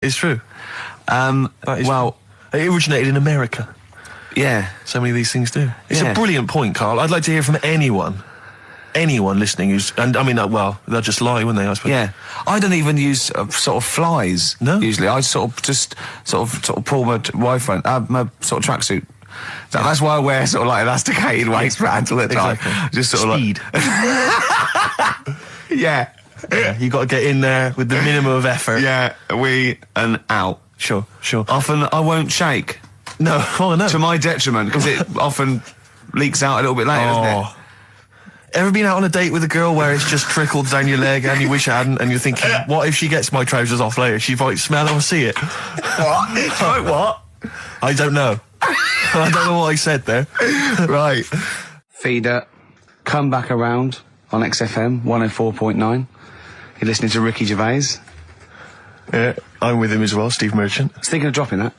It's true. Well, it originated in America. Yeah. So many of these things do. It's a brilliant point, Carl. I'd like to hear from anyone listening who's, and I mean, well, they'll just lie, wouldn't they, I suppose? Yeah. I don't even use sort of flies. No? Usually. I sort of pull my wife on, my sort of tracksuit. So that's why I wear sort of like elasticated waistbands all the time. Exactly. Just sort Speed. of like... Yeah. You got to get in there with the minimum of effort. Yeah, and out. Sure. Often I won't shake. No, no. To my detriment, because it often leaks out a little bit later, doesn't it? Ever been out on a date with a girl where it's just trickled down your leg and you wish it hadn't, and you're thinking, what if she gets my trousers off later? She might smell it or see it. What? What? I don't know. I don't know what I said there. Right. Feeder, come back around on XFM 104.9. You're listening to Ricky Gervais. Yeah, I'm with him as well, Steve Merchant. I was thinking of dropping that.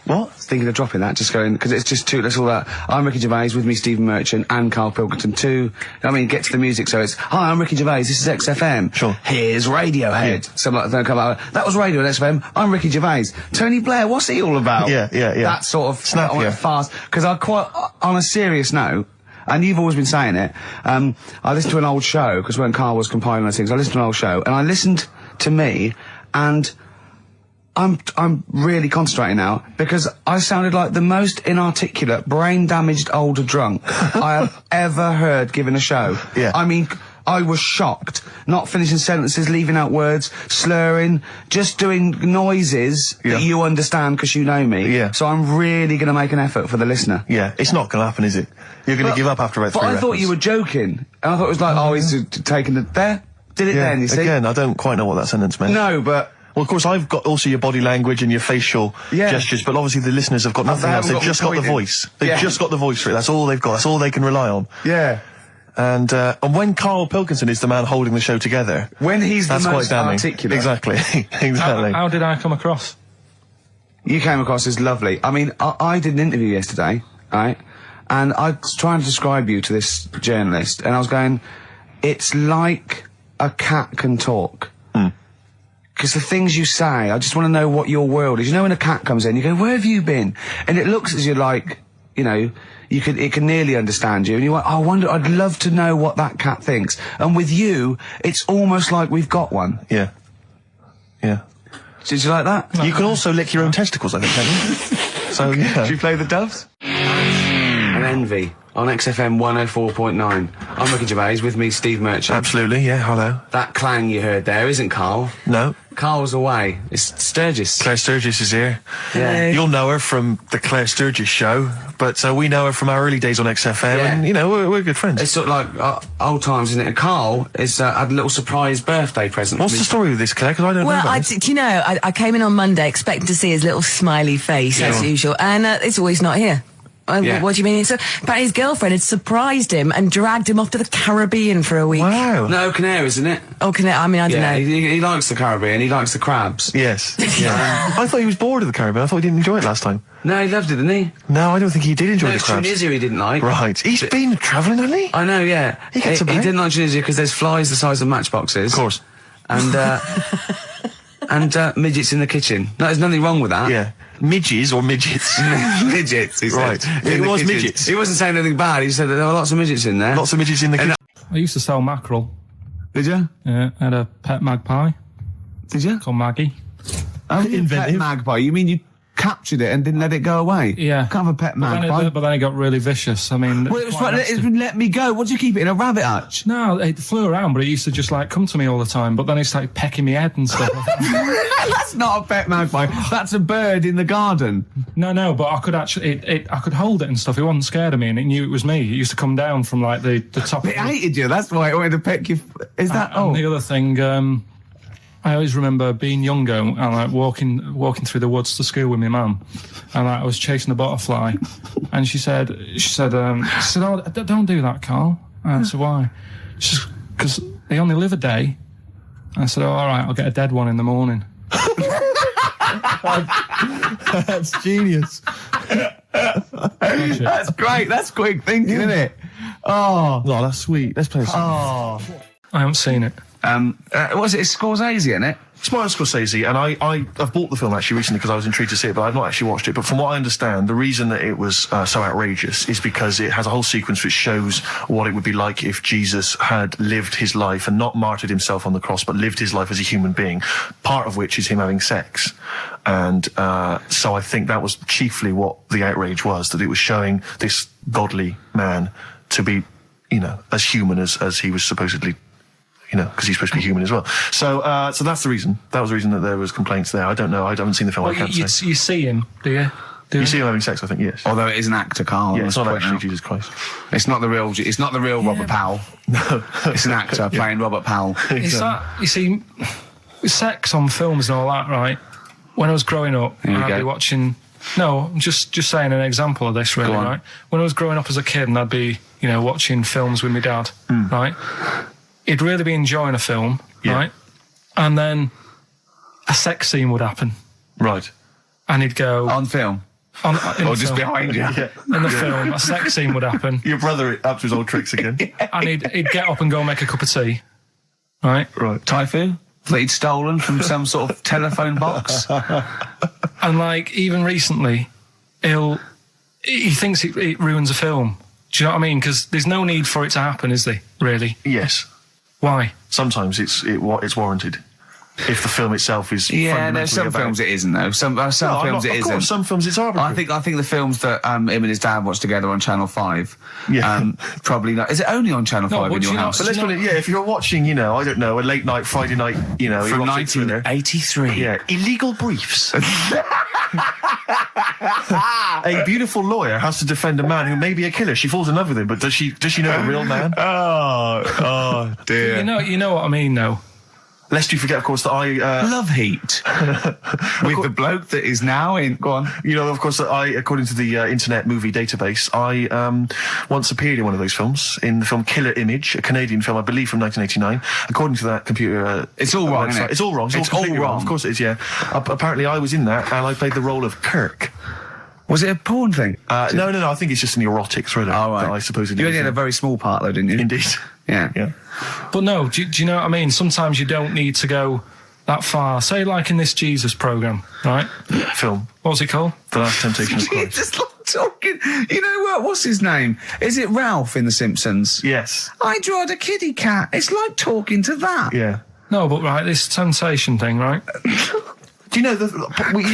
What? Thinking of dropping that, just going, because it's just two, that's all that. I'm Ricky Gervais, with me Stephen Merchant and Karl Pilkington too. I mean, get to the music, so it's, hi, I'm Ricky Gervais, this is XFM. Sure. Here's Radiohead. Yeah. Something like that, come out, that was Radio at XFM, I'm Ricky Gervais. Tony Blair, what's he all about? Yeah. That sort of, Snap, yeah. Fast, because I quite, on a serious note, and you've always been saying it, I listened to an old show, because when Karl was compiling those things, I listened to an old show, and I listened to me, and I'm really concentrating now, because I sounded like the most inarticulate, brain-damaged older drunk I have ever heard given a show. Yeah. I mean, I was shocked. Not finishing sentences, leaving out words, slurring, just doing noises that you understand because you know me. Yeah. So I'm really going to make an effort for the listener. Yeah, it's not going to happen, is it? You're going to give up after about 3 But I records. thought you were joking. And I thought it was like, he's taking it there. Did it then, you see? Again, I don't quite know what that sentence meant. No, but... Well, of course, I've got also your body language and your facial gestures, but obviously the listeners have got nothing else. They've just got the voice. They've just got the voice for it. That's all they've got. That's all they can rely on. Yeah. And when Karl Pilkington is the man holding the show together... When he's the most articulate. Exactly. Exactly. How did I come across? You came across as lovely. I mean, I did an interview yesterday, right? And I was trying to describe you to this journalist, and I was going, it's like a cat can talk. Because the things you say, I just want to know what your world is. You know, when a cat comes in, you go, where have you been? And it looks as you're like, you know, it can nearly understand you. And you're like, I wonder, I'd love to know what that cat thinks. And with you, it's almost like we've got one. Yeah. Yeah. Did you like that? You can also lick your own testicles, I think, can't you? So, yeah. Did you play the Doves? And Envy on XFM 104.9. I'm Ricky Gervais, with me Steve Merchant. Absolutely, yeah, hello. That clang you heard there isn't Karl. No. Karl's away. It's Sturgis. Claire Sturgis is here. Yeah. You'll know her from the Claire Sturgis show, but we know her from our early days on XFM, and, you know, we're good friends. It's sort of like old times, isn't it? And Karl is had a little surprise birthday present. What's the story with this, Claire? Because I don't know about this. Do you know, I came in on Monday expecting to see his little smiley face, as usual, and it's always not here. What do you mean? So, apparently his girlfriend had surprised him and dragged him off to the Caribbean for a week. Wow. No, Canaries, isn't it? Oh, I mean, I don't know. He likes the Caribbean, he likes the crabs. Yes. Yeah. I thought he was bored of the Caribbean. I thought he didn't enjoy it last time. No, he loved it, didn't he? No, I don't think he did enjoy the crabs. Tunisia he didn't like. Right. He's been travelling, hasn't he? I know, yeah. He didn't like Tunisia because there's flies the size of matchboxes. Of course. And, and midgets in the kitchen. No, there's nothing wrong with that. Yeah. Midges or midgets? Midgets, he said. Right. It was midgets. He wasn't saying anything bad, he said that there were lots of midgets in there. Lots of midgets in the kitchen. I used to sell mackerel. Did you? Yeah, I had a pet magpie. Did you? Called Maggie. Oh, pet magpie. You mean you captured it and didn't let it go away? Yeah. Can't have a pet magpie. But then it got really vicious. I mean... Well, it was let me go. What do you keep it in, a rabbit hutch? No, it flew around, but it used to just, like, come to me all the time. But then it started pecking me head and stuff. That's not a pet magpie. That's a bird in the garden. No, but I could actually... I could hold it and stuff. It wasn't scared of me, and it knew it was me. It used to come down from, like, the top... It hated you. That's why it wanted to peck you. Is that... And the other thing... I always remember being younger and like walking through the woods to school with my mum, and like, I was chasing a butterfly, and she said, "Oh, don't do that, Karl." And I said, "Why?" She said, "Because they only live a day." And I said, "Oh, all right, I'll get a dead one in the morning." That's genius. That's great. That's quick thinking, isn't it? Oh, that's sweet. Let's play a song. Oh. I haven't seen it. What's it? It's Scorsese, isn't it? It's Martin Scorsese, and I've bought the film actually recently because I was intrigued to see it, but I've not actually watched it. But from what I understand, the reason that it was so outrageous is because it has a whole sequence which shows what it would be like if Jesus had lived his life and not martyred himself on the cross, but lived his life as a human being, part of which is him having sex. And so I think that was chiefly what the outrage was, that it was showing this godly man to be, you know, as human as he was supposedly, you know, because he's supposed to be human as well. So that's the reason. That was the reason that there was complaints there. I don't know. I haven't seen the film. Well, I can't say. You see him, do you? You see him having sex, I think, yes. Although it is an actor, Carl. Yeah, it's not actually Jesus Christ. It's not the real Robert Powell. No. It's an actor playing Robert Powell. Is that, you see, sex on films and all that, right? When I was growing up, I'd be watching... No, I'm just saying an example of this, really, right? When I was growing up as a kid and I'd be, you know, watching films with my dad, right? He'd really be enjoying a film, right? And then a sex scene would happen. Right. And he'd go... On film? Or just behind you? In the film, a sex scene would happen. Your brother up to his old tricks again. And he'd get up and go make a cup of tea, right? Right. Typhoon? That he'd stolen from some sort of telephone box? And, like, even recently, he thinks it ruins a film. Do you know what I mean? Because there's no need for it to happen, is there, really? Yes. Why? Sometimes it's warranted. If the film itself is there's some films it isn't though. Some films it isn't. Of course, some films it's arbitrary. I think the films that him and his dad watched together on Channel 5. Probably not. Is it only on Channel 5 in your house? But let's put it. Yeah, if you're watching, you know, I don't know, a late night Friday night, you know, from 1983. Yeah, Illegal Briefs. A beautiful lawyer has to defend a man who may be a killer. She falls in love with him, but does she know the real man? Oh dear. You know what I mean, though. Lest you forget, of course, that I... Love Heat. With the bloke that is now in... Go on. You know, of course, that I, according to the Internet Movie Database, I once appeared in one of those films, in the film Killer Image, a Canadian film, I believe, from 1989. According to that computer... it's all wrong, isn't it? It's all wrong. It's all wrong. Of course it is, yeah. Apparently, I was in that, and I played the role of Kirk. Was it a porn thing? No. I think it's just an erotic thriller. Oh, right. That I suppose it is. You only had a very small part, though, didn't you? Indeed. Yeah. But no, do you know what I mean? Sometimes you don't need to go that far. Say, like in this Jesus programme, right? Film. What's it called? The Last Temptation of Christ. Just like talking... You know what? What's his name? Is it Ralph in The Simpsons? Yes. I drawed a kitty cat. It's like talking to that. Yeah. No, but right, this sensation thing, right? Do you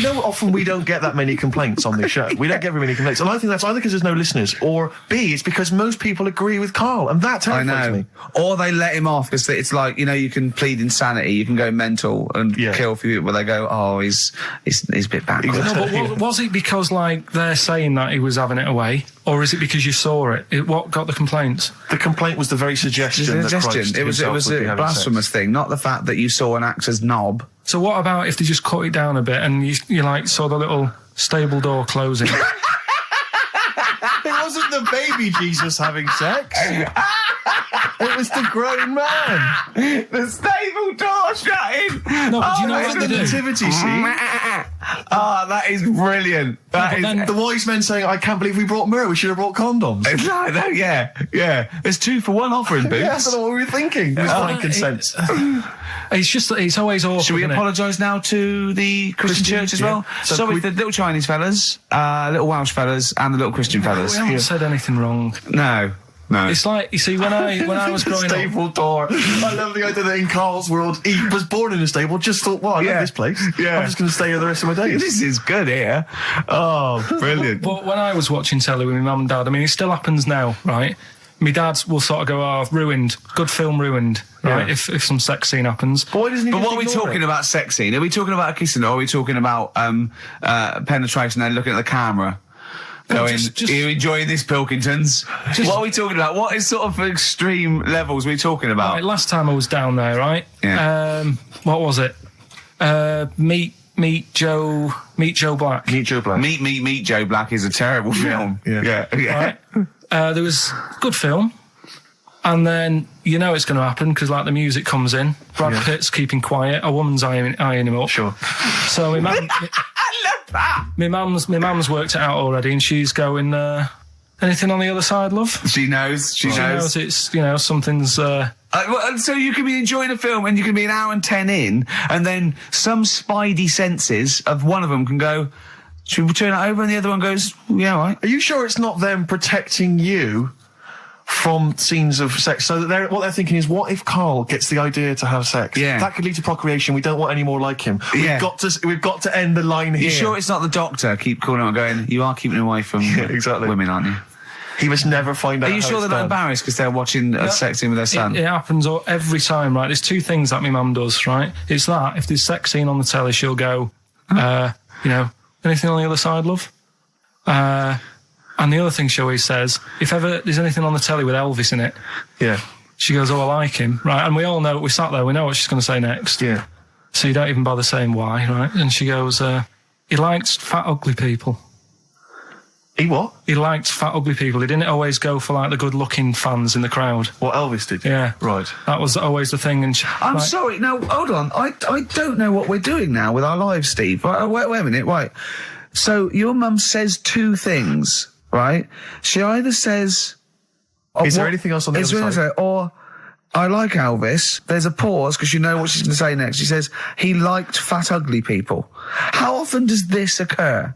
know, often we don't get that many complaints on this show. We don't get very many complaints. And I think that's either because there's no listeners, or B, it's because most people agree with Carl, and that terrifies me. Or they let him off, because it's like, you know, you can plead insanity, you can go mental and kill a few people, where they go, oh, he's a bit bad. No, but was it because, like, they're saying that he was having it away, or is it because you saw it? What got the complaints? The complaint was the very suggestion that Christ it was a blasphemous thing, not the fact that you saw an actor's knob. So what about if they just cut it down a bit and you like saw the little stable door closing? It wasn't the baby Jesus having sex. It was the grown man. The stable door shutting. No, but do you know what the they do? nativity scene? Oh, that is brilliant. The wise men saying, I can't believe we brought myrrh, we should have brought condoms. Yeah. There's 2 for 1 offer in Boots. Yeah, I don't know what we were thinking. With frankincense. It's just that it's always awful. Should we apologise now to the Christian church as well? So Sorry, the little Chinese fellas, little Welsh fellas, and the little Christian fellas. We haven't said anything wrong. No. It's like, you see, when I was growing stable up... door. I love the idea that in Carl's world, he was born in a stable, just thought, well, I love this place. Yeah. I'm just going to stay here the rest of my days. This is good here. Oh, brilliant. But when I was watching telly with my mum and dad, I mean, it still happens now, right? My dad will sort of go, oh, ruined. Good film ruined, right? Yeah. If some sex scene happens. But what are we talking about sex scene? Are we talking about a kissing, or are we talking about penetration and looking at the camera? Going, are you enjoying this, Pilkingtons? What are we talking about? What is sort of extreme levels are we talking about? Right, last time I was down there, right? Yeah. What was it? Meet Joe Black. Meet Joe Black. Meet Joe Black is a terrible film. Yeah. Right? There was good film, and then you know it's going to happen because like the music comes in. Brad Pitt's keeping quiet. A woman's eyeing him up. Sure. So my mum. I love that. My mum's worked it out already, and she's going. Anything on the other side, love? She knows. She knows it's something's So you can be enjoying a film and you can be an hour and 10 in, and then some spidey senses of one of them can go, should we turn it over? And the other one goes, yeah, all right. Are you sure it's not them protecting you from scenes of sex? So that what they're thinking is, what if Karl gets the idea to have sex? Yeah. That could lead to procreation. We don't want any more like him. Yeah. We've got to end the line here. You sure it's not the doctor? Keep calling out going, you are keeping away from exactly. women, aren't you? He must never find out. Are you sure they're not embarrassed because they're watching a sex scene with their son? It happens every time, right? There's two things that my mum does, right? It's that, if there's sex scene on the telly, she'll go, anything on the other side, love? And the other thing she always says, if ever there's anything on the telly with Elvis in it, she goes, oh, I like him, right? And we all know, we sat there, we know what she's going to say next. Yeah. So you don't even bother saying why, right? And she goes, he likes fat, ugly people. He what? He liked fat, ugly people. He didn't always go for, like, the good-looking fans in the crowd. What Elvis did? Yeah. Right. That was always the thing. And I'm sorry. Now, hold on. I don't know what we're doing now with our lives, Steve. Wait a minute. Right. So your mum says two things, right? She either says... Is there anything else on the other side? Or, I like Elvis. There's a pause because you know what she's going to say next. She says, he liked fat, ugly people. How often does this occur?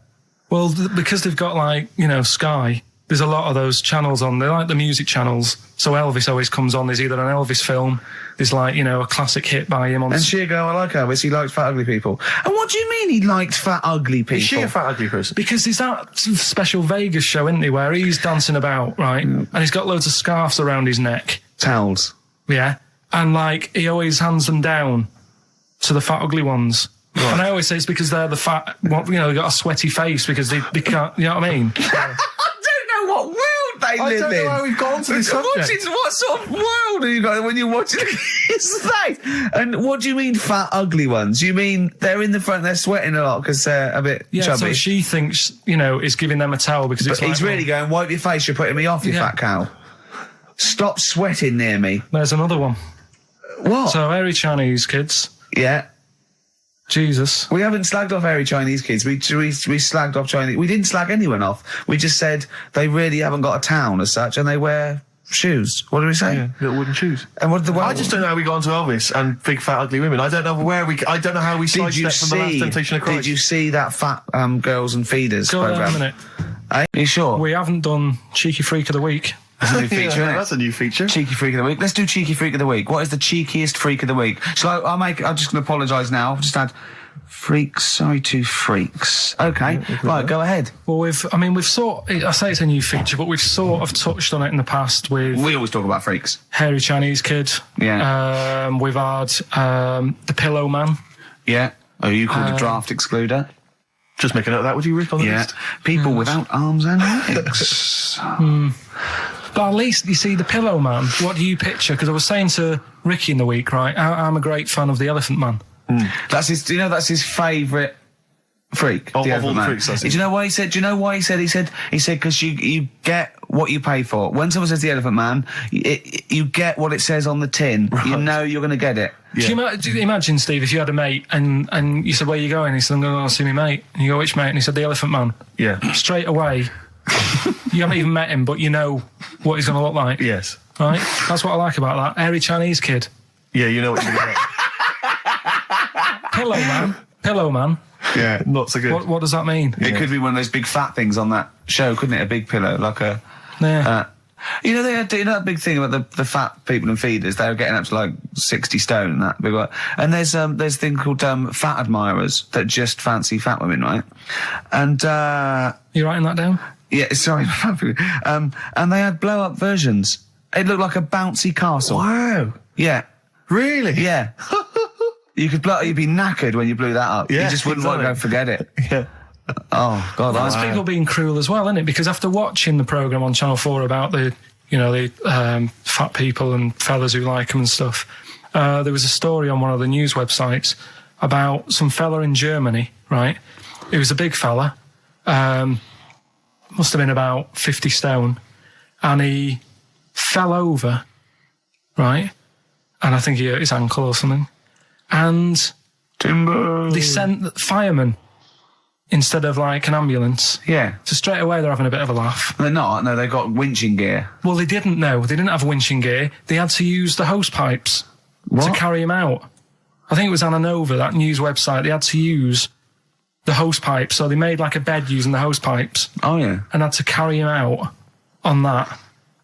Well, because they've got, like, Sky, there's a lot of those channels on. They're like the music channels. So Elvis always comes on. There's either an Elvis film, there's, like, a classic hit by him on... And she'll go, I like Elvis, he likes fat, ugly people. And what do you mean he liked fat, ugly people? Is she a fat, ugly person? Because there's that special Vegas show, isn't he, where he's dancing about, right? And he's got loads of scarves around his neck. Towels. Yeah. And, like, he always hands them down to the fat, ugly ones. Right. And I always say it's because they're the fat, they've got a sweaty face because they can't, you know what I mean? I don't know what world they live in. I don't know how we've gone to this subject. What sort of world are you got when you're watching his face? And what do you mean fat, ugly ones? You mean they're in the front, they're sweating a lot because they're a bit chubby? So she thinks, is giving them a towel because it's he's really going, wipe your face, you're putting me off, you fat cow. Stop sweating near me. There's another one. What? So, hairy Chinese kids. Yeah. Jesus. We haven't slagged off hairy Chinese kids. We slagged off Chinese... We didn't slag anyone off. We just said they really haven't got a town as such, and they wear shoes. What do we say? Yeah, little wooden shoes. And what did the... I just don't know how we got onto Elvis and big, fat, ugly women. I don't know I don't know how we sidestepped from the Last Temptation of Christ. Did you see that Fat Girls and Feeders programme? programme? A minute. Are you sure? We haven't done Cheeky Freak of the Week. That's a new feature, isn't it? That's a new feature. Cheeky Freak of the Week. Let's do Cheeky Freak of the Week. What is the cheekiest freak of the week? So I'm just going to apologise now. I've just had freaks, sorry to freaks. Okay, right, go ahead. Well, I say it's a new feature, but we've sort of touched on it in the past with... We always talk about freaks. Hairy Chinese kid. Yeah. We've had the Pillow Man. Yeah. Oh, you called a draft excluder? Just make a note of that, would you, Rick, on the list? People without arms and legs. But at least, you see, the Pillow Man, what do you picture? Because I was saying to Ricky in the week, right, I'm a great fan of the Elephant Man. That's his. Do you know that's his favourite freak? Of all the freaks, that's it. Do you know why he said? Do you know why he said? He said because you get what you pay for. When someone says the Elephant Man, you get what it says on the tin. Right. You know you're going to get it. Yeah. Do you imagine, Steve, if you had a mate and you said, where are you going? He said, I'm going to go see my mate. And you go, which mate? And he said, the Elephant Man. Yeah. Straight away, you haven't even met him, but you know what he's going to look like. Yes. Right? That's what I like about that. Hairy Chinese kid. Yeah, you know what you're going to get. Pillow Man. Yeah, not so good. What does that mean? It could be one of those big fat things on that show, couldn't it? A big pillow, like a... Yeah. They had that big thing about the fat people and feeders. They were getting up to like 60 stone and that big one. And there's a thing called fat admirers that just fancy fat women, right? And you writing that down? Yeah, sorry. And they had blow up versions. It looked like a bouncy castle. Wow. Yeah. Really? Yeah. You'd be knackered when you blew that up. Yeah, you just wouldn't want to go forget it. Yeah. Oh, God. Well, there's people being cruel as well, isn't it? Because after watching the programme on Channel 4 about the fat people and fellas who like them and stuff, there was a story on one of the news websites about some fella in Germany, right? He was a big fella, must have been about 50 stone, and he fell over, right? And I think he hurt his ankle or something. And timber. They sent firemen instead of like an ambulance. Yeah. So straight away they're having a bit of a laugh. They're not. No, they've got winching gear. Well, they didn't know. They didn't have winching gear. They had to use the hose pipes to carry him out. I think it was Ananova, that news website. They had to use the hose pipes. So they made like a bed using the hose pipes. Oh, yeah. And had to carry him out on that.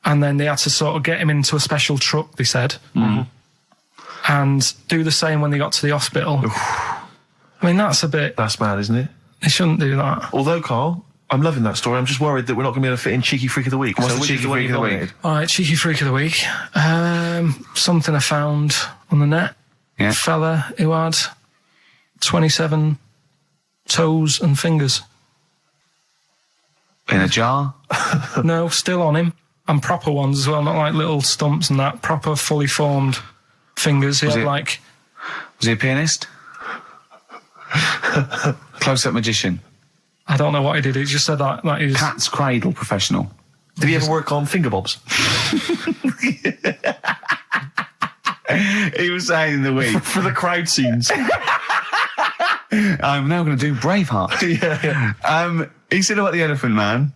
And then they had to sort of get him into a special truck, they said. Mm-hmm. And do the same when they got to the hospital. I mean, that's a bit... That's mad, isn't it? They shouldn't do that. Although, Carl, I'm loving that story. I'm just worried that we're not going to be able to fit in Cheeky Freak of the Week. What's the Cheeky Freak of the Week? All right, Cheeky Freak of the Week. Something I found on the net. Yeah. A fella who had 27 toes and fingers. In a jar? No, still on him. And proper ones as well, not like little stumps and that. Proper, fully formed fingers. He had like... Was he a pianist? Close-up magician? I don't know what he did. He just said that he's... Cat's cradle professional? Did he ever work on finger bobs? He was saying in the week. For the crowd scenes. I'm now going to do Braveheart. Yeah. He said about the Elephant Man.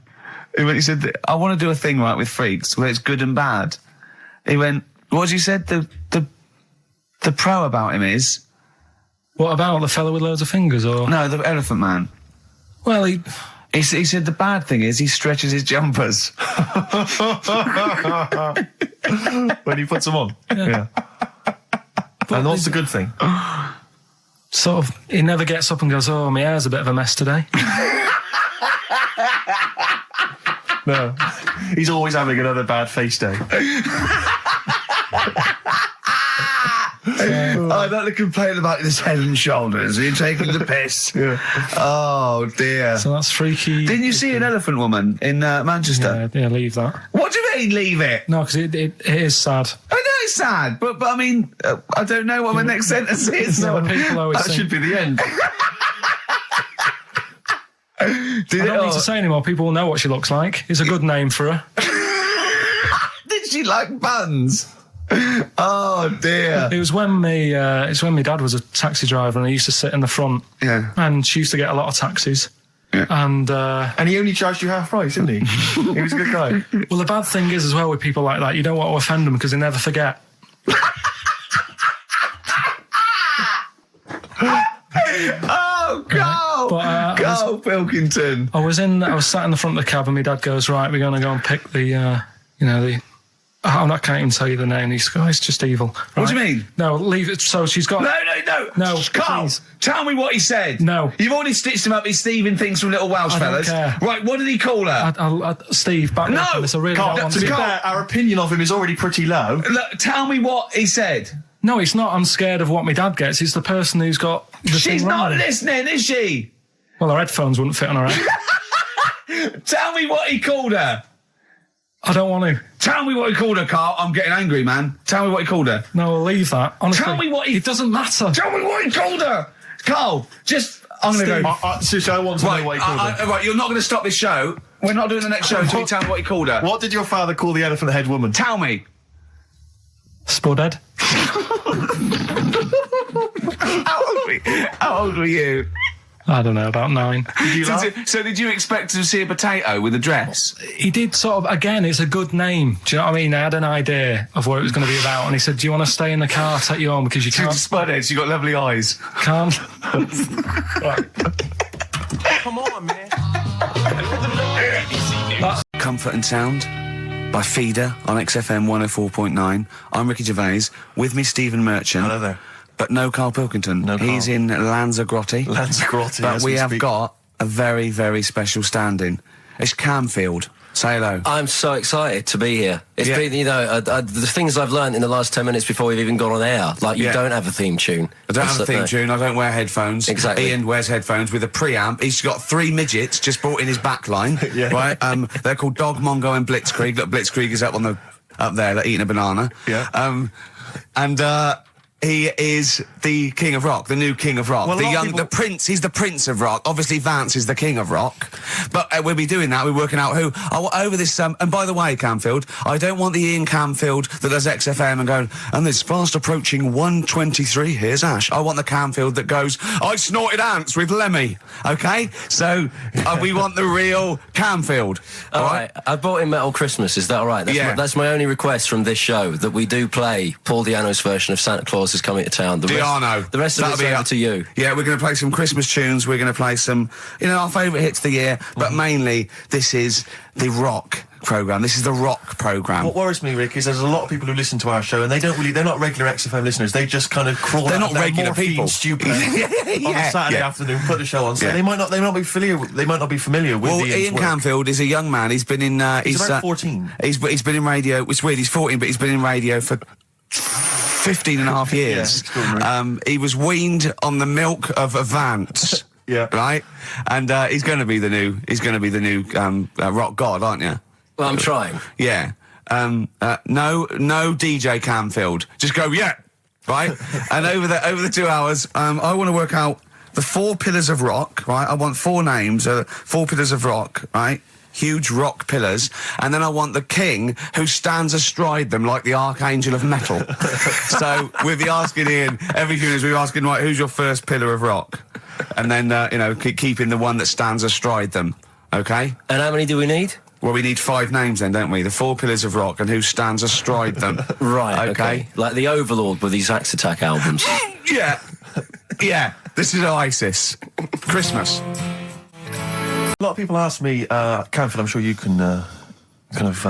He said, I want to do a thing right with freaks where it's good and bad. He went, what did you said? The pro about him is... What about the fella with loads of fingers, or...? No, the Elephant Man. Well, he said the bad thing is he stretches his jumpers. When he puts them on. Yeah. And what's the good thing? Sort of, he never gets up and goes, oh, my hair's a bit of a mess today. No. He's always having another bad face day. I don't complain about his head and shoulders. Are you taking the piss? Yeah. Oh, dear. So that's freaky. Didn't you see an elephant woman in Manchester? Yeah, leave that. What do you mean, leave it? No, because it is sad. I know it's sad, but I mean, I don't know what my next sentence is. No, people always that should be the end. I don't need to say anymore. People will know what she looks like. It's a good name for her. Did she like buns? Oh dear! It was when it's when my dad was a taxi driver, and he used to sit in the front. Yeah. And she used to get a lot of taxis. Yeah. And he only charged you half price, didn't he? He was a good guy. Well, the bad thing is as well with people like that, you don't want to offend them because they never forget. Oh, go! But, go, Pilkington! I was sat in the front of the cab, and my dad goes, right, we're going to go and pick the I can't even tell you the name. These guys, just evil. Right? What do you mean? No, leave it. So she's got... No, Carl, please. tell me what he said. No. You've already stitched him up, he's Stephen things from Little Welsh I don't fellas. care. Right, what did he call her? Steve, back me up on this. I really don't want to be to. fair, our opinion of him is already pretty low. Look, tell me what he said. No, it's not. I'm scared of what my dad gets. It's the person who's got the She's thing not wrong. listening, is she? Well, her headphones wouldn't fit on her head. Tell me what he called her. I don't want to. Tell me what he called her, Carl. I'm getting angry, man. Tell me what he called her. No, I'll leave that. Honestly, Tell me what he... It doesn't matter. Tell me what he called her. Carl, just... I'm going to go... Seriously, I want to know what he called her. Right, you're not going to stop this show. We're not doing the next show until you tell me what he called her. What did your father call the elephant head woman? Tell me. Spudhead. How old were you? I don't know, about 9. So did you expect to see a potato with a dress? He did sort of, again, it's a good name. Do you know what I mean? I had an idea of what it was going to be about, and he said, do you want to stay in the car, I'll take you home, because you can't... Spudheads, you got lovely eyes. Can't. Right. Come on, man. Comfort and Sound by Feeder on XFM 104.9. I'm Ricky Gervais. With me, Stephen Merchant. Hello there. But no Karl Pilkington. No Carl. He's in Lanzarote. Lanzarote, But we have speak. got a very, very special stand-in. It's Camfield. Say hello. I'm so excited to be here. It's been, the things I've learned in the last 10 minutes before we've even gone on air. Like, you don't have a theme tune. I don't have a theme tune. I don't wear headphones. Exactly. Ian wears headphones with a preamp. He's got 3 midgets just brought in his back line. Yeah. Right? They're called Dog, Mongo and Blitzkrieg. Look, Blitzkrieg is up there, like, eating a banana. Yeah. He is the king of rock, the new king of rock. Well, the prince, he's the prince of rock. Obviously, Vance is the king of rock. But we'll be doing that, we're working out who. Over this, and by the way, Camfield, I don't want the Ian Camfield that does XFM and going, and there's fast approaching 1:23, here's Ash. I want the Camfield that goes, I snorted ants with Lemmy, okay? So, we want the real Camfield. All right. I bought in Metal Christmas, is that all right? That's my only request from this show, that we do play Paul Di'Anno's version of Santa Claus is Coming to Town. The rest of it's over to you. Yeah, we're going to play some Christmas tunes. We're going to play some, our favourite hits of the year. But mainly, this is the rock programme. This is the rock programme. What worries me, Rick, is there's a lot of people who listen to our show and they're not regular XFM listeners. They just kind of crawl They're out not regular people. Stupid on a Saturday afternoon, put the show on. So they might not be familiar with Ian Camfield is a young man. He's been in he's about 14. He's been in radio. It's weird, he's 14, but he's been in radio for 15 and a half years. He was weaned on the milk of a Vance. Yeah. Right? And he's going to be the new rock god, aren't you? Well, I'm trying. Yeah. No DJ Camfield. Just go, yeah. Right? And over the 2 hours, I want to work out the 4 pillars of rock, right? I want 4 names, 4 pillars of rock, right? Huge rock pillars, and then I want the king who stands astride them like the archangel of metal. So we'll be asking Ian, every few minutes we'll be asking, right, who's your first pillar of rock? And then, keeping the one that stands astride them, okay? And how many do we need? Well, we need 5 names then, don't we? The 4 pillars of rock and who stands astride them. Right, okay. Like the Overlord with these Axe Attack albums. Yeah. Yeah. This is Oasis. Christmas. A lot of people ask me, Camfield, I'm sure you can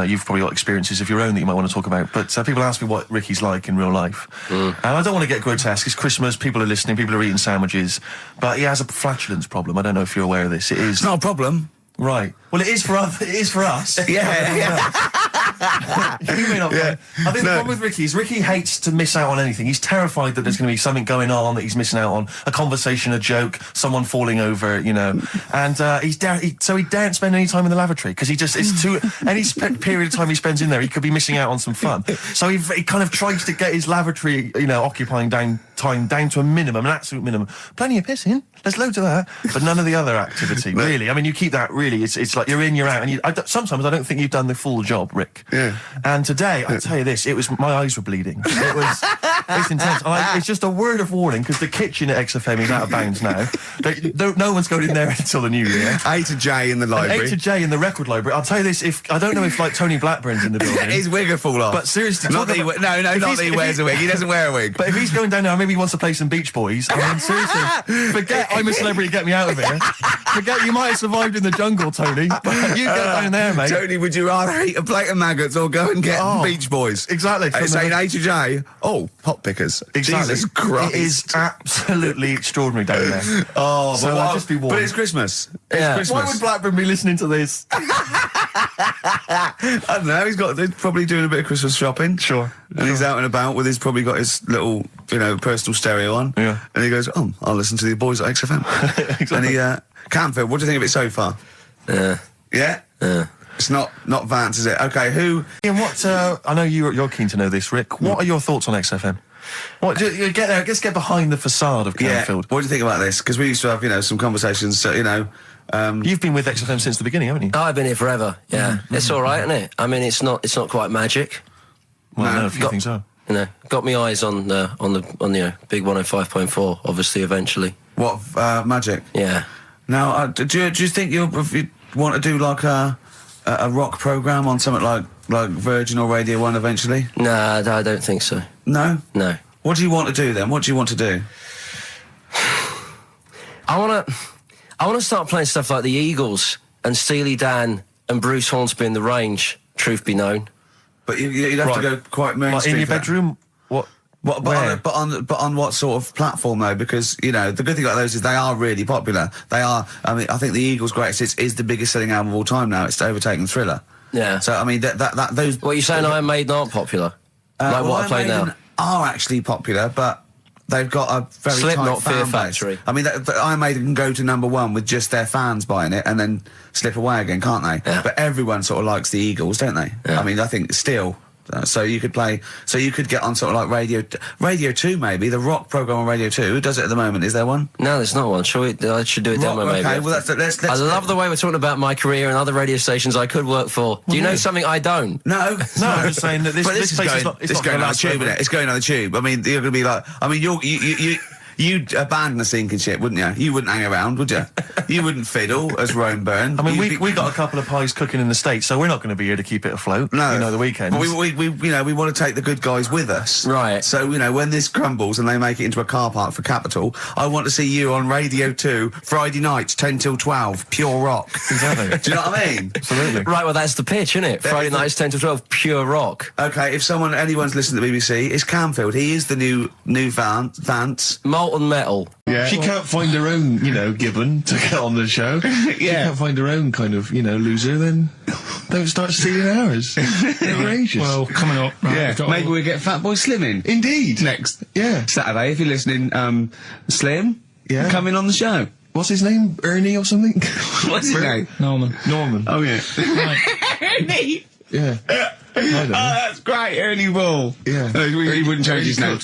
you've probably got experiences of your own that you might want to talk about, but people ask me what Ricky's like in real life. And I don't want to get grotesque. It's Christmas, people are listening, people are eating sandwiches, but he has a flatulence problem. I don't know if you're aware of this. It is... It's not a problem. Right. Well, it is for us. Yeah. You may not. Yeah. I think the problem with Ricky is Ricky hates to miss out on anything. He's terrified that there's going to be something going on that he's missing out on, a conversation, a joke, someone falling over, and he daren't spend any time in the lavatory because it's too any period of time he spends in there, he could be missing out on some fun. So he kind of tries to get his lavatory, occupying time down to a minimum, an absolute minimum. Plenty of pissing. There's loads of that, but none of the other activity. Really, I mean, you keep that. Really, it's like you're in, you're out, and sometimes I don't think you've done the full job, Rick. Yeah. And today, I tell you this, my eyes were bleeding. It's intense. It's just a word of warning because the kitchen at XFM is out of bounds now. No one's going in there until the new year. A to J in the library. A to J in the record library. I'll tell you this: I don't know if like Tony Blackburn's in the building. His wig will fall off. But seriously, not that he wears a wig. He doesn't wear a wig. But if he's going down now, maybe he wants to play some Beach Boys. I mean, seriously, forget I'm a Celebrity, get me out of here. Forget you might have survived in the jungle, Tony. But you get down there, mate. Tony, would you rather eat a plate of maggots or go and get Beach Boys? Exactly. Saying A to J. Oh, pot pickers. Exactly. Jesus Christ. It is absolutely extraordinary down there. So I'll just be warned. But it's Christmas. Yeah. It's Christmas. Why would Blackburn be listening to this? I don't know. He's probably doing a bit of Christmas shopping. Sure. And he's out and about with probably got his little, personal stereo on. Yeah. And he goes, I'll listen to the boys at XFM. Exactly. And Camfield, what do you think of it so far? Yeah. Yeah? Yeah. It's not Vance, is it? Okay, who... Ian, I know you're keen to know this, Rick. What are your thoughts on XFM? You get there, let's get behind the facade of Camfield. What do you think about this? Because we used to have, some conversations, You've been with XFM since the beginning, haven't you? I've been here forever, yeah. It's all right, isn't it? I mean, it's not quite magic. Well, no, if you think so. Got me eyes on the big 105.4, obviously, eventually. What, magic? Yeah. Now, do you think you want to do like a rock programme on something like Virgin or Radio 1 eventually? Nah, I don't think so. No? No. What do you want to do then? What do you want to do? I want to start playing stuff like the Eagles and Steely Dan and Bruce Hornsby in the Range, truth be known. But you'd have to go quite mainstream. In your bedroom? What? But on what sort of platform though? Because the good thing about those is they are really popular. They are. I mean, I think the Eagles' Greatest Hits is the biggest selling album of all time now. It's overtaken Thriller. Yeah. So I mean, those. What are you saying? Iron Maiden aren't popular? Like what I play now are actually popular, but they've got a very Slipknot, tight Fear fan Factory. base. I mean, Iron Maiden can go to #1 with just their fans buying it and then slip away again, can't they? Yeah. But everyone sort of likes the Eagles, don't they? Yeah. I mean, I think still So you could get on sort of like Radio 2 maybe, the rock program on Radio 2. Who does it at the moment? Is there one? No, there's not one. I should do a demo maybe. Okay, well let's I love the way we're talking about my career and other radio stations I could work for. Do you know something I don't? No, I'm just saying that this place is not going on the tube, isn't it? It's going on the tube. I mean, you're going to be like, I mean, you'd abandon the sinking ship, wouldn't you? You wouldn't hang around, would you? You wouldn't fiddle, as Rome burned. I mean, we got a couple of pies cooking in the States, so we're not going to be here to keep it afloat. No, the weekends. But we want to take the good guys with us, right? So when this crumbles and they make it into a car park for Capital, I want to see you on Radio 2 Friday nights 10 till 12, pure rock. Exactly. Do you know what I mean? Absolutely. Right. Well, that's the pitch, isn't it? Friday nights 10 till 12, pure rock. Okay. If anyone's listening to the BBC, it's Camfield. He is the new Vance. Molten metal. Yeah. She can't find her own, gibbon to get on the show. She can't find her own kind of, loser, then don't start stealing ours. Outrageous. Well, coming up, right, maybe we'll get Fatboy Slim in. Indeed. Next. Yeah. Saturday, if you're listening, Slim, come in on the show. What's his name? Ernie or something? What's his name? Norman. Oh, yeah. Right. Ernie! Yeah. I don't know. That's great, Ernie Ball. Yeah. He wouldn't change his name.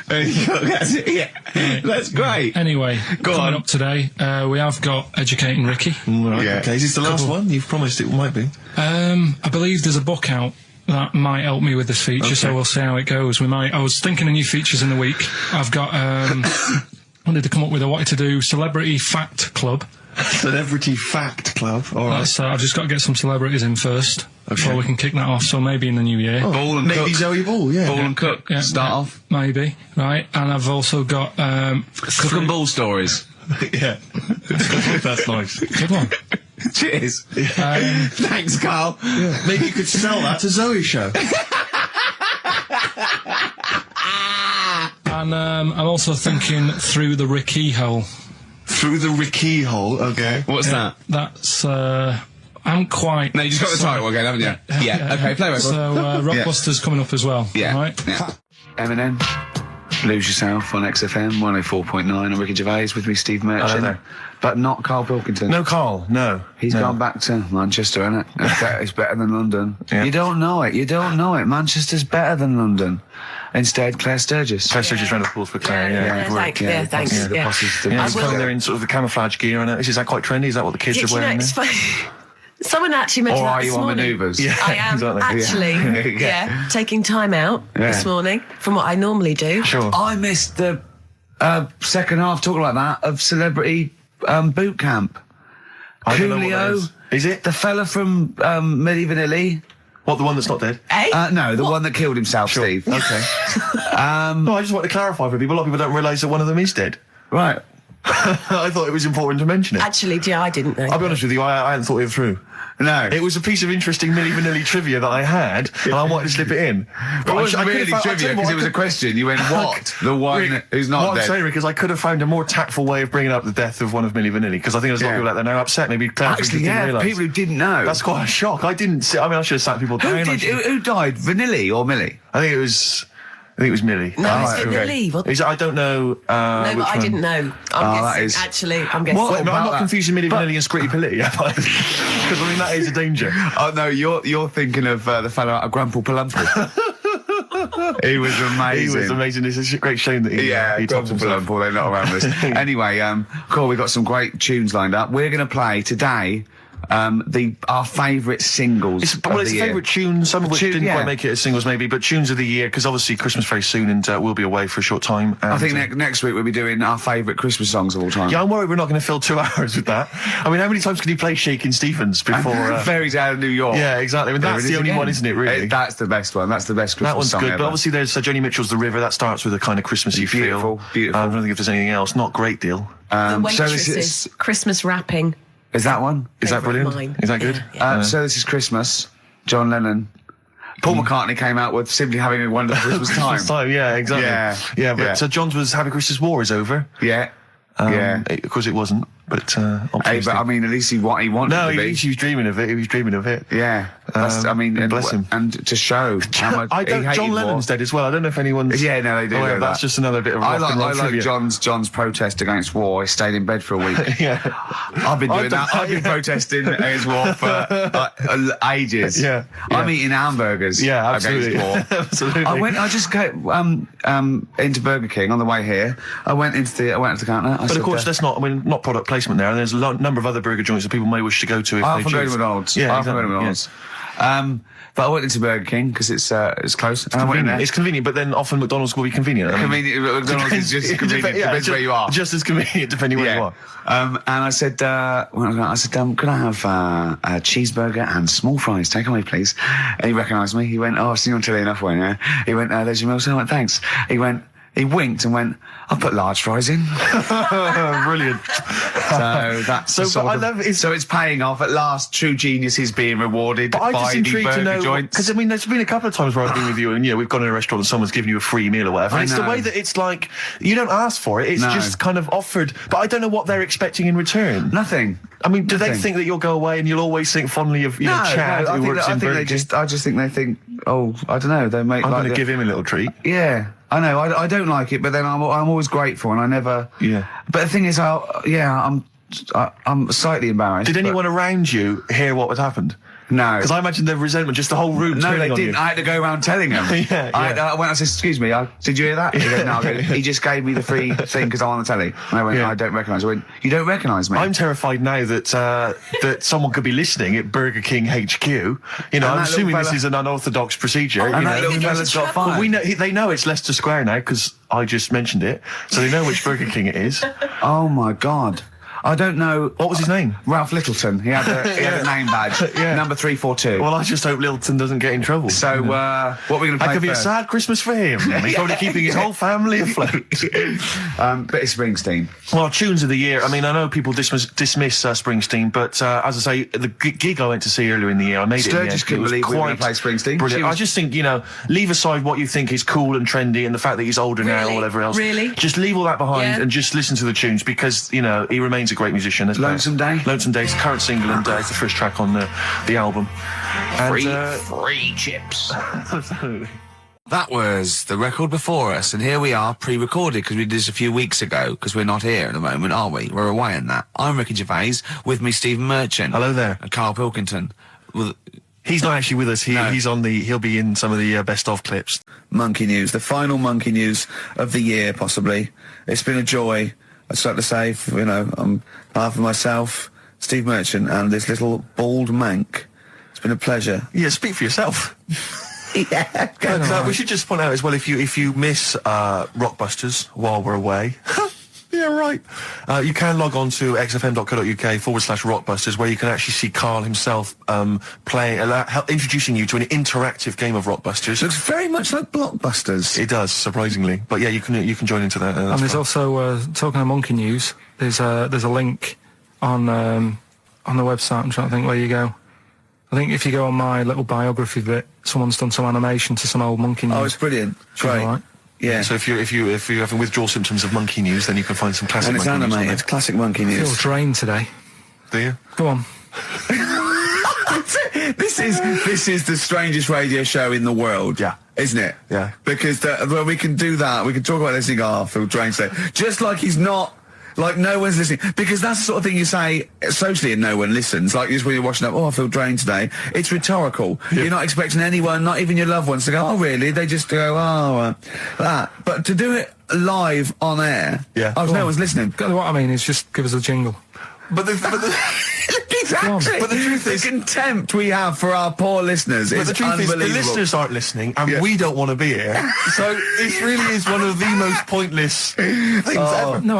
That's it, yeah. Right. That's great. Anyway, coming up today, we have got Educating Ricky. Right, yeah. Okay, is this the last one? You've promised it might be. I believe there's a book out that might help me with this feature, so we'll see how it goes. I was thinking of new features in the week. I've got, wanted to come up with I wanted to do Celebrity Fact Club. Celebrity Fact Club, alright. I've just got to get some celebrities in first, before we can kick that off, so maybe in the new year. Ball and maybe Cook. Zoe Ball, yeah. Ball and Cook. Yeah, Start off. Maybe, right. And I've also got... Cook and Ball stories. Yeah. That's nice. Good one. Cheers. Thanks, Carl. Yeah. Maybe you could sell that to Zoe's show. And I'm also thinking Through the Ricky Hole. Through the Ricky Hole, okay. What's that? That's, I'm quite... No, you just got the title again, haven't you? Yeah. Okay, play record. So, Rockbusters coming up as well. Yeah. Right? Yeah. Eminem, Lose Yourself on XFM 104.9. I'm Ricky Gervais, with me Steve Merchant. But not Karl Pilkington. No, Carl, no. He's gone back to Manchester, isn't it? It's better than London. Yeah. You don't know it. Manchester's better than London. Instead, Claire Sturgis. Claire Sturgis round of applause for Claire, Thanks. The posses. He's coming there in sort of the camouflage gear, and is that quite trendy? Is that what the kids are wearing? It's funny. Someone actually mentioned or that are this you on morning. manoeuvres? Yeah, I am actually, taking time out this morning from what I normally do. Sure. I missed the second half, talking like that, of Celebrity Boot Camp. Coolio. Is it? The fella from Milli Vanilli. What, the one that's not dead? No, the one that killed himself, Steve. Okay. No, I just want to clarify for people. A lot of people don't realise that one of them is dead. Right. I thought it was important to mention it. Actually, I didn't know. I'll be honest with you, I hadn't thought it through. No. It was a piece of interesting Milli Vanilli trivia that I had, and I wanted to slip it in. But it wasn't really trivia, because it was a question. You went, what? The one who's not dead. What I'm saying, Rick, is I could have found a more tactful way of bringing up the death of one of Milli Vanilli, because I think there's a lot of people out there now upset. Maybe actually, didn't realise. People who didn't know. That's quite a shock. I didn't see. I mean, I should have sat people down. Who died? Vanilli or Milli? I think it was Milli. No, it's Vanilli. I don't know. No, but I didn't know. I'm guessing. Actually, I'm guessing. What? No, I'm not confusing Milli Vanilli and Scritti Politti, am I? Because I mean that is a danger. Oh no, you're thinking of the fellow out of Grumple Palumple. He was amazing. He was amazing. It's a great shame that he topped himself. Grumple, they're not around us. Anyway, cool. We've got some great tunes lined up. We're going to play today. Our favourite singles. It's favourite tunes, some of which didn't quite make it as singles maybe, but tunes of the year, because obviously Christmas very soon and we'll be away for a short time. I think next week we'll be doing our favourite Christmas songs of all time. Yeah, I'm worried we're not going to fill 2 hours with that. I mean, how many times can you play Shakin' Stevens before... Fairies Out of New York. Yeah, exactly. I mean, that's the only one, isn't it, really? That's the best one. That's the best Christmas song That one's good, ever. but obviously there's Joni Mitchell's The River. That starts with a kind of Christmassy feel. Beautiful. I don't think if there's anything else. Not great deal. The Waitresses, Christmas Wrapping. Is that one? Is that brilliant? Is that good? Yeah. So This Is Christmas, John Lennon. Paul McCartney came out with Simply Having a Wonderful Christmas Time. Christmas time, yeah, exactly. Yeah, but so John's was Happy Christmas War is over. Yeah. Of course it wasn't. But hey, but I mean, at least he wanted to be. He was dreaming of it. He was dreaming of it. Yeah. I mean, and, bless him. And to show how much John Lennon's dead as well. I don't know if anyone's... Yeah, no, they do. That's just another bit of rock and roll trivia. I like John's protest against war. He stayed in bed for a week. Yeah. I've been doing that. I've been protesting against war for ages. Yeah. I'm eating hamburgers absolutely. against war. Absolutely. I just go into Burger King on the way here. I went to the counter. But of course, that's not product placement there. And there's a number of other burger joints that people may wish to go to if I they often go to choose. McDonald's. Yeah, I often go to McDonald's. But I went into Burger King because it's close. It's convenient. It's convenient, but then often McDonald's will be convenient. McDonald's is just convenient. Depends where you are. Just as convenient depending where you are. And I said, could I have a cheeseburger and small fries? Take away, please. And he recognised me. He went, I've seen you on telly enough, won't you? He went, there's your meal. So I went, thanks. He winked and went, I'll put large fries in. Brilliant. So that's so it's paying off. At last, true genius is being rewarded by the burger joints. Because, I mean, there's been a couple of times where I've been with you and, we've gone to a restaurant and someone's given you a free meal or whatever. And it's the way that it's like, you don't ask for it. It's just kind of offered. But I don't know what they're expecting in return. Nothing. I mean, do they think that you'll go away and you'll always think fondly of, Chad who works in Burger King? I just think they think, I don't know, they make I'm going to give him a little treat. Yeah. I know, I don't like it, but then I'm always grateful, and I never... Yeah. But the thing is, I'm slightly embarrassed. Did anyone around you hear what had happened? No. Because I imagine the resentment, just the whole room No, they on didn't. You. I had to go around telling them. I said, excuse me, did you hear that? He goes, no. He just gave me the free thing because I'm on the telly. And I went, I don't recognise. I went, you don't recognise me? I'm terrified now that that someone could be listening at Burger King HQ. I'm assuming this is an unorthodox procedure. And that little fella's got fired. But they know it's Leicester Square now because I just mentioned it. So they know which Burger King it is. Oh, my God. I don't know. What was his name? Ralph Littleton. He had a name badge. Number 342. Well, I just hope Littleton doesn't get in trouble. So, what are we going to play? That could be a sad Christmas for him. He's probably keeping his whole family afloat. But it's Springsteen. Well, tunes of the year. I mean, I know people dismiss Springsteen, but as I say, the gig I went to see earlier in the year, I made it. Sturgis couldn't believe we were going to play Springsteen. Brilliant. I just think, leave aside what you think is cool and trendy and the fact that he's older now or whatever else. Really? Just leave all that behind and just listen to the tunes because, he remains a great musician. Lonesome Day? Lonesome Day's the current single and it's the first track on the album. Free chips. Absolutely. That was the record before us, and here we are, pre-recorded, because we did this a few weeks ago, because we're not here at the moment, are we? We're away in that. I'm Ricky Gervais, with me Stephen Merchant. Hello there. And Karl Pilkington. He's not actually with us. He'll be in some of the best of clips. Monkey news, the final monkey news of the year, possibly. It's been a joy. I'd like to say, on behalf of myself, Steve Merchant, and this little bald mank. It's been a pleasure. Yeah, speak for yourself. Yeah. We should just point out as well, if you miss Rockbusters while we're away, yeah, right. You can log on to xfm.co.uk/Rockbusters, where you can actually see Karl himself introducing you to an interactive game of Rockbusters. Looks very much like Blockbusters. It does, surprisingly. But yeah, you can join into that. And there's also talking of monkey news. There's a link on the website. I'm trying to think where you go. I think if you go on my little biography bit, someone's done some animation to some old monkey news. Oh, it's brilliant. Great. Right. Yeah. So if you're having withdrawal symptoms of monkey news, then you can find some classic. And it's monkey animated. News Classic monkey news. I feel drained today. Do you? Go on. This is the strangest radio show in the world. Yeah. Isn't it? Yeah. Because when we can do that, we can talk about this and go, I feel drained today. Just like he's not. Like, no one's listening. Because that's the sort of thing you say socially and no one listens. Like, just when you're watching up, I feel drained today. It's rhetorical. Yeah. You're not expecting anyone, not even your loved ones, to go, oh, really? They just go, that. But to do it live on air, no one's listening. What I mean is just give us a jingle. But the exactly. But the truth is, the contempt we have for our poor listeners is unbelievable. The listeners aren't listening, and we don't want to be here. So this really is one of the most pointless things ever. No,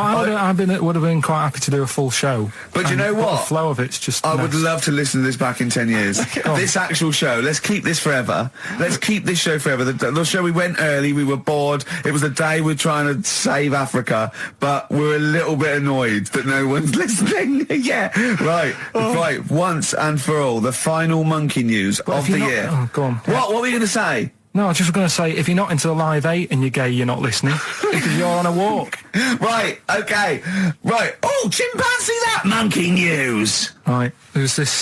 would have been quite happy to do a full show. But you know what? The flow of it's just. I would love to listen to this back in 10 years. This actual show. Let's keep this forever. Let's keep this show forever. The show we went early. We were bored. It was the day we're trying to save Africa, but we're a little bit annoyed that no one's listening. Yeah, right. Right, once and for all, the final monkey news of the year. Oh, go on. What were you going to say? No, I was just going to say, if you're not into the Live 8 and you're gay, you're not listening, because you're on a walk. Right, okay. Right. Oh, chimpanzee that monkey news! Right, there's this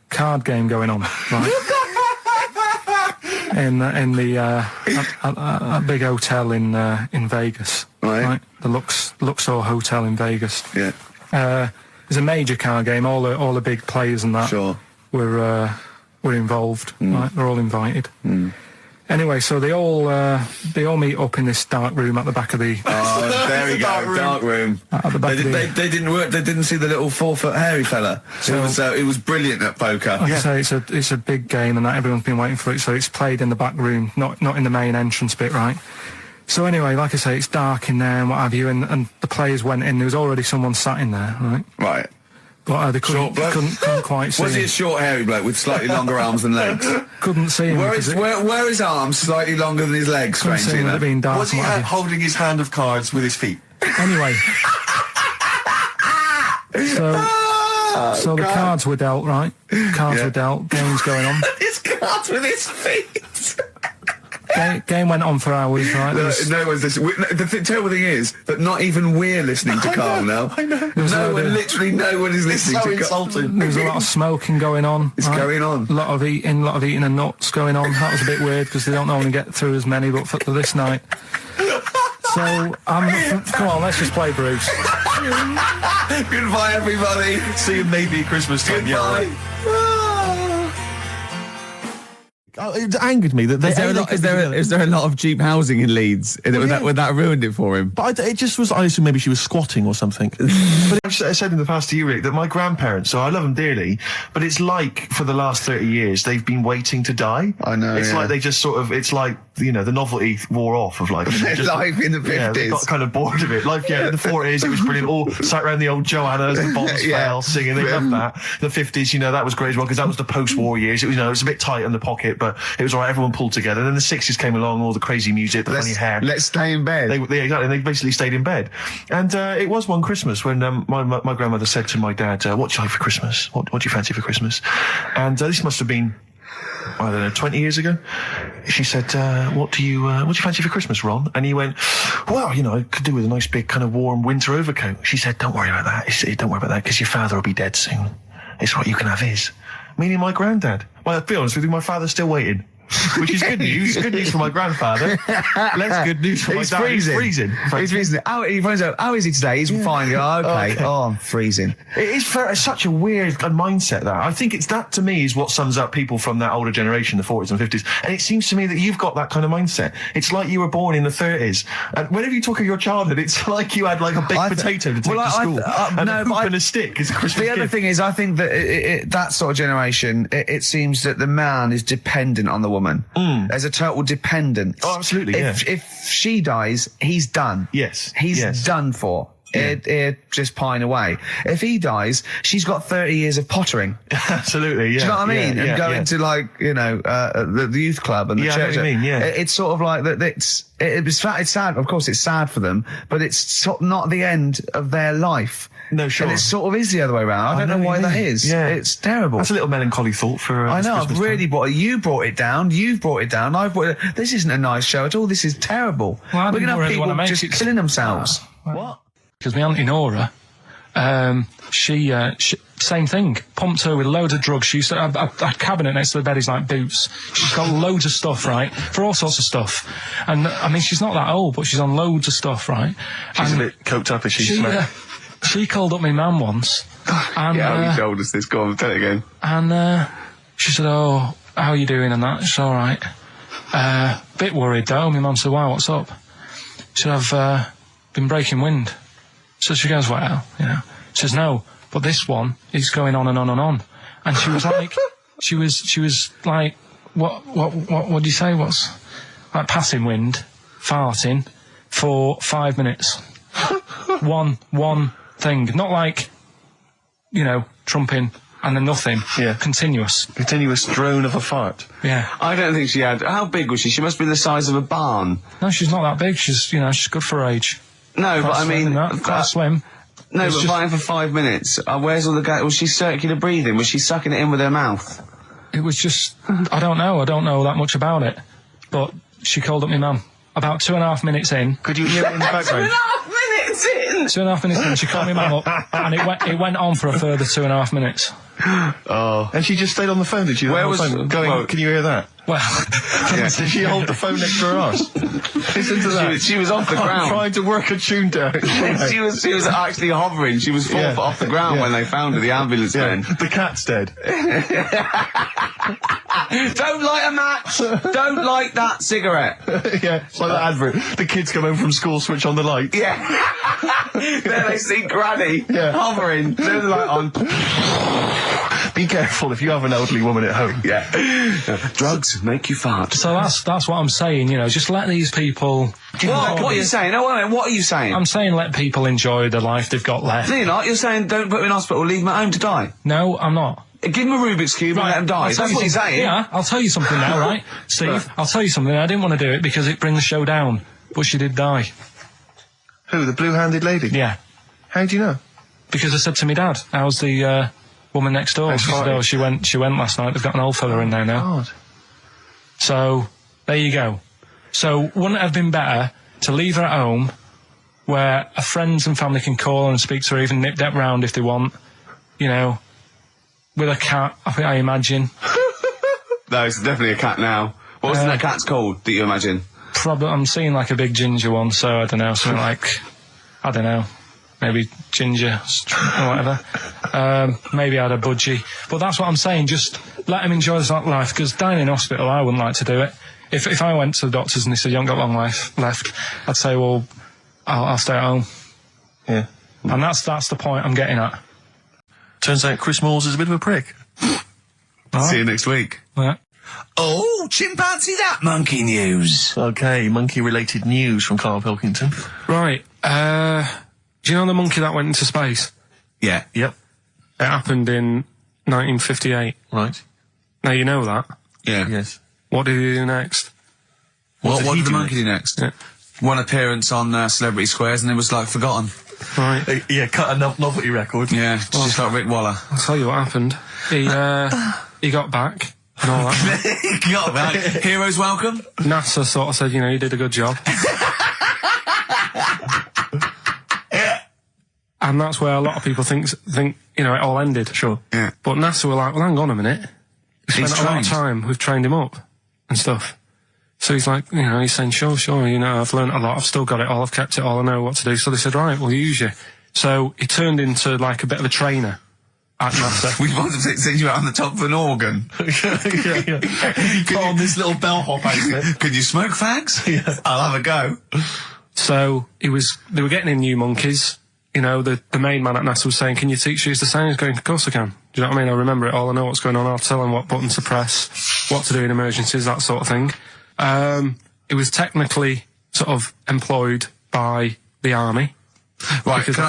card game going on, right? in the big hotel in Vegas. Right. The Luxor Hotel in Vegas. Yeah. There's a major card game, all the big players and that were involved, right? They're all invited. Anyway, so they all meet up in this dark room at the back of the. Oh, there we go, dark room. At the back they didn't work. They didn't see the little 4-foot hairy fella. So it was brilliant at poker. Like I say, it's a big game, and that everyone's been waiting for it. So it's played in the back room, not in the main entrance bit, right? So anyway, like I say, it's dark in there and what have you, and the players went in. There was already someone sat in there, right? Right. But they couldn't quite see Was he him. a short, hairy bloke with slightly longer arms than legs? Couldn't see him. Where his arms slightly longer than his legs, strangely enough? Was he holding his hand of cards with his feet? Anyway. So the cards were dealt, right? Cards were dealt, game's going on. His cards with his feet! Game went on for hours, right? No one's listening. The terrible thing is that not even we're listening to Karl now. I know. Literally no one is listening to Karl. There was a lot of smoking going on. It's going on. A lot of eating and nuts going on. That was a bit weird because they don't normally get through as many, but for this night. So, come on, let's just play Bruce. Goodbye, everybody. See you maybe at Christmas time. Goodbye. Yeah, it angered me that is there a lot of cheap housing in Leeds? Would that ruined it for him? But it just was. I assume maybe she was squatting or something. But I said in the past to you, Rick, that my grandparents. So I love them dearly, but it's like for the last 30 years they've been waiting to die. I know. It's like they just sort of. It's like the novelty wore off of life. Life in the 50s. Yeah, they got kind of bored of it. Life, in the 40s it was brilliant. All sat around the old Joanna's, the bombs fell, singing. They loved that. The 50s, that was great as well because that was the post-war years. It was, it was a bit tight in the pocket, but it was all right. Everyone pulled together. Then the 60s came along, all the crazy music, the funny hair. Let's stay in bed. Exactly. They basically stayed in bed. And it was one Christmas when my grandmother said to my dad, "What do you like for Christmas? What do you fancy for Christmas?" And this must have been, I don't know, 20 years ago. She said, what do you fancy for Christmas, Ron? And he went, well, I could do with a nice big kind of warm winter overcoat. She said, don't worry about that. Don't worry about that because your father will be dead soon. It's right, you can have his. Meaning my granddad. Well, to be honest with you, my father's still waiting. Which is good news. Good news for my grandfather. Less good news for my dad. He's freezing. He's freezing. He finds out, how is he today? He's fine. Oh, okay. Oh, I'm freezing. It is such a weird mindset, that. I think that, to me, is what sums up people from that older generation, the 40s and 50s. And it seems to me that you've got that kind of mindset. It's like you were born in the 30s. And whenever you talk of your childhood, it's like you had like a baked potato to take to school. And a hoop and a stick is a Christmas gift. The other thing is, I think that that sort of generation, it seems that the man is dependent on the woman. There's a total dependence. Oh, absolutely. If she dies, he's done. Yes. He's done for. It just pine away. If he dies, she's got 30 years of pottering. Absolutely, yeah. Do you know what I mean? And going to the youth club and the church. I know what you mean, yeah. It's sort of like that. It's sad. Of course, it's sad for them, but it's not the end of their life. No, sure. And it sort of is the other way around. I don't know why that is. Yeah. It's terrible. That's a little melancholy thought for I know, I've really you brought it down, you've brought it down, I've brought it down. This isn't a nice show at all, this is terrible. Well, we're going to have people just killing themselves. What? Because my Auntie Nora, she same thing, pumped her with loads of drugs. She used to have a cabinet next to the bed is like boots. She's got loads of stuff, right, for all sorts of stuff. And, I mean, she's not that old, but she's on loads of stuff, right? She's a bit coked up, is she? She called up my mum once. And, you told us this. Go on, tell it again. And she said, "Oh, how are you doing?" And that. It's all right. Bit worried though. My mum said, "Why? What's up?" She said, "I've been breaking wind." So she goes, "Well, She says, "No, but this one is going on and on and on." And she was like, she was like, what do you say? What's like passing wind, farting for 5 minutes. One thing, not like, trumping and then nothing. Yeah. Continuous drone of a fart. Yeah. I don't think she had. How big was she? She must be the size of a barn. No, she's not that big. She's, she's good for her age. No, but I mean, quite slim. No, but fighting for 5 minutes. Where's all the gas? Was she circular breathing? Was she sucking it in with her mouth? It was just, I don't know that much about it. But she called up my mum. About 2.5 minutes in. Could you hear it in the background? 2.5 minutes in! 2.5 minutes in, she called my mum up, and it went on for a further 2.5 minutes. Oh. And she just stayed on the phone, did she? Where was... Going, can you hear that? Well... Did she hold the phone next to her arse? Listen to that. She was off the ground. Trying to work a tune down. she was actually hovering. She was 4 foot off the ground when they found her, the ambulance men. The cat's dead. Don't light a match! Don't light that cigarette! Yeah, it's like that advert. The kids come home from school, switch on the light. Yeah. Then they see Granny hovering, turn the light on. Be careful if you have an elderly woman at home. Yeah. Drugs make you fart. So that's what I'm saying, you know, just let these people... What are you saying? No, wait, what are you saying? I'm saying let people enjoy the life they've got left. No, you're not. You're saying don't put them in hospital, leave them at home to die. No, I'm not. Give them a Rubik's Cube and let them die. That's what you're saying. Yeah, I'll tell you something now, right? Steve, I'll tell you something. I didn't want to do it because it brings the show down. But she did die. Who, the blue-handed lady? Yeah. How do you know? Because I said to my dad, how's the woman next door? She said, oh, she went last night. They've got an old fella in there now. God. So, there you go. So, wouldn't it have been better to leave her at home where her friends and family can call and speak to her, even nip that round if they want, you know, with a cat, I imagine. No, it's definitely a cat now. What's that cat's called that you imagine? Probably, I'm seeing like a big ginger one, so I don't know, something like, I don't know, maybe ginger or whatever. Maybe I had a budgie. But that's what I'm saying, just let them enjoy that life, because dying in hospital, I wouldn't like to do it. If I went to the doctors and they said, you haven't got long life left, I'd say, well, I'll stay at home. Yeah. And that's the point I'm getting at. Turns out Chris Moores is a bit of a prick. Right. See you next week. Yeah. Oh, chimpanzee that monkey news. Okay, monkey-related news from Karl Pilkington. Right. Do you know the monkey that went into space? Yeah. Yep. It happened in 1958. Right. Now you know that. Yeah. Yes. What did he do next? What did the monkey do next? Yeah. One appearance on Celebrity Squares and it was like forgotten. Right. Yeah, cut a novelty record. Yeah, just like Rick Waller. I'll tell you what happened. He got back and all that. He got back. Heroes welcome. NASA sort of said, you know, you did a good job. And that's where a lot of people think, you know, it all ended. Sure. Yeah. But NASA were like, well, hang on a minute. We spent a lot of time, we've trained him up and stuff. So he's like, you know, he's saying, sure, you know, I've learned a lot, I've still got it all, I've kept it all, I know what to do. So they said, right, we'll use you. So he turned into like a bit of a trainer at NASA. We wanted to send you out on the top of an organ. yeah. You put on this little bellhop outfit. Could you smoke fags? Yeah. I'll have a go. So they were getting in new monkeys. You know, the main man at NASA was saying, can you teach these the sound? He's going, of course I can. Do you know what I mean? I remember it all, I know what's going on, I'll tell them what buttons to press, what to do in emergencies, that sort of thing. It was technically sort of employed by the army. Right, can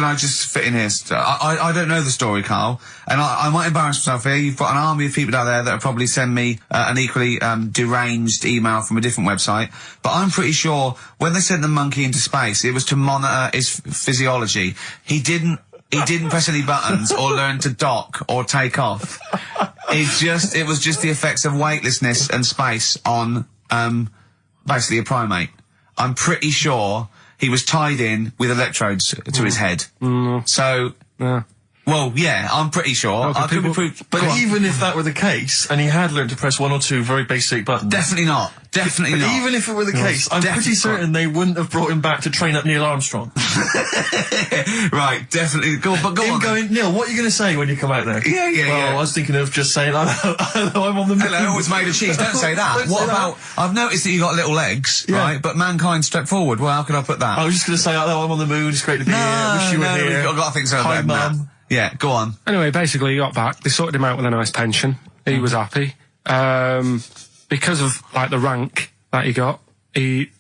I just fit in here? I don't know the story, Carl, and I might embarrass myself here. You've got an army of people out there that will probably send me an equally deranged email from a different website, but I'm pretty sure when they sent the monkey into space, it was to monitor his physiology. He didn't press any buttons or learn to dock or take off. It was just the effects of weightlessness and space on basically a primate. I'm pretty sure he was tied in with electrodes to his head. So, well, yeah, I'm pretty sure. Okay, I could be proved. But even if that were the case, and he had learned to press one or two very basic buttons... Definitely not. Definitely not. Even if it were the case, I'm pretty certain they wouldn't have brought him back to train up Neil Armstrong. Right, definitely. Go on. Going, Neil, what are you going to say when you come out there? Yeah. I was thinking of just saying, I'm on the moon. Hello, it's made of cheese. Don't say that. What about... I've noticed that you got little legs, right? But mankind stepped forward. Well, how can I put that? I was just going to say, I'm on the moon, it's great to be here, wish you were here. I've got to think so about that. Yeah, go on. Anyway, basically he got back, they sorted him out with a nice pension. He was happy. Because of, like, the rank that he got, he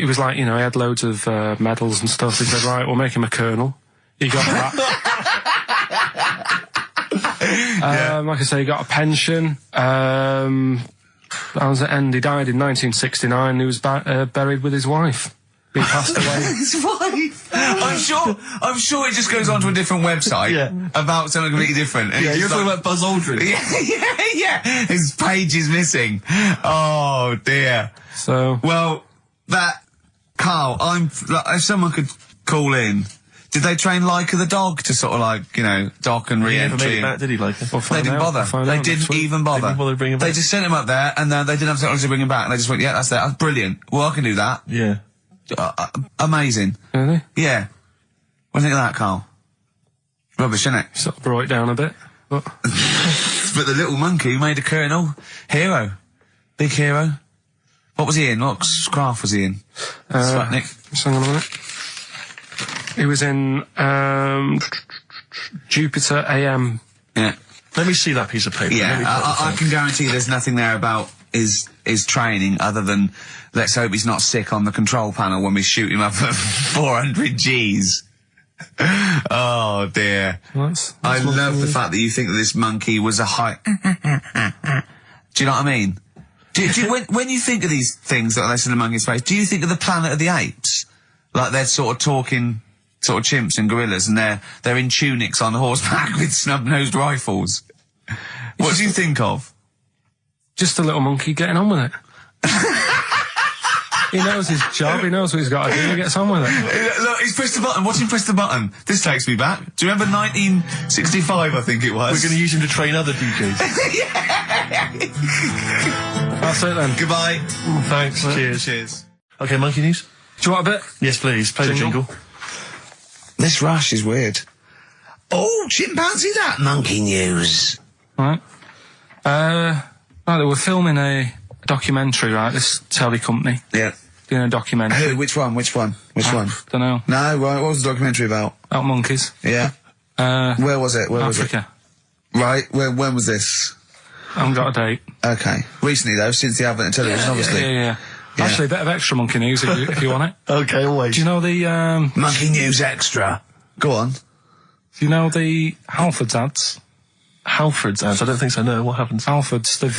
was like, you know, he had loads of medals and stuff. He said, right, we'll make him a colonel. He got that. Like I say, he got a pension. How does it end? He died in 1969. He was buried with his wife. He passed away. His wife? I'm sure it just goes onto a different website about something completely different. And you're talking about Buzz Aldrin. Yeah. His page is missing. Oh dear. So Carl, if someone could call in. Did they train Leica the dog to sort of dock and re-entry? Did he, Leica? They didn't bother. They didn't even bother. They just sent him up there, and they didn't have technology to bring him back. And they just went, yeah, that's it. That's brilliant. Well, I can do that. Yeah. Amazing. Really? Yeah. What do you think of that, Carl? Rubbish, isn't it? Sort of brought it down a bit. But But the little monkey made a colonel. Hero. Big hero. What was he in? What craft was he in? Sputnik. Just hang on a minute. He was in Jupiter AM. Yeah. Let me see that piece of paper. Yeah, I can guarantee there's nothing there about his training other than let's hope he's not sick on the control panel when we shoot him up at 400 Gs. Oh dear. I love the fact that you think that this monkey was a high... Do you know what I mean? When you think of these things that are less in the monkey's face, do you think of the Planet of the Apes? Like they're sort of talking... sort of chimps and gorillas, and they're in tunics on horseback with snub-nosed rifles. What do you think of? Just a little monkey getting on with it. He knows his job, he knows what he's got to do, he gets on with it. Look, he's pressed the button, watch him press the button. This takes me back. Do you remember 1965, I think it was? We're going to use him to train other DJs. That's it then. Goodbye. Thanks, cheers. Okay, monkey news? Do you want a bit? Yes, please, play the jingle. This rush is weird. Oh, chimpanzee that monkey news. Right. They were filming a documentary, right, this telly company. Yeah. Doing a documentary. Who? Which one? One? Don't know. No, right, what was the documentary about? About monkeys. Yeah. Where was it? Africa. Right, when was this? I haven't got a date. Okay. Recently though, since the advent of television, obviously. Yeah. Actually, a bit of extra monkey news if you want it. Okay, always. Do you know the... Monkey news extra. Go on. Do you know the Halfords ads? Halfords ads? I don't think so, no. What happens? Halfords, they've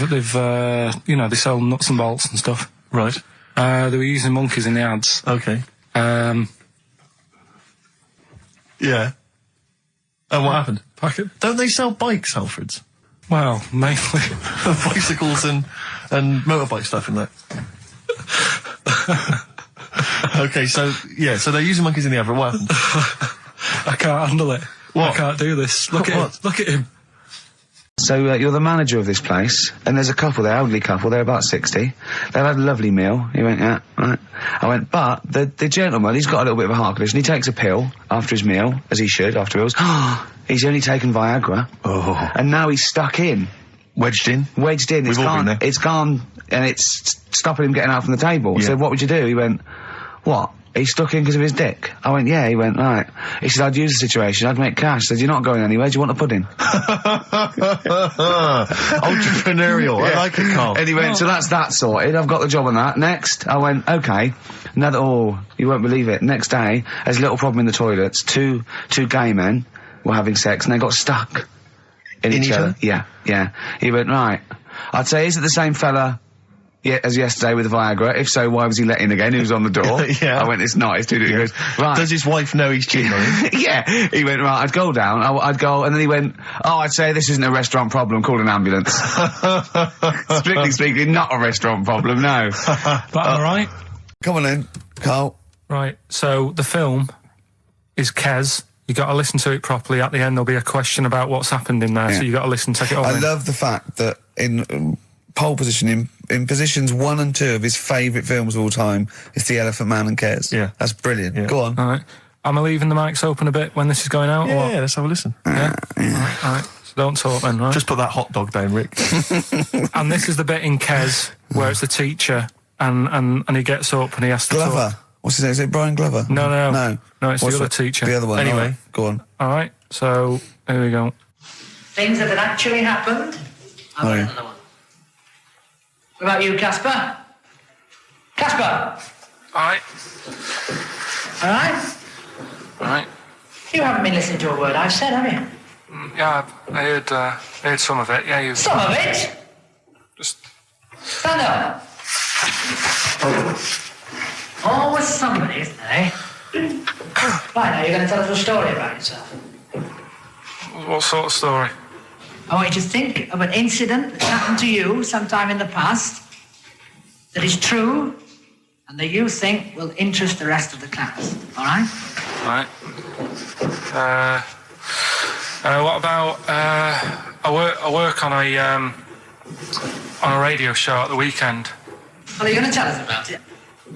they sell nuts and bolts and stuff. Right. They were using monkeys in the ads. Okay. Yeah. And what happened? Packet. Don't they sell bikes, Halfords? Well, mainly. Bicycles and motorbike stuff in that. Okay, so they're using monkeys in the advert. What happened? I can't handle it. What? I can't do this. Look at him. Look at him. So you're the manager of this place, and there's a couple there, elderly couple. They're about 60. They've had a lovely meal. He went, yeah, right. I went, but the gentleman, he's got a little bit of a heart condition. He takes a pill after his meal, as he should after meals. He's only taken Viagra, and now he's stuck in. Wedged in. It's gone, and it's stopping him getting out from the table. Yeah. So what would you do? He went, what? He's stuck in because of his dick. I went, yeah. He went, right. He said, I'd use the situation. I'd make cash. I said, you're not going anywhere. Do you want a pudding? Entrepreneurial. I like it, Carl. And he went, so that's that sorted. I've got the job on that. Next. I went, okay. You won't believe it. Next day, there's a little problem in the toilets. Two gay men were having sex and they got stuck in each other. Yeah. He went, right. I'd say, is it the same fella as yesterday with the Viagra? If so, why was he let in again? He was on the door. Yeah. I went, it's not. It's too different. He goes, right. Does his wife know he's cheating on him? Yeah. He went, right, I'd go down. I'd go, and then he went, I'd say this isn't a restaurant problem. Call an ambulance. Strictly speaking, not a restaurant problem, no. But all right. Come on then, Carl. Right. So the film is Kes. You got to listen to it properly. At the end, there'll be a question about what's happened in there, so you got to listen, take it all in. I love the fact that in pole position, in positions 1 and 2 of his favourite films of all time, it's The Elephant Man and Kes. Yeah. That's brilliant. Yeah. Go on. All right. Am I leaving the mics open a bit when this is going out? or what? Yeah, let's have a listen. Yeah? All right. So don't talk then, right? Just put that hot dog down, Rick. And this is the bit in Kes where it's the teacher and he gets up and he has to Glover. talk. What's his name? Is it Brian Glover? No, it's What's the other teacher. The other one. Anyway. Right. Go on. All right, so here we go. Things that had actually happened. I've got another one. What about you, Casper? Casper! All right. All right? All right. You haven't been listening to a word I've said, have you? Yeah, I heard some of it. Yeah, you... Some of it? Just... Stand up. Always somebody, isn't there, eh? Right, now you're going to tell us a story about yourself. What sort of story? I want you to think of an incident that happened to you sometime in the past that is true and that you think will interest the rest of the class. All right? Right. What about I work on a radio show at the weekend. Well, are you going to tell us about it?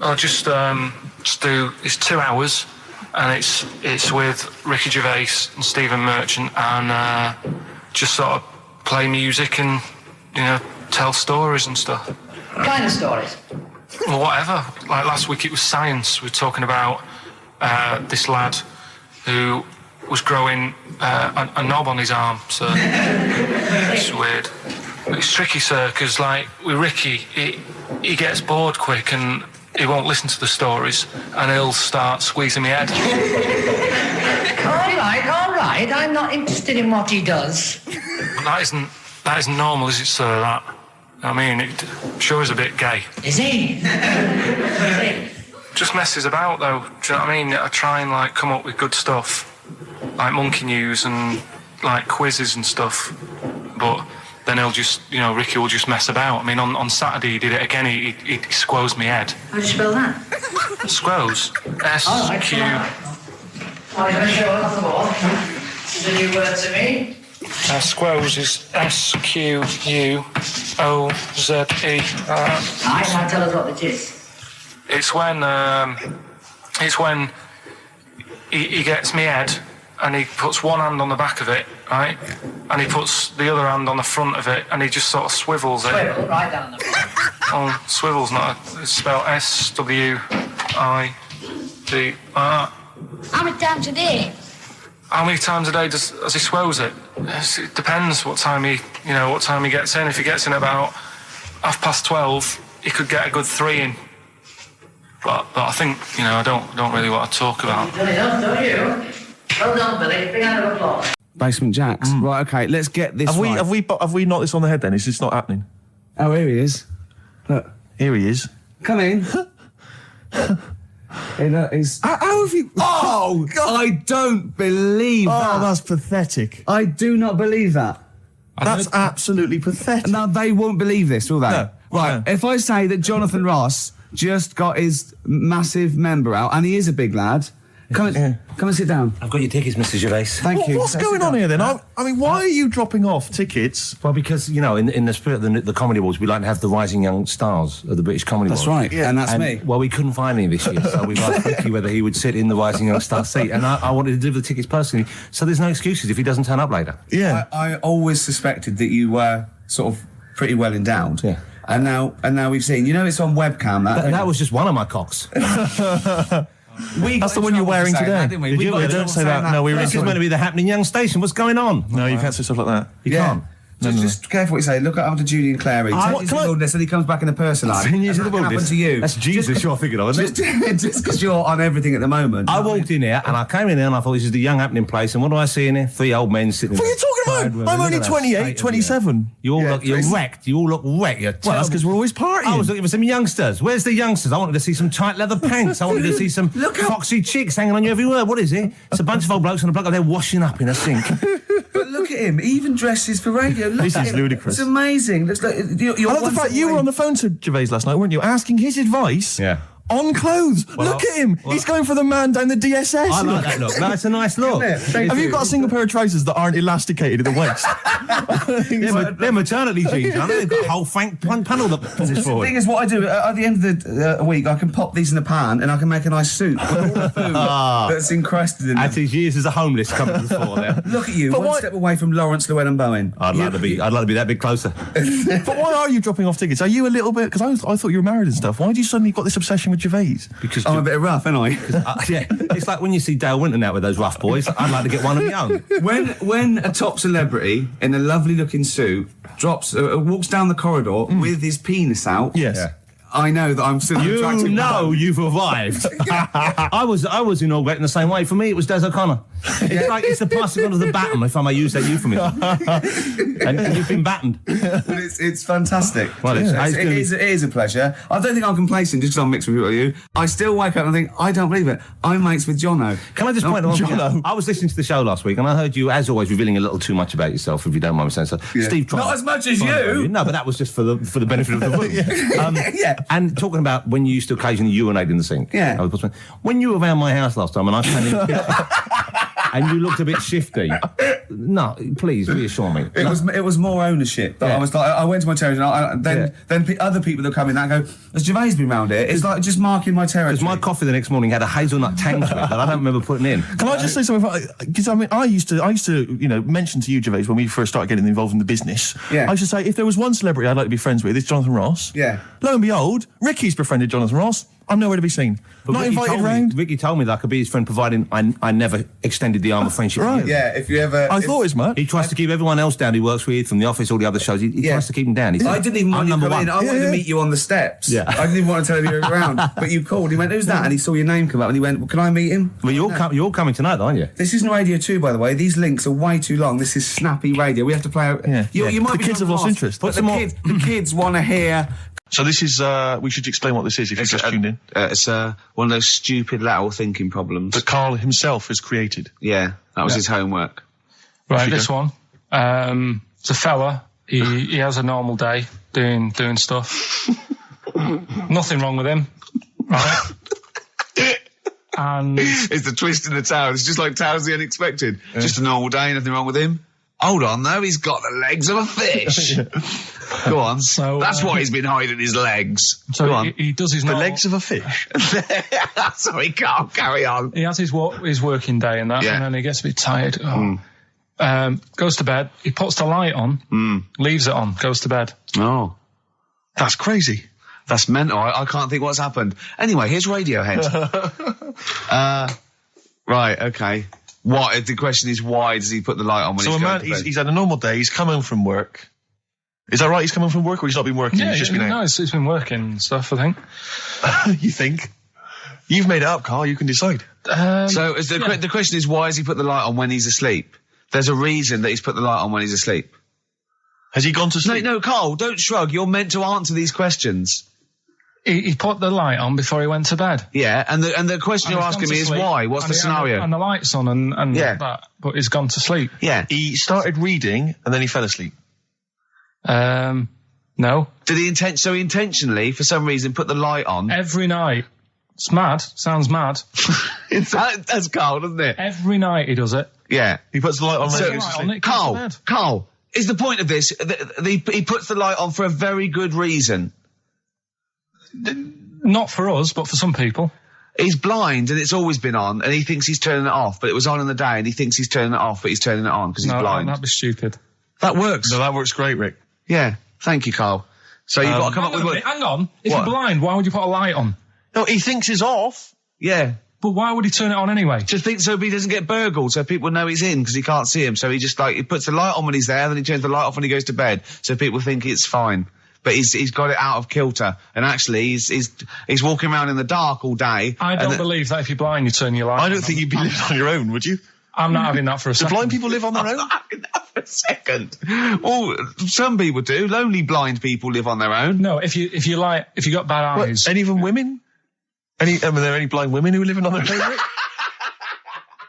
I'll just do. It's 2 hours, and it's with Ricky Gervais and Stephen Merchant, and just sort of play music and tell stories and stuff. What kind of stories? Well, whatever. Like last week, it was science. We were talking about this lad who was growing a knob on his arm. So it's weird. It's tricky, sir, because like with Ricky, he gets bored quick and he won't listen to the stories, and he'll start squeezing my head. All right. I'm not interested in what he does. That isn't normal, is it, sir? That. I mean, it sure is a bit gay. Is he? Just messes about, though. Do you know what I mean? I try and like come up with good stuff, like monkey news and like quizzes and stuff, but then he'll just, Ricky will just mess about. I mean, on Saturday he did it again. He squoze me head. How do you spell that? Squoze. S-Q... Oh, you're going to show it off the wall? This is a new word to me. Squoze is S-Q-U-O-Z-E. Now tell us what it is. It's when he gets me head and he puts one hand on the back of it, right? And he puts the other hand on the front of it and he just sort of swivels it. Swivel, right down the front. Oh, swivel's not it's spelled S-W-I-V-R. How many times a day? How many times a day does he swells it? It depends what time he gets in. If he gets in about 12:30, he could get a good 3 in. But I think, I don't really want to talk about. You've done enough, don't you? Well done, Billy. Big round of applause. Basement Jacks. Right, okay, let's get this right. Have we knocked this on the head then? Is this not happening? Oh, here he is. Look. Here he is. Come in. How have you... Oh, God. I don't believe that. Oh, that's pathetic. I do not believe that. That's absolutely pathetic. Now, they won't believe this, will they? No. Right, No. if I say that Jonathan Ross just got his massive member out, and he is a big lad, come and sit down. I've got your tickets, Mr. Gervais. Thank you. What's going on here then? I mean, why are you dropping off tickets? Well, because, in the spirit of the Comedy Awards, we like to have the rising young stars of the British Comedy Awards. That's right, and that's me. Well, we couldn't find any this year, so we've asked Ricky whether he would sit in the rising young star seat, and I wanted to deliver the tickets personally, so there's no excuses if he doesn't turn up later. Yeah. I always suspected that you were sort of pretty well endowed. Yeah. And now we've seen, it's on webcam. That was just one of my cocks. That's the one you're wearing today. Don't say that. No, This is meant to be the happening young station. What's going on? No, you can't say stuff like that. You can't. Just careful what you say. Look after Julian Clary. 10 years in the wilderness and he comes back in the person line. 10 years in the wilderness. Happened to you. That's Jesus you're thinking of, isn't it? Just because you're on everything at the moment. I walked in here and I came in here and I thought this is the young happening place, and what do I see in here? 3 old men sitting What are you talking about? I'm only 28, 27. You're wrecked. You all look wrecked. Well, that's because we're always partying. I was looking for some youngsters. Where's the youngsters? I wanted to see some tight leather pants. I wanted to see some foxy chicks hanging on you every word. What is it? It's a bunch of old blokes and a bloke up there washing up in a sink. But look at him. He even dresses for radio. Look This at is him. ludicrous. It's amazing. Looks like I love the fact you were on the phone to Gervais last night, weren't you? Asking his advice. Yeah. On clothes. Look at him. He's going for the man down the DSS. I like that look. That's a nice look. Have you got a single pair of trousers that aren't elasticated at the waist? They're maternity jeans, aren't they? They've got a whole panel that puts this The forward. thing is, what I do at the end of the week, I can pop these in a pan and I can make a nice soup with all the food that's encrusted in As them. his years as a homeless come to the fore there. Look at you, one step away from Lawrence Llewellyn Bowen. I'd like to be that bit closer. But why are you dropping off tickets? Are you a little bit... Because I thought you were married and stuff. Why did you suddenly got this obsession with Gervais? Because I'm a bit rough, ain't I? yeah, it's like when you see Dale Winton out with those rough boys. I'd like to get one of my own. When a top celebrity in a lovely looking suit walks down the corridor with his penis out, Yes. Yeah. I know that I'm still attractive. You've arrived. I was inaugurated in the same way. For me, it was Des O'Connor. It's like it's the passing on of the baton, if I may use that euphemism. and you've been battened. It's fantastic. Well, it is a pleasure. I don't think I'm complacent just because I'm mixed with you. I still wake up and think, I don't believe it. I'm mates with Jono. Can I just point out one thing? I was listening to the show last week and I heard you, as always, revealing a little too much about yourself, if you don't mind me saying so. Yeah. Steve, not as much as you. No, but that was just for the benefit of the room. Yeah. And talking about when you used to occasionally urinate in the sink. Yeah. When you were around my house last time and I came in and you looked a bit shifty. No, please reassure me. It was more ownership. I was like, I went to my territory and then other people that come in and go, has Gervais been round here? It's like just marking my territory. Because my coffee the next morning had a hazelnut tang to it that I don't remember putting in. Can I just say something? Because I used to mention to you, Gervais, when we first started getting involved in the business. Yeah. I used to say, if there was one celebrity I'd like to be friends with, it's Jonathan Ross. Yeah. Lo and behold, Ricky's befriended Jonathan Ross. I'm nowhere to be seen. But Not invited round. Ricky told me that I could be his friend, providing I never extended the arm of friendship. Right. Yeah, if you ever... I thought as much. He tries to keep everyone else down he works with, from the office, all the other shows. He tries to keep them down. I didn't even want you to come in. I wanted to meet you on the steps. Yeah. I didn't even want to tell you you were around. But you called. He went, who's that? And he saw your name come up and he went, well, can I meet him? Well, you're coming tonight, aren't you? This isn't Radio 2, by the way. These links are way too long. This is snappy radio. We have to play out... Yeah. You might The be kids have lost interest. But the kids want to hear... So this is, we should explain what this is if you've just tuned in. It's one of those stupid lateral thinking problems. That Karl himself has created. Yeah, that was his homework. Right, this one. It's a fella. He has a normal day doing stuff. Nothing wrong with him. Right? And it's the twist in the tale. It's just like Tales of the Unexpected. Yeah. Just a normal day, nothing wrong with him. Hold on, though, he's got the legs of a fish. Go on. So that's why he's been hiding his legs. So Go on. He does his the legs of a fish. Sorry, can't carry on. He has his working day and that, and then he gets a bit tired. Goes to bed. He puts the light on, leaves it on, goes to bed. Oh, that's crazy. That's mental. I can't think what's happened. Anyway, here's Radiohead. Right. Okay. What? The question is, why does he put the light on when he's going to bed? He's had a normal day. He's come home from work. Is that right? He's come home from work, or he's not been working? Yeah, he's just been out? No, he's been working and stuff, I think. You think? You've made it up, Karl. You can decide. So the question is, why has he put the light on when he's asleep? There's a reason that he's put the light on when he's asleep. Has he gone to sleep? No, Karl, don't shrug. You're meant to answer these questions. He put the light on before he went to bed. Yeah, and the question you're asking me is why? What's the scenario? And the light's on and that, but he's gone to sleep. Yeah. He started reading and then he fell asleep. No. Did he intentionally, for some reason, put the light on? Every night. It's mad. Sounds mad. That's Karl, doesn't it? Every night he does it. Yeah. He puts the light on when he goes to sleep. Karl, is the point of this, he puts the light on for a very good reason. Not for us, but for some people. He's blind and it's always been on, and he thinks he's turning it off, but it was on in the day, and he thinks he's turning it off, but he's turning it on because he's blind. No, that'd be stupid. That works. No, that works great, Rick. Yeah. Thank you, Karl. So you've got to come up with... Hang on. If you're blind, why would you put a light on? No, he thinks it's off. Yeah. But why would he turn it on anyway? Just think so he doesn't get burgled, so people know he's in because he can't see him. So he just he puts the light on when he's there, then he turns the light off when he goes to bed, so people think it's fine. But he's got it out of kilter, and actually he's walking around in the dark all day. I don't believe that if you're blind, you turn your light on. I don't think you'd be living on your own, would you? I'm not having that for a second. Do blind people live on their own? I'm not having that for a second. Well, some people do. Lonely blind people live on their own. No, if you got bad eyes. What, even women? Are there any blind women who are living on their own?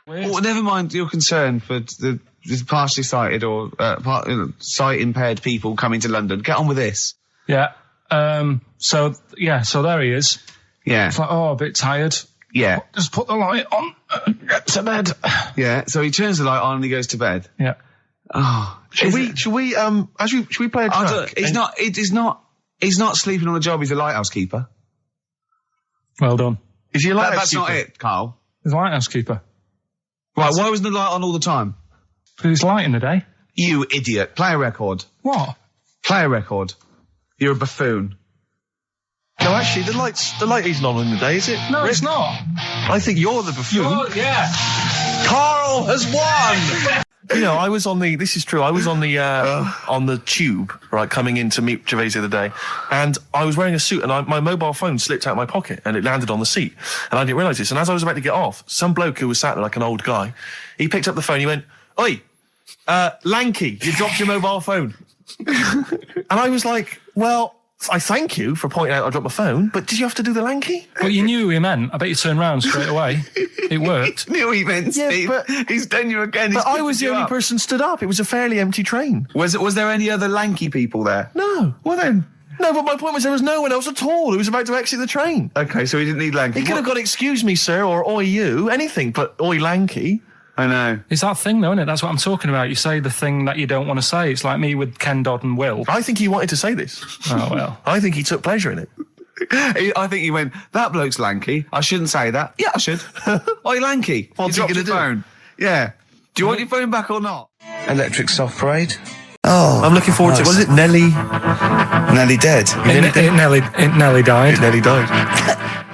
Well, never mind your concern for the partially sighted or sight impaired people coming to London. Get on with this. Yeah. So there he is. Yeah. It's like, a bit tired. Yeah. Just put the light on. Get to bed. Yeah. So he turns the light on and he goes to bed. Yeah. Oh. Should we play a track? He's not sleeping on the job. He's a lighthouse keeper. Well done. Is he a lighthouse keeper? That's not it, Karl. He's a lighthouse keeper. Right. Why wasn't the light on all the time? Because it's light in the day. You idiot. Play a record. What? Play a record. You're a buffoon. No, actually, the light isn't on in the day, is it? No, it's not. I think you're the buffoon. Yeah. Karl has won! You know, I was on the. This is true. I was on the tube, right, coming in to meet Gervais the other day, and I was wearing a suit, and my mobile phone slipped out of my pocket, and it landed on the seat, and I didn't realise this. And as I was about to get off, some bloke who was sat there like an old guy, he picked up the phone. He went, "Oi, Lanky, you dropped your mobile phone." And I was like, "Well, I thank you for pointing out I dropped my phone, but did you have to do the Lanky?" Well, you knew who he meant. I bet you turned round straight away. It worked. Knew what he meant, Steve. But he's done you again. But I was the only person stood up. It was a fairly empty train. Was there any other lanky people there? No. Well then. No, but my point was there was no one else at all who was about to exit the train. Okay, so he didn't need lanky. He could have gone, "Excuse me, sir," or "Oi, you," anything, but "Oi, Lanky." I know. It's that thing, though, isn't it? That's what I'm talking about. You say the thing that you don't want to say. It's like me with Ken Dodd and Will. I think he wanted to say this. Oh, well. I think he took pleasure in it. I think he went, "That bloke's lanky. I shouldn't say that." "Yeah, I should." "Oi, lanky. What's he going to do?" Phone. Yeah. "Do you want your phone back or not?" Electric Soft Parade. Oh, I'm looking forward to it. Was it Nelly? Nearly dead. It nearly died. It nearly died.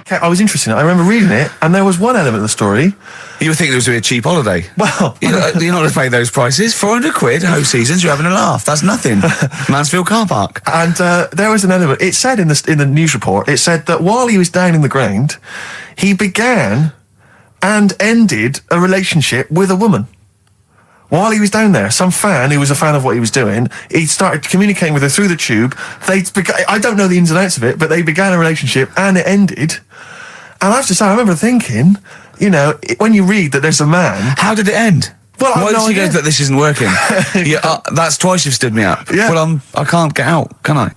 I was interested in it. I remember reading it, and there was one element of the story. You were thinking it was going to be a cheap holiday. Well, you're not going to pay those prices. 400 quid, host seasons, you're having a laugh. That's nothing. Mansfield car park. And there was an element. It said in the news report, it said that while he was down in the ground, he began and ended a relationship with a woman. While he was down there, some fan who was a fan of what he was doing, he started communicating with her through the tube. I don't know the ins and outs of it, but they began a relationship and it ended. And I have to say, I remember thinking, you know, when you read that there's a man... How did it end? Well, why did you go that this isn't working? That's twice you've stood me up. Yeah. Well, I can't get out, can I?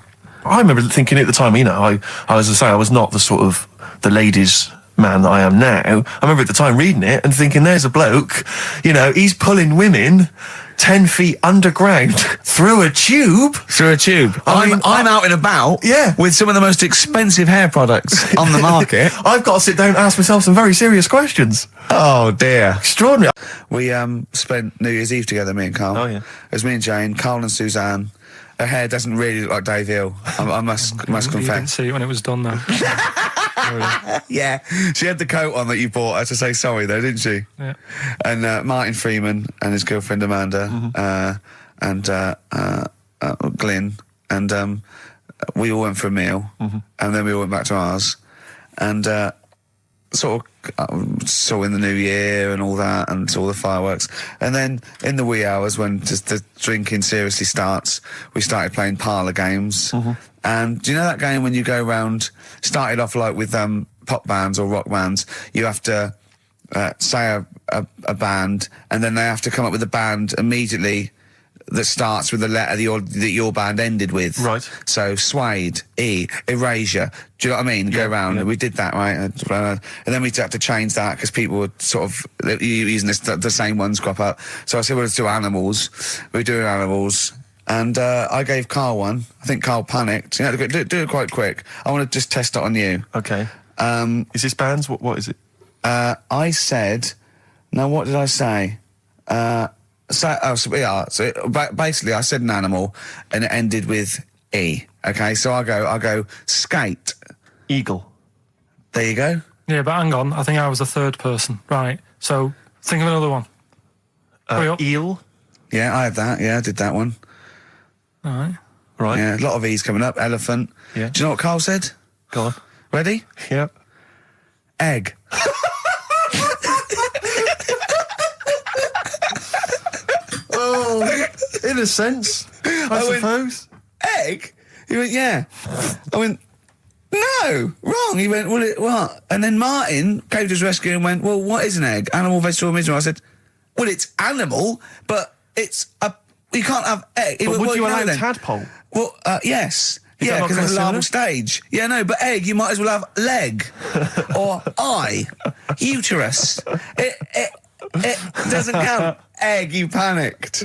I remember thinking at the time, you know, I was I was not the sort of the ladies' man that I am now. I remember at the time reading it and thinking, there's a bloke, you know, he's pulling women 10 feet underground through a tube. Through a tube. I'm out and about with some of the most expensive hair products on the market. I've got to sit down and ask myself some very serious questions. Oh, dear. Extraordinary. We spent New Year's Eve together, me and Carl. Oh, yeah. It was me and Jane, Carl and Suzanne. Her hair doesn't really look like Dave Hill, I must confess. You didn't see it when it was done, though. Yeah, she had the coat on that you bought her to say sorry, though, didn't she? Yeah. And Martin Freeman and his girlfriend Amanda and Glyn and we all went for a meal and then we all went back to ours and sort of saw in the new year and all that and saw the fireworks, and then in the wee hours when just the drinking seriously starts, we started playing parlour games. And do you know that game when you go round, started off like with pop bands or rock bands, you have to say a band and then they have to come up with a band immediately that starts with the letter that your band ended with. Right. So Suede, E, Erasure. Do you know what I mean? Go round. Yeah. We did that, right? And then we had to change that because people were sort of using the same ones crop up. So I said, well, let's do Animals. We were doing Animals. And I gave Carl one. I think Carl panicked. You know, do it quite quick. I want to just test it on you. Okay. Is this bands? What is it? I said... No, what did I say? So basically, I said an animal, and it ended with E. Okay, so I go skate. Eagle. There you go. Yeah, but hang on. I think I was the third person. Right. So think of another one. Eel. Yeah, I had that. Yeah, I did that one. All right. Right. Yeah, a lot of E's coming up. Elephant. Yeah. Do you know what Carl said? Go on. Ready? Yep. Egg. Oh, in a sense, I suppose. Egg? He went, yeah. I went, no, wrong. He went, well, what? And then Martin came to his rescue and went, well, what is an egg? Animal, vegetable, mineral. I said, well, it's animal, but it's you can't have egg. But would you allow tadpole? Well, yes. Is yeah, because it's a larval similar? stage. Yeah, no, but egg, you might as well have leg or eye, uterus. It doesn't count. Egg, you panicked.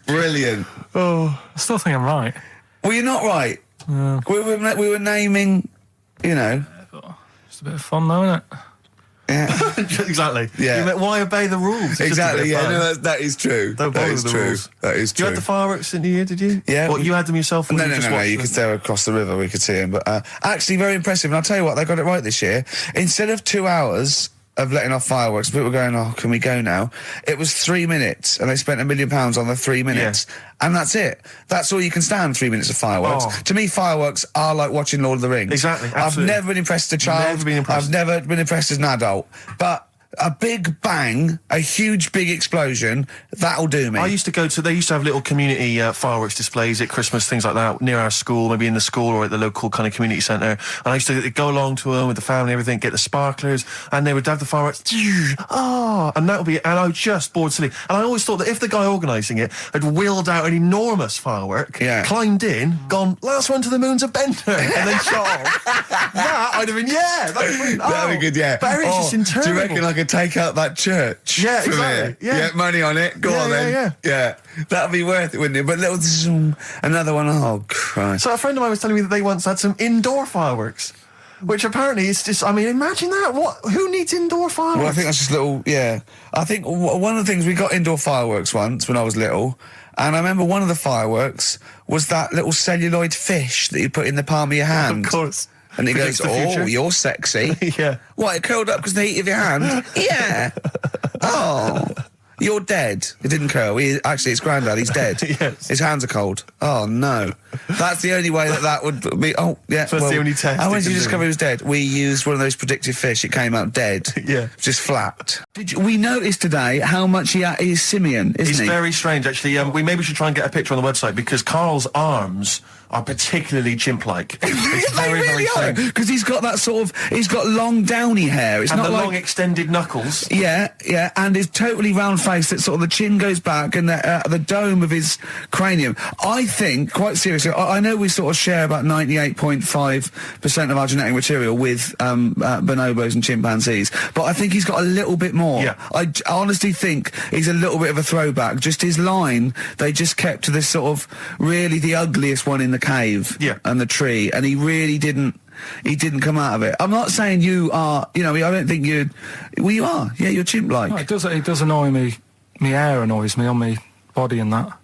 Brilliant. Oh, I still think I'm right. Well, you're not right. We were naming, you know. It's a bit of fun, though, isn't it? Yeah. Exactly. Yeah. Why obey the rules? It's exactly. Yeah. No, that is true. Don't that bother is with the true. rules. That is true. You had the fireworks in the year, did you? Yeah. What, you had them yourself? Or No. You could stare across the river. We could see them. But actually, very impressive. And I'll tell you what, they got it right this year. Instead of 2 hours of letting off fireworks. People were going, oh, can we go now? It was 3 minutes, and they spent £1 million on the 3 minutes. Yeah. And that's it. That's all you can stand, 3 minutes of fireworks. Oh. To me, fireworks are like watching Lord of the Rings. Exactly, absolutely. I've never been impressed as a child. Never been impressed. I've never been impressed as an adult. But a big bang, a huge big explosion, that'll do me. They used to have little community fireworks displays at Christmas, things like that, near our school, maybe in the school or at the local kind of community centre. And I used to go along to them with the family and everything, get the sparklers, and they would have the fireworks, and I was just bored silly. And I always thought that if the guy organising it had wheeled out an enormous firework, climbed in, gone, last one to the moon's a bender, and then shot off, that I'd have been, that'd be good, yeah. But it's just interminable. Do you reckon I could take out that church? Yeah, exactly. Yeah, money on it. Go on then. Yeah. That'd be worth it, wouldn't it? But another one. Oh, Christ. So a friend of mine was telling me that they once had some indoor fireworks, which apparently is just, I mean, imagine that. Who needs indoor fireworks? Well, I think that's just little, I think one of the things, we got indoor fireworks once when I was little, and I remember one of the fireworks was that little celluloid fish that you put in the palm of your hand. Of course. And he goes, oh, you're sexy. Yeah. What, it curled up because of the heat of your hand? Yeah. Oh, you're dead. It didn't curl. Actually, it's Grandad. He's dead. Yes. His hands are cold. Oh, no. That's the only way that would be... Oh, yeah. So that's the only test. And when did you discover he was dead? We used one of those predictive fish. It came out dead. Yeah. Just flat. We noticed today how much he is simian, isn't he? He's very strange, actually. We maybe should try and get a picture on the website, because Karl's arms are particularly chimp-like. It's very, really very strange. Because he's got that sort of... He's got long, downy hair. It's and not the like... long, extended knuckles. Yeah, and his totally round face, that sort of the chin goes back, and the dome of his cranium. I think, quite seriously, I know we sort of share about 98.5% of our genetic material with bonobos and chimpanzees, but I think he's got a little bit more. Yeah. I honestly think he's a little bit of a throwback. Just his line, they just kept to this sort of really the ugliest one in the cave and the tree, and he really didn't come out of it. I'm not saying you are, I don't think you are. Yeah, you're chimp-like. No, it does annoy me. My hair annoys me on my body and that.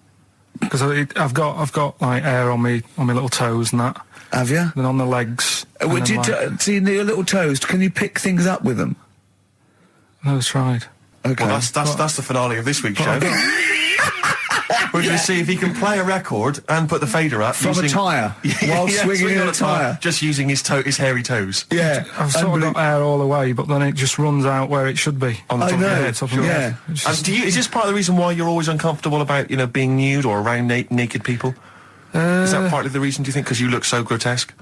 Because I've got like hair on me little toes and that. Have you? And on the legs. Would you see your little toes? Can you pick things up with them? No, it's tried. Okay. Well, that's the finale of this week's show. We're going to see if he can play a record and put the fader up from a tyre while swinging on a tyre, just using his hairy toes. Yeah, I've sort of got hair all the way, but then it just runs out where it should be on the top of your head. Yeah. And is this part of the reason why you're always uncomfortable about being nude or around naked people? Is that partly the reason, do you think, because you look so grotesque?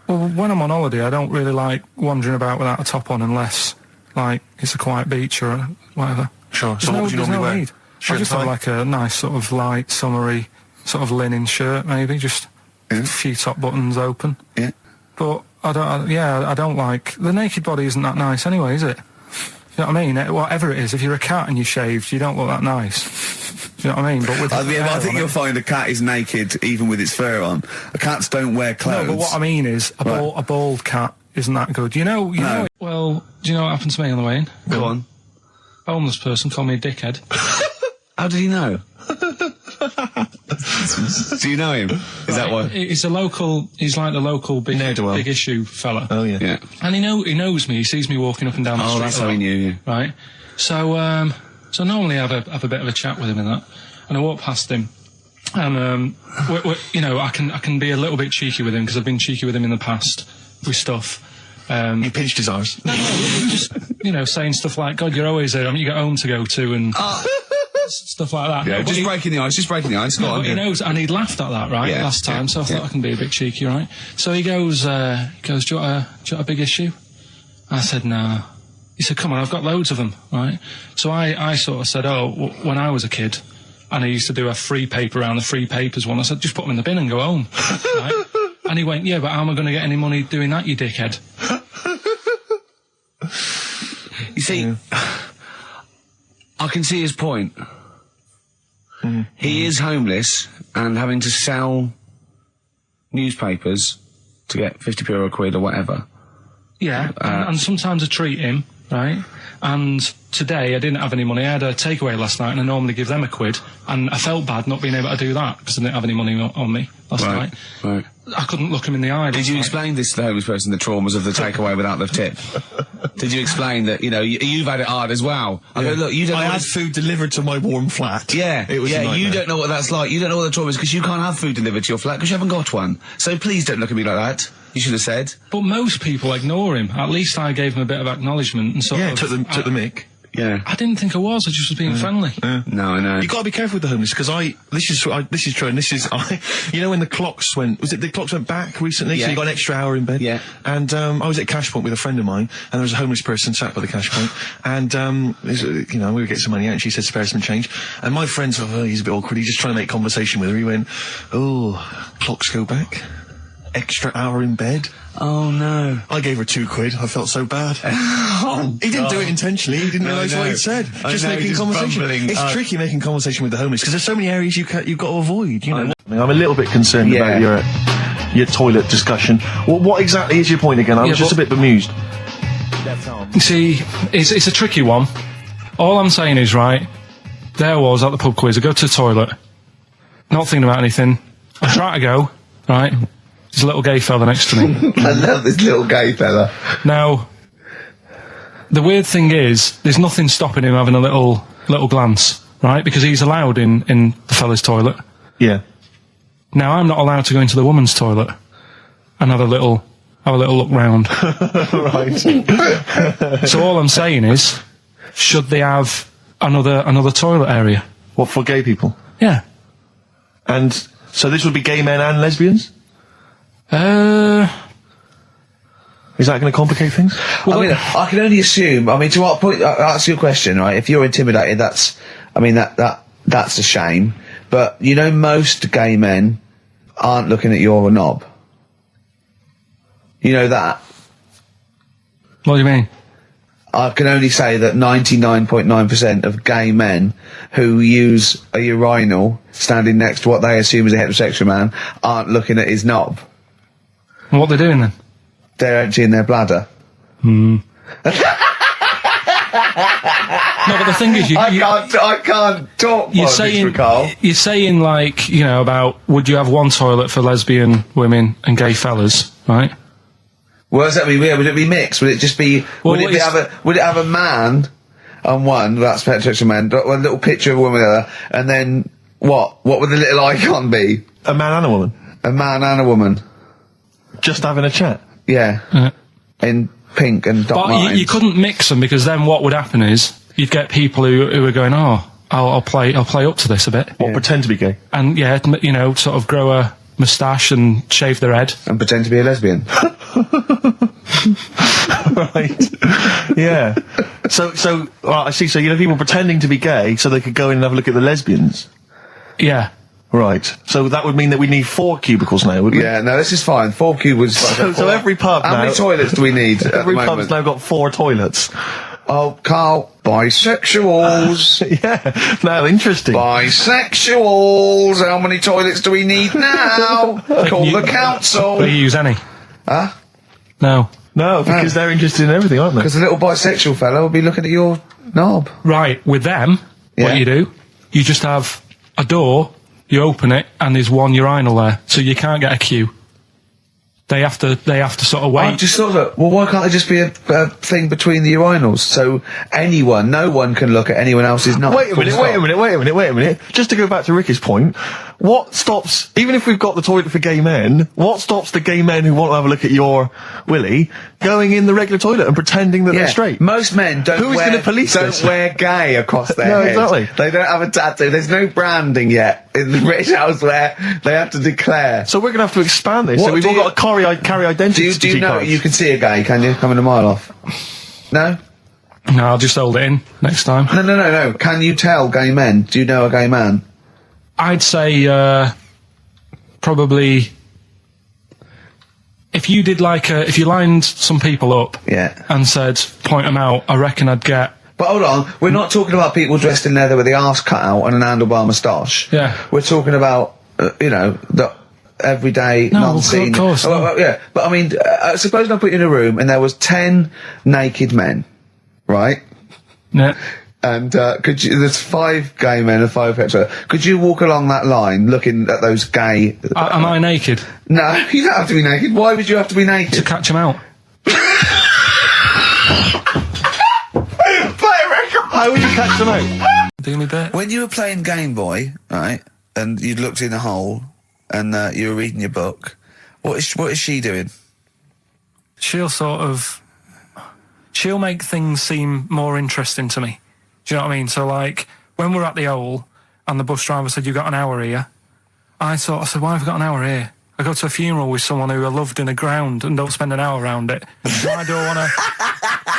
Well, when I'm on holiday, I don't really like wandering about without a top on unless like it's a quiet beach or whatever. Sure. So what would you normally wear? I just have like a nice sort of light, summery sort of linen shirt, maybe, just a few top buttons open. Yeah. But I don't like... The naked body isn't that nice anyway, is it? You know what I mean? Whatever it is, if you're a cat and you're shaved, you don't look that nice. Do you know what I mean? But with I think you'll find a cat is naked even with its fur on. Cats don't wear clothes. No, but what I mean is, a bald cat isn't that good. You know... Well, do you know what happened to me on the way in? Go on. A homeless person called me a dickhead. How did he know? Do you know him? Is that why? He's like the local big issue fella. Oh, yeah. And he knows me. He sees me walking up and down the street. Oh, that's how he knew you. Right. So normally I have a bit of a chat with him and that. And I walk past him. And, I can be a little bit cheeky with him because I've been cheeky with him in the past with stuff. You pinched his arse. No, just, saying stuff like, God, you're always there. I mean, you got home to go to and... stuff like that. Yeah, just breaking the ice. No, he knows, and he'd laughed at that, right, last time, so I thought I can be a bit cheeky, right? So he goes, do you want a big issue? I said, no. He said, come on, I've got loads of them, right? So I sort of said, when I was a kid, and I used to do a free paper around the free papers one, I said, just put them in the bin and go home, right? And he went, yeah, but how am I going to get any money doing that, you dickhead? You see, I can see his point. He is homeless and having to sell newspapers to get 50p or a quid or whatever. Yeah, and sometimes I treat him, right? And today I didn't have any money. I had a takeaway last night, and I normally give them £1, and I felt bad not being able to do that because I didn't have any money on me last night. Right. I couldn't look him in the eye. Did you explain this to the homeless person, the traumas of the takeaway without the tip? Did you explain that, you know, you've had it hard as well? I go, look, you don't. I had food delivered to my warm flat. Yeah, it was a nightmare. You don't know what that's like. You don't know what the trauma is because you can't have food delivered to your flat because you haven't got one. So please don't look at me like that. You should have said. But most people ignore him. At least I gave him a bit of acknowledgement and sort of... took the mic. Yeah. I didn't think I was. I just was being friendly. No, I know. You got to be careful with the homeless because this is true, and you know when the clocks went back recently, so you got an extra hour in bed. Yeah. And I was at Cash Point with a friend of mine, and there was a homeless person sat by the Cash Point, and you know, we would get some money out, and she said spare some change, and my friend said, oh, he's a bit awkward. He's just trying to make conversation with her. He went, oh, clocks go back. Extra hour in bed. Oh no. I gave her £2. I felt so bad. He didn't do it intentionally. He didn't realise what he'd said. Just making conversation. Bumbling. It's tricky making conversation with the homeless because there's so many areas you've got to avoid. You know. I'm a little bit concerned about your toilet discussion. What exactly is your point again? I was just a bit bemused. You see, it's a tricky one. All I'm saying is, right, there I was at the pub quiz. I go to the toilet, not thinking about anything. I try to go, right. There's a little gay fella next to me. I love this little gay fella. Now, the weird thing is, there's nothing stopping him having a little glance, right? Because he's allowed in the fella's toilet. Yeah. Now, I'm not allowed to go into the woman's toilet and have a little look round. Right. So all I'm saying is, should they have another toilet area? What, for gay people? Yeah. And so this would be gay men and lesbians? Is that going to complicate things? Well, I mean, I can only assume. I mean, to what point? I'll ask you a question, right? If you're intimidated, that's a shame. But you know, most gay men aren't looking at your knob. You know that. What do you mean? I can only say that 99.9% of gay men who use a urinal standing next to what they assume is a heterosexual man aren't looking at his knob. And what they're doing then? They're emptying their bladder. No, but the thing is, I can't talk. You're saying like, you know, about would you have one toilet for lesbian women and gay fellas, right? Well, does that mean? Would it be mixed? Would it just be? Would it have a man on one? That's heterosexual man. One little picture of a woman, and then what? What would the little icon be? A man and a woman. A man and a woman. Just having a chat. Yeah. In pink and Doc Martens. But you couldn't mix them because then what would happen is you'd get people who are going, oh, I'll play up to this a bit. What, pretend to be gay? And yeah, you know, sort of grow a moustache and shave their head. And pretend to be a lesbian. Right. Yeah. So I see. So you know, people pretending to be gay so they could go in and have a look at the lesbians. Yeah. Right. So that would mean that we need 4 cubicles now, wouldn't we? Yeah, no, this is fine. 4 cubicles. So every pub now... How many toilets do we need at Every the moment? pub's now got 4 toilets. Oh, Carl, bisexuals. Yeah. Now, interesting. Bisexuals. How many toilets do we need now? Call the council. Do you use any? Huh? No. No, because they're interested in everything, aren't they? Because the little bisexual fella will be looking at your knob. Right. With them, what you just have a door... You open it, and there's one urinal there, so you can't get a queue. They have to sort of wait. I just thought that. Well, why can't there just be a thing between the urinals, so no one can look at anyone else's knob? Wait a minute. Just to go back to Ricky's point, what stops, even if we've got the toilet for gay men, what stops the gay men who want to have a look at your willy going in the regular toilet and pretending that they're straight? Most men don't wear gay across their head. Exactly. They don't have a tattoo. There's no branding yet in the British house where they have to declare. So we're going to have to expand this. So we've all got to carry identity. Do you know you can see a gay, can you? Coming a mile off. No? No, I'll just hold it in next time. No. Can you tell gay men? Do you know a gay man? I'd say, probably... If you did if you lined some people up... Yeah. ...and said, point them out, I reckon I'd get... But hold on, we're not talking about people dressed in leather with the arse cut out and an handlebar moustache. Yeah. We're talking about, the everyday, non-seen... of course. Yeah, but I mean, suppose I put you in a room and there was 10 naked men, right? Yeah. And there's 5 gay men and 5 hetero. Could you walk along that line looking at those gay... Am I naked? No, you don't have to be naked. Why would you have to be naked? To catch them out. How would you catch them out? Do me bit. When you were playing Game Boy, right, and you looked in a hole, and you were reading your book, what is she doing? She'll make things seem more interesting to me. Do you know what I mean? So, like, when we're at the Owl and the bus driver said, "You've got an hour here," I said, "Why have I got an hour here? I go to a funeral with someone who I loved in the ground and don't spend an hour around it. Why do I want to...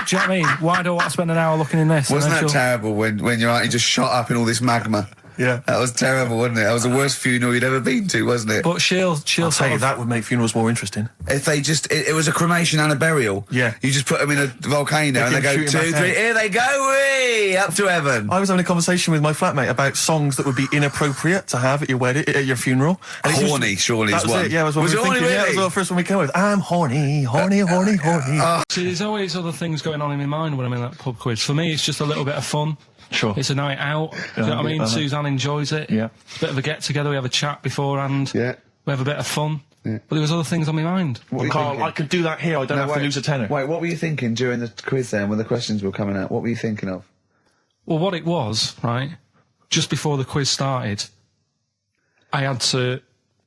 Do you know what I mean? Why do I want to spend an hour looking in this?" Wasn't that terrible when your auntie just shot up in all this magma? Yeah. That was terrible, wasn't it? That was the worst funeral you'd ever been to, wasn't it? But she'll tell you, that would make funerals more interesting. If they just... It was a cremation and a burial. Yeah. You just put them in a volcano and they go 2, 3, here they go, whee, up to heaven. I was having a conversation with my flatmate about songs that would be inappropriate to have at your wedding, at your funeral. And horny, surely is one. That was what we were thinking. Really? Yeah, that was the first one we came with. I'm horny, horny, horny, horny. See, there's always other things going on in my mind when I'm in that pub quiz. For me, it's just a little bit of fun. Sure. It's a night out. Do you know what I mean? Suzanne enjoys it. Yeah. It's a bit of a get-together. We have a chat beforehand. Yeah. We have a bit of fun. Yeah. But there was other things on my mind. Carl, I could do that here. I don't have to lose a tenner. Wait, what were you thinking during the quiz then, when the questions were coming out? What were you thinking of? Well, what it was, right, just before the quiz started, I had to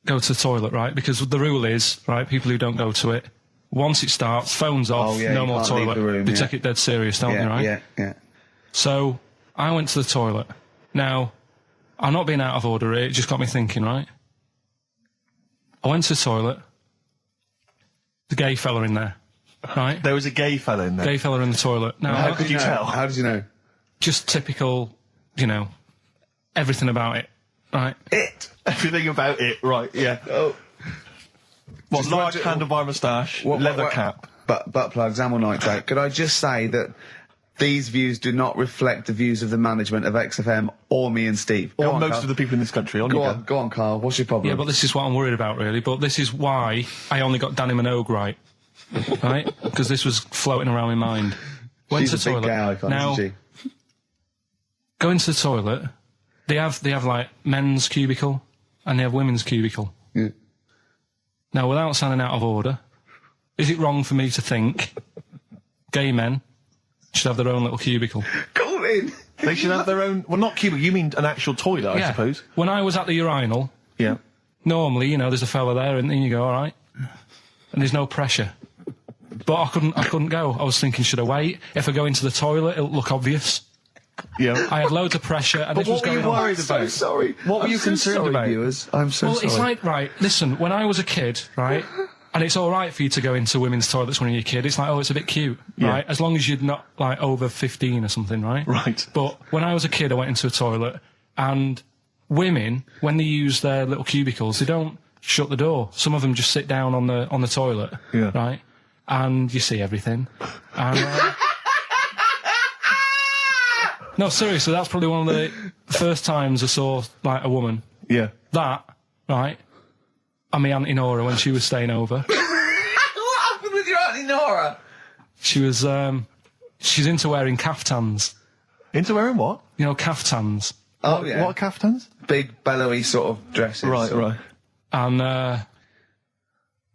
go to the toilet, right? Because the rule is, right, people who don't go to it, once it starts, phones off, no more toilet. They take it dead serious, don't they, right? Yeah. So I went to the toilet. Now, I'm not being out of order here, it just got me thinking, right? I went to the toilet. The gay fella in there, right? There was a gay fella in there? Gay fella in the toilet. Now, how could you tell? How did you know? Just typical, you know, everything about it, right? Everything about it, right, yeah. Oh. What, large handlebar moustache, leather cap. Butt plugs, amyl nitrate. Could I just say that these views do not reflect the views of the management of XFM or me and Steve. Or most of the people in this country. Go on, Carl. What's your problem? Yeah, but this is what I'm worried about, really. But this is why I only got Danny Minogue right. Right? Because this was floating around my mind. Went to the toilet. Big gay icon, now, isn't she? Go into the toilet. They have like men's cubicle and they have women's cubicle. Yeah. Now, without sounding out of order, is it wrong for me to think gay men should have their own little cubicle? Call in. They should have their own... Well, not cubicle, you mean an actual toilet, I suppose. When I was at the urinal, normally, you know, there's a fella there and then you go, all right. And there's no pressure. But I couldn't go. I was thinking, should I wait? If I go into the toilet, it'll look obvious. Yeah. I had loads of pressure and but this was going on. What were you worried about? I'm so sorry. What were you concerned about? Viewers? I'm so sorry. Well, it's like, right, listen, when I was a kid, right, and it's all right for you to go into women's toilets when you're a kid. It's like, oh, it's a bit cute, right? As long as you're not, like, over 15 or something, right? Right. But when I was a kid, I went into a toilet, and women, when they use their little cubicles, they don't shut the door. Some of them just sit down on the toilet, right? And you see everything. And, no, seriously, that's probably one of the first times I saw, like, a woman. Yeah. That, right? And my Auntie Nora when she was staying over. What happened with your Auntie Nora? She was, she's into wearing caftans. Into wearing what? You know, caftans. Oh, yeah. What are caftans? Big, bellowy sort of dresses. Right. And,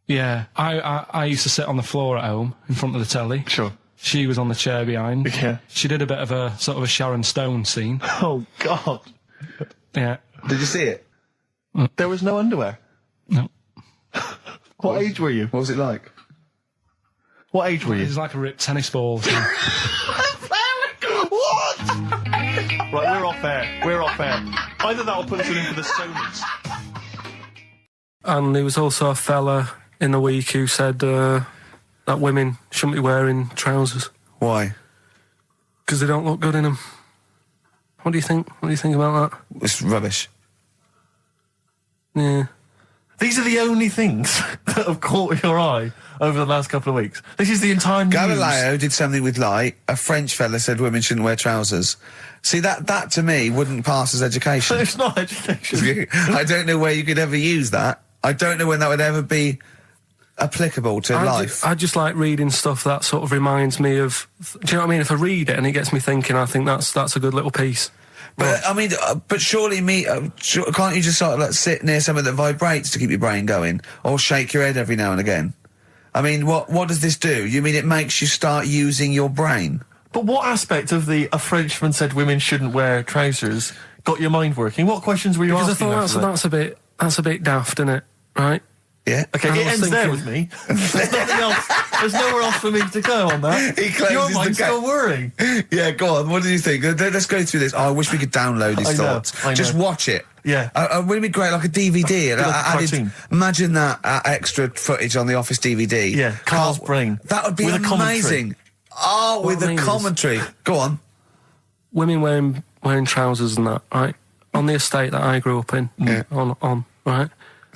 yeah, I used to sit on the floor at home in front of the telly. Sure. She was on the chair behind. Yeah. She did a bit of a sort of a Sharon Stone scene. Oh, God. Yeah. Did you see it? There was no underwear? No. What age were you? What was it like? What age were you? It was like a ripped tennis ball. What? Right, we're off air. Either that or put us in for the Sonys. And there was also a fella in the week who said that women shouldn't be wearing trousers. Why? Because they don't look good in them. What do you think? What do you think about that? It's rubbish. Yeah. These are the only things that have caught your eye over the last couple of weeks. This is the entire news. Galileo did something with light. A French fella said women shouldn't wear trousers. See, that to me wouldn't pass as education. It's not education. I don't know where you could ever use that. I don't know when that would ever be applicable to life. I just like reading stuff that sort of reminds me of. Do you know what I mean? If I read it and it gets me thinking, I think that's a good little piece. But I mean, but surely can't you just sort of like sit near something that vibrates to keep your brain going, or shake your head every now and again? I mean, what does this do? You mean it makes you start using your brain? But what aspect of a Frenchman said women shouldn't wear trousers got your mind working? What questions were you asking? Because I thought that's a bit daft, isn't it? Right? Yeah. Okay, it ends there with me. There's nothing else. There's nowhere else for me to go on that. Your mind's still worrying. Yeah, go on. What do you think? Let's go through this. Oh, I wish we could download his thoughts. I know. Just watch it. Yeah. Wouldn't it be great, like a DVD? Cartoon. Imagine that extra footage on the Office DVD. Yeah, Carl's brain. That would be with amazing. Oh, with the commentary. Go on. Women wearing trousers and that, right? On the estate that I grew up in, on right?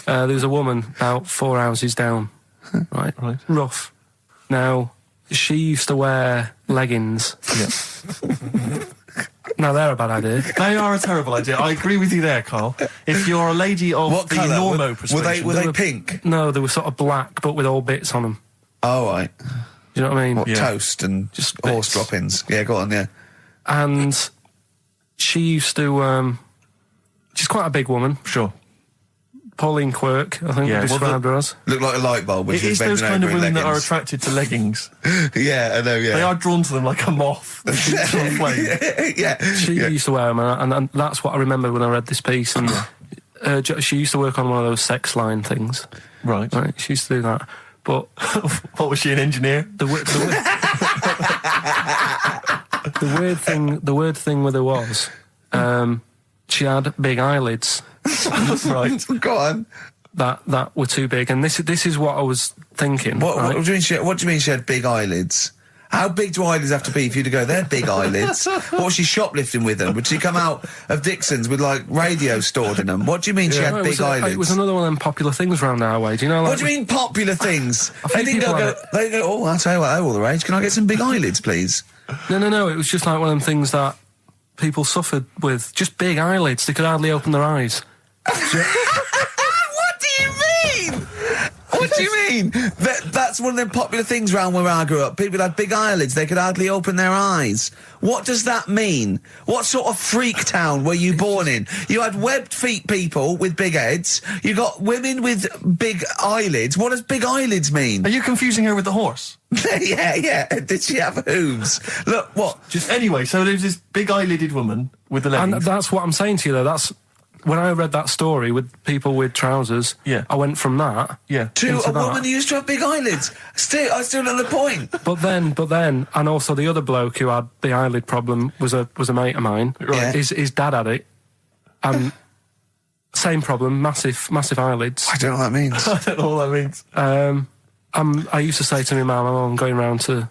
There was a woman about 4 houses down, right? Rough. Now, she used to wear leggings. Yeah. Now, they're a bad idea. They are a terrible idea. I agree with you there, Carl. If you're a lady of what the colour? normo persuasion... Were they pink? No, they were sort of black, but with all bits on them. Oh, right. Do you know what I mean? What, toast and just horse droppings? Yeah, go on, yeah. And she used to... she's quite a big woman. Sure. Pauline Quirk, I think we described her as. Look like a light bulb. Which it is those kind of women that are attracted to leggings. Yeah, I know, yeah. They are drawn to them like a moth. Yeah. She used to wear them, and that's what I remember when I read this piece. And she used to work on one of those sex line things. Right. She used to do that. But what was she, an engineer? The weird thing with her was she had big eyelids. Right. Go on. That were too big, and this is what I was thinking. What do you mean she had big eyelids? How big do eyelids have to be for you to go, they're big eyelids? What was she shoplifting with them? Would she come out of Dixon's with, like, radio stored in them? What do you mean she had big eyelids? It was another one of them popular things around our way. Do you know? Like, what do you mean popular things? They go, oh, I'll tell you what, they're all the rage. Can I get some big eyelids, please? No. It was just like one of them things that people suffered with. Just big eyelids. They could hardly open their eyes. What do you mean? What do you mean? That's one of them popular things around where I grew up. People had big eyelids. They could hardly open their eyes. What does that mean? What sort of freak town were you born in? You had webbed feet people with big heads. You got women with big eyelids. What does big eyelids mean? Are you confusing her with the horse? Yeah. Did she have hooves? Look, what? Just anyway, so there's this big eyelidded woman with the leggings. And that's what I'm saying to you, though. That's... When I read that story with people with trousers, I went from that to a woman who used to have big eyelids. I still know the point. But then, and also the other bloke who had the eyelid problem was a mate of mine. Right. His dad had it, and same problem, massive eyelids. I don't know what that means. I don't know what that means. I used to say to my mum, I'm going round to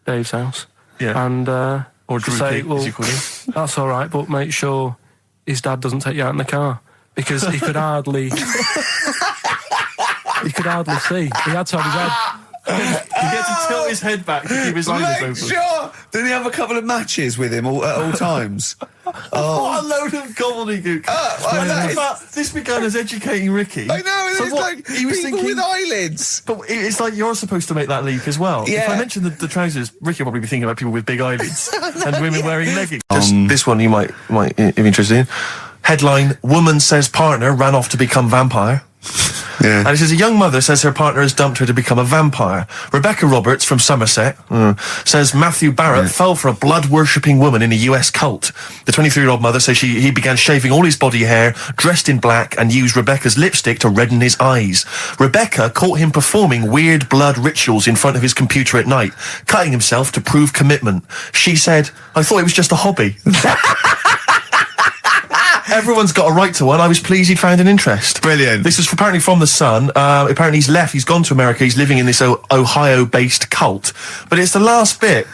Dave's house, and or Drew say, Pig, as you call him. That's all right, but make sure his dad doesn't take you out in the car, because he could hardly see. He had to have his head. He had to tilt his head back to keep his eyes open. Sure. Did he have a couple of matches with him at all times? What a load of gobbledygook. This began as educating Ricky. I know, so it's like he was people thinking, with eyelids. But it's like you're supposed to make that leap as well. Yeah. If I mention the trousers, Ricky will probably be thinking about people with big eyelids and women wearing leggings. This one you might be interested in. Headline, woman says partner ran off to become vampire. Yeah. And it says a young mother says her partner has dumped her to become a vampire. Rebecca Roberts from Somerset says Matthew Barrett fell for a blood-worshipping woman in a US cult. The 23-year-old mother says he began shaving all his body hair, dressed in black, and used Rebecca's lipstick to redden his eyes. Rebecca caught him performing weird blood rituals in front of his computer at night, cutting himself to prove commitment. She said, I thought it was just a hobby. Everyone's got a right to one. I was pleased he'd found an interest. Brilliant. This is apparently from The Sun. Apparently he's left. He's gone to America. He's living in this Ohio-based cult. But it's the last bit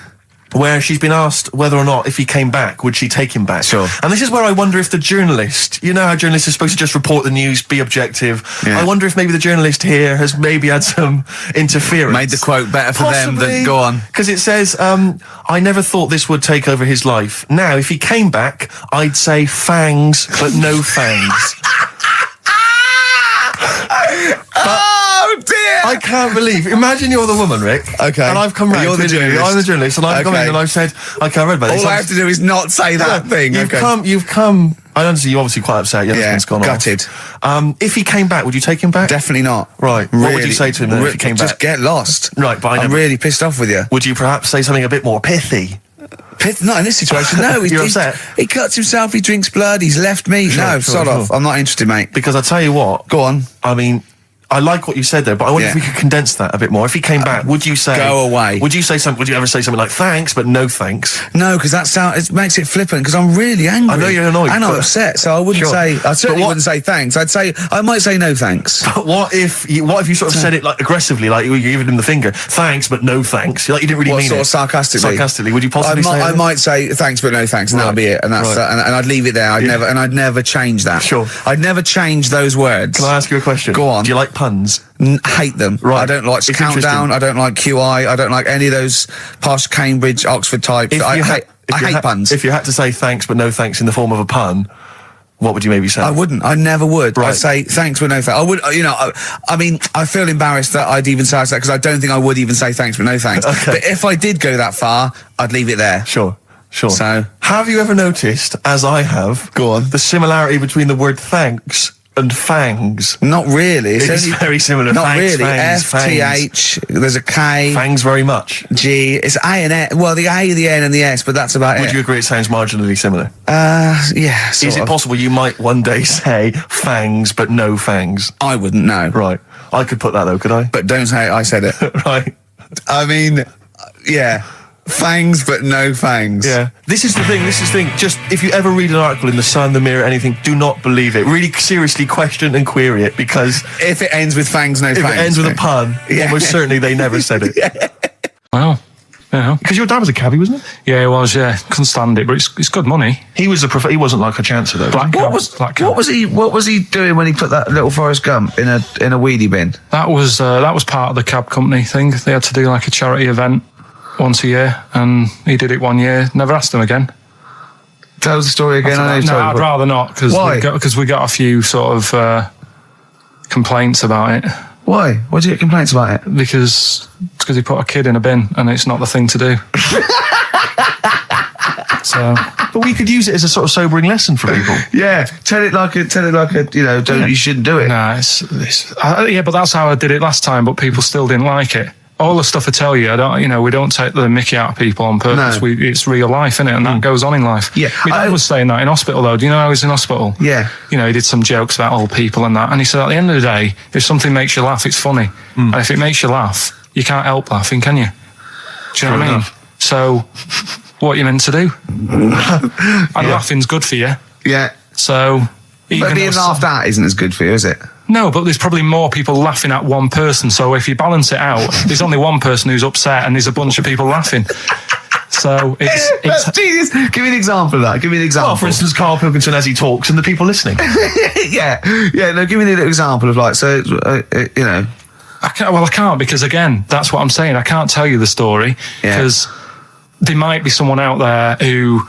where she's been asked whether or not, if he came back, would she take him back? Sure. And this is where I wonder if the journalist, you know how journalists are supposed to just report the news, be objective. Yeah. I wonder if maybe the journalist here has maybe had some interference. Made the quote better for them than... Go on. Because it says, I never thought this would take over his life. Now, if he came back, I'd say fangs, but no fangs. Oh dear! I can't believe. Imagine you're the woman, Rick. Okay. And I've come round. You're the journalist. I'm the journalist, and I've come in and I've said, okay, I read about this. All I have to do is not say that thing. You've come. I understand you're obviously quite upset. Your husband's gone gutted. off. If he came back, would you take him back? Definitely not. Right. Really, what would you say to him then if he came back? Just get lost. Right, but I'm really pissed off with you. Would you perhaps say something a bit more pithy? Not in this situation, no. You're upset? He cuts himself, he drinks blood, he's left me. Sod off. I'm not interested, mate. Because I tell you what. Go on. I mean, I like what you said there, but I wonder if we could condense that a bit more. If he came back, would you say... Go away. Would you ever say something like, thanks, but no thanks? No, because it makes it flippant, because I'm really angry. I know you're annoyed. And I'm upset, so I wouldn't say... I certainly wouldn't say thanks. I might say no thanks. But what if you sort of said it like aggressively, like you were giving him the finger, thanks, but no thanks? Like you didn't really mean sort it. of sarcastically? Sarcastically, would you possibly say I might say thanks, but no thanks, and that'll be it. And that's and I'd leave it there. I'd never change that. Sure. I'd never change those words. Can I ask you a question? Go on. Do you like puns? Hate them. Right. I don't like Countdown. I don't like QI. I don't like any of those posh Cambridge, Oxford types. I hate puns. If you had to say thanks but no thanks in the form of a pun, what would you maybe say? I wouldn't. I never would. Right. I'd say thanks but no thanks. I would. I mean, I feel embarrassed that I'd even say that because I don't think I would even say thanks but no thanks. Okay. But if I did go that far, I'd leave it there. Sure. So, have you ever noticed, as I have, the similarity between the word thanks and fangs? Not really. It's very similar. Not thanks, really. Fangs, F-T-H, there's a K. Fangs very much. G, it's A and S. Well, the A, the N and the S, but that's about it. Would you agree it sounds marginally similar? Yeah, Is it possible you might one day say fangs but no fangs? I wouldn't know. Right. I could put that though, could I? But don't say I said it. Right. I mean, yeah. Fangs, but no fangs. Yeah. This is the thing. Just, if you ever read an article in The Sun, The Mirror, anything, do not believe it. Really seriously question and query it, because... If it ends with fangs, no fangs. If it ends with a pun, almost certainly they never said it. Yeah. Wow. Yeah. Because your dad was a cabbie, wasn't he? Yeah, he was, yeah. Couldn't stand it, but it's good money. He was he wasn't like a chancer, though. What was he doing when he put that little Forrest Gump in a weedy bin? That was part of the cab company thing. They had to do like a charity event once a year, and he did it one year. Never asked him again. Tell us the story again. I'd rather not, because we got a few sort of complaints about it. Why? Why did you get complaints about it? Because he put a kid in a bin, and it's not the thing to do. But we could use it as a sort of sobering lesson for people. Yeah, tell it like a, you shouldn't do it. Nah, yeah, but that's how I did it last time. But people still didn't like it. All the stuff I tell you, we don't take the mickey out of people on purpose. No. It's real life, isn't it? And that goes on in life. Yeah. My dad was saying that in hospital, though. Do you know how he was in hospital? Yeah. He did some jokes about old people and that. And he said, at the end of the day, if something makes you laugh, it's funny. And if it makes you laugh, you can't help laughing, can you? Do you know what I mean? So, what are you meant to do? And laughing's good for you. Yeah. So... But being laughed at isn't as good for you, is it? No, but there's probably more people laughing at one person. So if you balance it out, there's only one person who's upset and there's a bunch of people laughing. So it's genius. Give me an example of that. Give me an example. Well, for instance, Karl Pilkington as he talks and the people listening. Yeah. No, give me an example of I can't, because again, that's what I'm saying. I can't tell you the story because there might be someone out there who...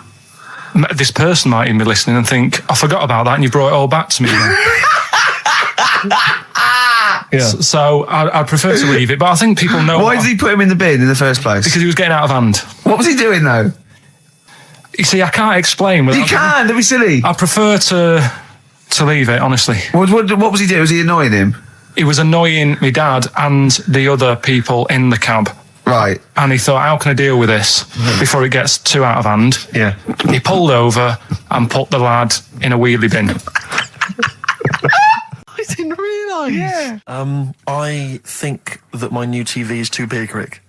This person might even be listening and think, I forgot about that and you brought it all back to me. So I prefer to leave it, but I think people know... Why did he put him in the bin in the first place? Because he was getting out of hand. What was he doing, though? You see, I can't explain. You can, don't be silly. I prefer to leave it, honestly. What was he doing? Was he annoying him? He was annoying my dad and the other people in the cab. Right. And he thought, how can I deal with this before it gets too out of hand? Yeah. He pulled over and put the lad in a wheelie bin. I didn't realise. Yeah. I think that my new TV is too big, Rick.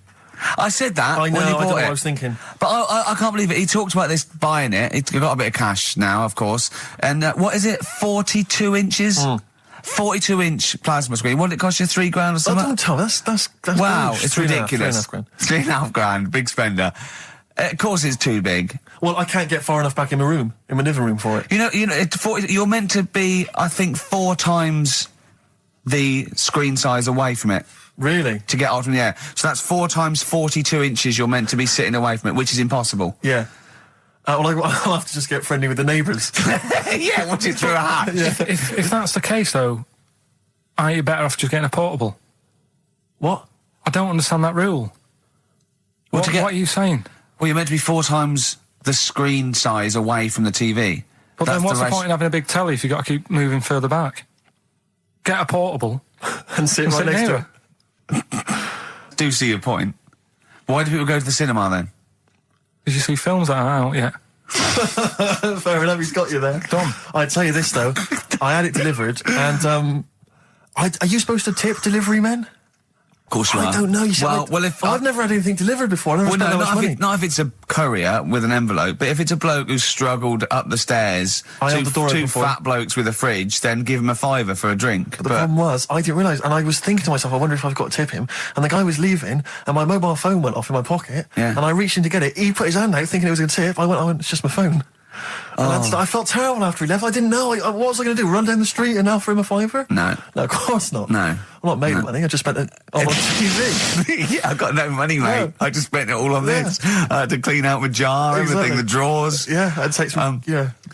I said that when he bought I don't know it. what I was thinking. But I can't believe it. He talked about this buying it. He's got a bit of cash now, of course. And what is it? 42 inches? 42-inch plasma screen. What did it cost you? $3,000 or something? Don't tell. That's wow, huge. it's ridiculous. $3,500, big spender. Of course, it's too big. Well, I can't get far enough back in my living room for it. You're meant to be, I think, 4 times the screen size away from it. Really? To get out from the air. So that's 4 times 42 inches. You're meant to be sitting away from it, which is impossible. Yeah. I'll have to just get friendly with the neighbours. Yeah, watch it through a hat. If that's the case, though, are you better off just getting a portable? What? I don't understand that rule. What are you saying? Well, you're meant to be 4 times the screen size away from the TV. But then what's the point in having a big telly if you've got to keep moving further back? Get a portable and sit right next to it. Do see your point. Why do people go to the cinema then? Did you see films that are out yet? Fair enough, he's got you there. Done. I'd tell you this, though. I had it delivered, and are you supposed to tip delivery men? Of course you are. I don't know. You see, I've never had anything delivered before. I've never spent that much money. Not if it's a courier with an envelope, but if it's a bloke who's struggled up the stairs, two fat blokes with a fridge, then give him a £5 for a drink. But the problem was, I didn't realise, and I was thinking to myself, I wonder if I've got to tip him. And the guy was leaving, and my mobile phone went off in my pocket, and I reached in to get it. He put his hand out thinking it was going to tip. I went, it's just my phone. And I felt terrible after he left. I didn't know. What was I going to do? Run down the street and offer him a £5? No, of course not. No. I'm not made of money. I just spent it on TV. Yeah, I've got no money, mate. No. I just spent it all on this. I had to clean out my jar, everything, the drawers. Yeah, I'd take some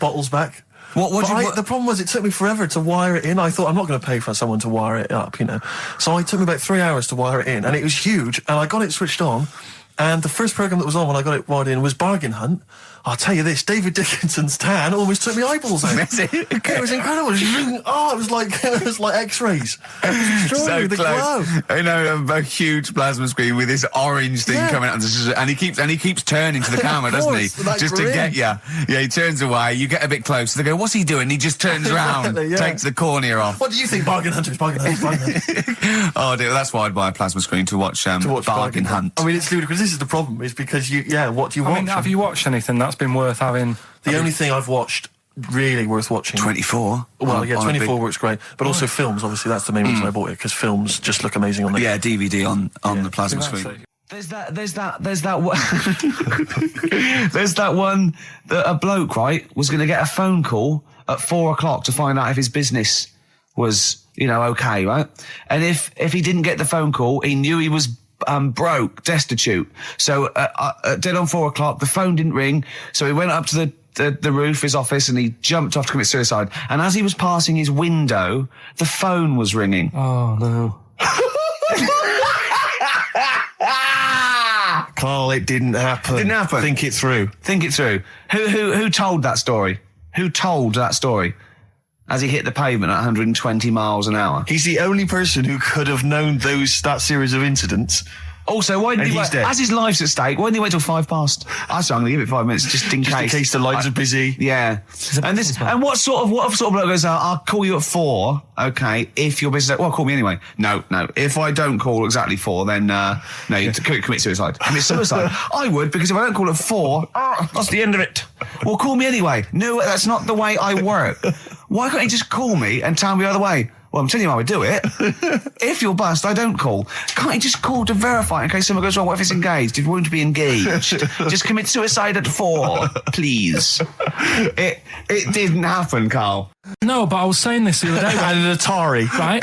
bottles back. The problem was it took me forever to wire it in. I thought, I'm not going to pay for someone to wire it up, So it took me about 3 hours to wire it in, and it was huge, and I got it switched on, and the first programme that was on when I got it wired in was Bargain Hunt. I'll tell you this, David Dickinson's tan almost took me eyeballs out. It was incredible. It was like X-rays. It was extraordinary, the glow. A huge plasma screen with this orange thing coming out, and he keeps turning to the camera, doesn't he? Just to get you. Yeah, he turns away. You get a bit close. They go, "What's he doing?" He just turns around, takes the cornea off. What do you think, Bargain Hunters? Bargain Hunters. Oh dear, that's why I'd buy a plasma screen to watch Bargain Hunt. I mean, it's ludicrous. This is the problem. Is because what do you watch? Have you watched anything that's been worth having? The only thing I've watched really worth watching. 24. Well, 24 works great, but also films. Obviously, that's the main reason I bought it, because films just look amazing on the DVD on the plasma screen. There's that one that a bloke was going to get a phone call at 4 o'clock to find out if his business was okay, right? And if he didn't get the phone call, he knew he was broke, destitute. So dead on 4 o'clock, the phone didn't ring, so he went up to the roof of his office and he jumped off to commit suicide. And as he was passing his window, the phone was ringing. Oh no. Carl, it didn't happen. Didn't happen. Think it through. Who told that story? Who told that story? As he hit the pavement at 120 miles an hour. He's the only person who could have known that series of incidents. Also, why didn't he wait? As his life's at stake, why didn't he wait till 5 past? I'm going to give it 5 minutes just in case. Just in case the lines are busy. Yeah. And what sort of bloke goes, I'll call you at 4, okay, if your business... Well, call me anyway. No. If I don't call exactly 4, then, you commit suicide. Commit suicide. I would, because if I don't call at 4, that's the end of it. Well, call me anyway. No, that's not the way I work. Why can't you just call me and tell me the other way? Well, I'm telling you how I do it. If you're bust, I don't call. Can't you just call to verify in case something goes wrong? What if it's engaged? If you want to be engaged, just commit suicide at 4, please. It didn't happen, Carl. No, but I was saying this the other day. And an Atari. Right?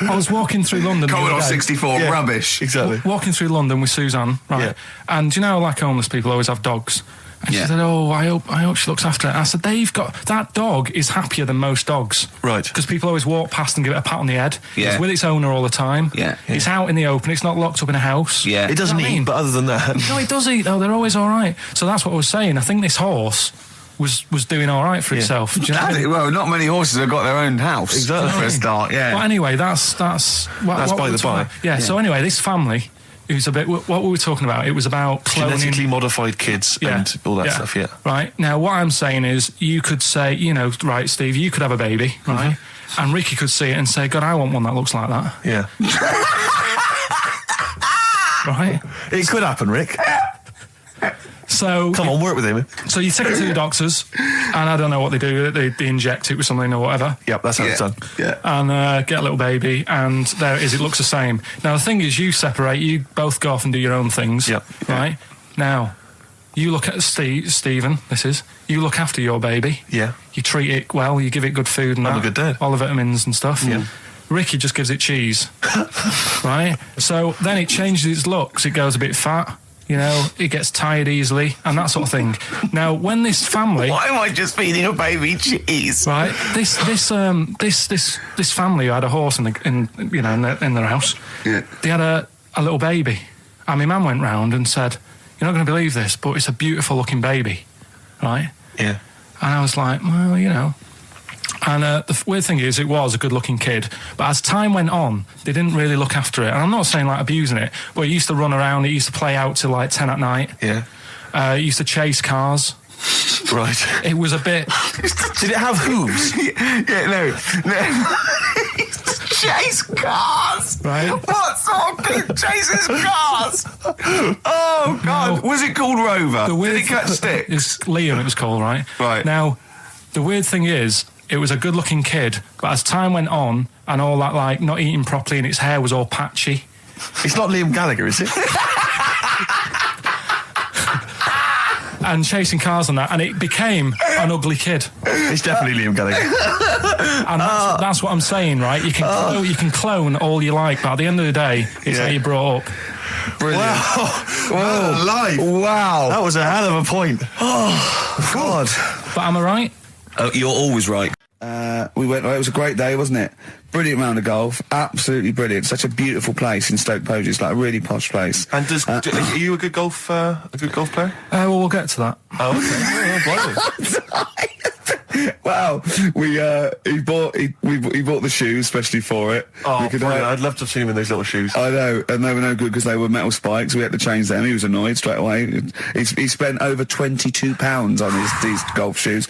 I was walking through London. Commodore 64, rubbish. Exactly. Walking through London with Suzanne, right? Yeah. And like homeless people always have dogs. And she said, I hope she looks after it. I said, that dog is happier than most dogs. Right. Because people always walk past and give it a pat on the head. Yeah. It's with its owner all the time. Yeah. It's out in the open. It's not locked up in a house. Yeah. It doesn't eat, but other than that... No, it does eat, though. They're always all right. So that's what I was saying. I think this horse was doing all right for itself. Do you know what I mean? Well, not many horses have got their own house. Exactly. For a start, yeah. Well, anyway, that's by the by. Yeah, so anyway, this family... Who's a bit... What were we talking about? It was about cloning... Genetically modified kids and all that stuff, Right. Now, what I'm saying is, you could say, right, Steve, you could have a baby, right? Mm-hmm. And Ricky could see it and say, God, I want one that looks like that. Yeah. Right? It could happen, Rick. So... Come on, work with him. So you take it to the doctors, and I don't know what they do. They inject it with something or whatever. Yep, that's how it's done. Yeah. And get a little baby, and there it is. It looks the same. Now, the thing is, you separate. You both go off and do your own things. Yep. Right? Now, you look at Stephen, you look after your baby. Yeah. You treat it well. You give it good food and I'm a good dad. all the vitamins and stuff. Yeah. Ricky just gives it cheese. Right? So then it changes its looks. It goes a bit fat. You know, it gets tired easily and that sort of thing. Now, when this family... Why am I just feeding a baby cheese? Right, this family who had a horse in their house. Yeah. They had a little baby, and my mum went round and said, "You're not going to believe this, but it's a beautiful looking baby," right? Yeah. And I was like, well, you know. And the weird thing is, it was a good-looking kid, but as time went on, they didn't really look after it. And I'm not saying, like, abusing it, but it used to run around, it used to play out till, like, 10 at night. Yeah. It used to chase cars. Right. It was a bit... Did it have hooves? No. Chase cars! Right. What sort of kid chases cars? Oh, God. No. Was it called Rover? Did it catch sticks? It's Liam, it was called, right? Right. Now, the weird thing is, it was a good-looking kid, but as time went on, and all that, like, not eating properly and its hair was all patchy... It's not Liam Gallagher, is it? and chasing cars and that, and it became an ugly kid. It's definitely Liam Gallagher. And that's what I'm saying, right? You can clone all you like, but at the end of the day, it's how you brought up. Brilliant. Wow. Life. Wow. That was a hell of a point. Oh, God. But am I right? Oh, you're always right. We went. It was a great day, wasn't it? Brilliant round of golf. Absolutely brilliant. Such a beautiful place in Stoke Poges. It's like a really posh place. And are you a good golf player? Well, we'll get to that. Oh, okay. Wow. He bought the shoes especially for it. Oh, I'd love to have seen him in those little shoes. I know, and they were no good because they were metal spikes. We had to change them. He was annoyed straight away. He spent over £22 on these golf shoes.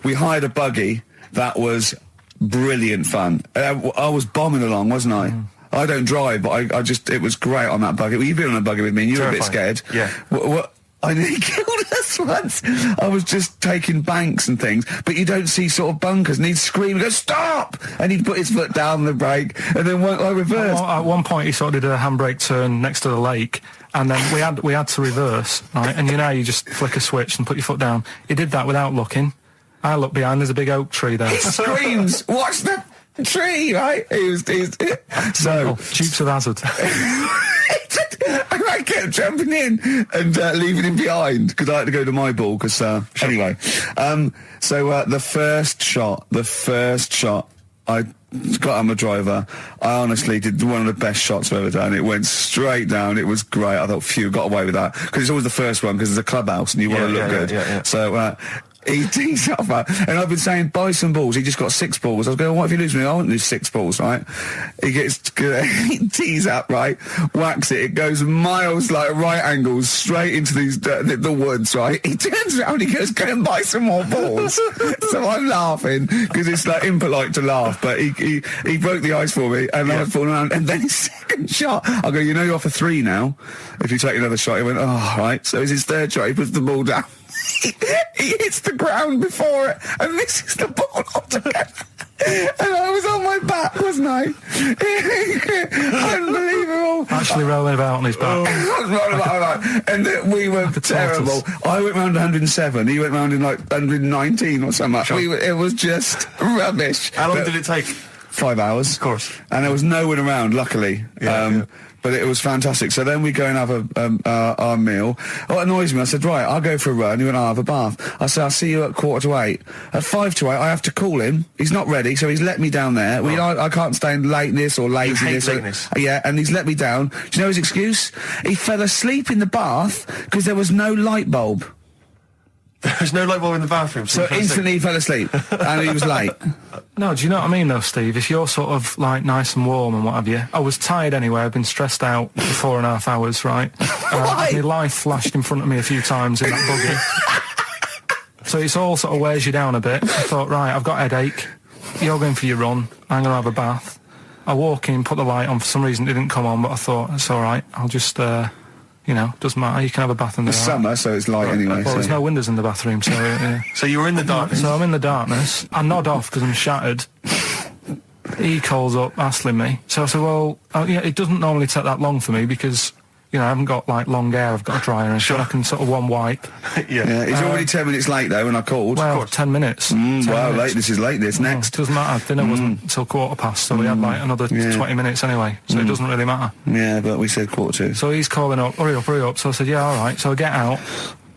We hired a buggy that was brilliant fun. I was bombing along, wasn't I? I don't drive, but it was great on that buggy. Well, you've been on a buggy with me, and you were a bit scared. Yeah. What? I nearly killed us once. I was just taking banks and things, but you don't see sort of bunkers, and he'd scream and go, "Stop!" And he'd put his foot down the brake, and then I reversed. At one point, he sort of did a handbrake turn next to the lake, and then we had to reverse, right? And you just flick a switch and put your foot down. He did that without looking. I look behind, there's a big oak tree there. He screams, "Watch the tree!" Right? So Dukes of Hazzard. I kept jumping in and leaving him behind because I had to go to my ball. Anyway, so the first shot, I got on my driver. I honestly did one of the best shots I've ever done. It went straight down. It was great. I thought, phew, got away with that because it's always the first one because it's a clubhouse and you want to look good. Yeah. So. He tees up, and I've been saying, buy some balls. He just got 6 balls. I was going, what if you lose me? I won't lose 6 balls, right? He tees up, right? Whacks it. It goes miles, like right angles, straight into the woods, right? He turns around, he goes, go and buy some more balls. So I'm laughing, because it's like impolite to laugh, but he broke the ice for me, and I was falling around, and then his second shot, I go, you're off a 3 now. If you take another shot, he went, oh, right. So it's his third shot, he puts the ball down. He hits the ground before it and misses the ball altogether. And I was on my back, wasn't I? Unbelievable. Actually rolling about on his back. I was rolling about, and we were terrible. I went round 107. He went round in like 119 or something. Sure. It was just rubbish. How long did it take? 5 hours. Of course. And there was no one around, luckily. But it was fantastic. So then we go and have our meal. What annoys me, I said, right, I'll go for a run. He went, I'll have a bath. I said, I'll see you at 7:45. At 7:55, I have to call him. He's not ready, so he's let me down there. I can't stand lateness or laziness. You hate lateness. Yeah, and he's let me down. Do you know his excuse? He fell asleep in the bath because there was no light bulb. There's no light bulb in the bathroom. So instantly he fell asleep, and he was late. No, do you know what I mean, though, Steve? If you're sort of, like, nice and warm and what have you... I was tired anyway. I've been stressed out for 4.5 hours, right? My life flashed in front of me a few times in that buggy. So it's all sort of wears you down a bit. I thought, right, I've got a headache. You're going for your run. I'm going to have a bath. I walk in, put the light on. For some reason, it didn't come on, but I thought, it's all right. I'll just... doesn't matter. You can have a bath in the summer, so it's light anyway. Well, there's no windows in the bathroom, so... So you were in the darkness? So I'm in the darkness. I nod off because I'm shattered. He calls up, hassling me. So I said, well, it doesn't normally take that long for me because, you know, I haven't got like long hair. I've got a dryer and so I can sort of one wipe. Yeah. It's already 10 minutes late though when I called. Well, 10 minutes. 10 wow, minutes. late. This is late. This next. Doesn't matter. Dinner wasn't until 1:15, so we had like another 20 minutes anyway. So it doesn't really matter. Yeah, but we said 1:45. So he's calling up, hurry up. So I said, yeah, all right. So I get out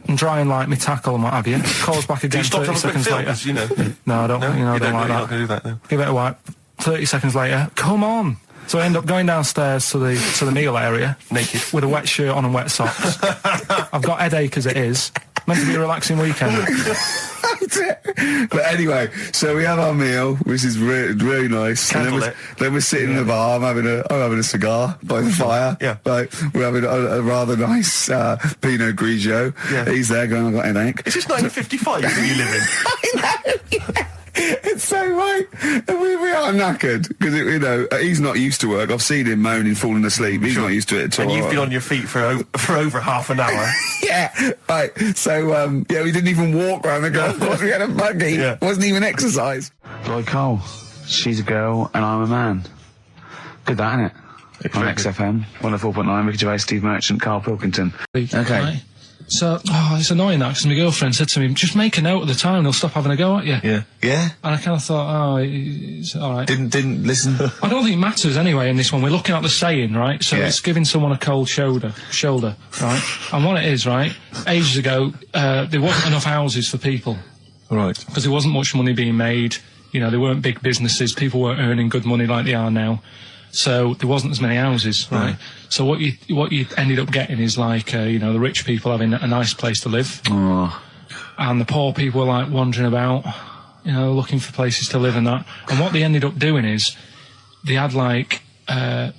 and dry and like my tackle and what have you. Calls back again 30 seconds later. You know? No, I don't. No? You know, I You don't like you're that. not gonna do that, no. Give it a wipe. 30 seconds later, come on. So I end up going downstairs to the meal area, naked, with a wet shirt on and wet socks. I've got headache as it is. Meant to be a relaxing weekend. But anyway, so we have our meal, which is really nice. And then we're sitting in the bar. I'm having a cigar by the fire. Yeah. Like, we're having a rather nice Pinot Grigio. Yeah. He's there going, I've got headache. Is this 1955 that you live in? I know. Yeah. It's so right. And we are knackered because you know he's not used to work. I've seen him moaning, falling asleep. He's not used to it at all. And you've been on your feet for over half an hour. Yeah, right. So we didn't even walk around the golf course. We had a buggy. Yeah. Wasn't even exercise. Like Cole, she's a girl and I'm a man. Good, that, innit? On XFM 104.9. Ricky Gervais, Steve Merchant, Karl Pilkington. Okay. Right. So, it's annoying that, because my girlfriend said to me, just make a note of the time and they'll stop having a go at you. Yeah. Yeah? And I kind of thought, it's all right. Didn't listen? I don't think it matters anyway in this one. We're looking at the saying, right? So it's giving someone a cold shoulder, right? And what it is, right, ages ago, there wasn't enough houses for people. Right. Because there wasn't much money being made. You know, there weren't big businesses. People weren't earning good money like they are now. So there wasn't as many houses, right? So what you ended up getting is like, the rich people having a nice place to live. Oh. And the poor people were like wandering about, looking for places to live and that. And what they ended up doing is they had like,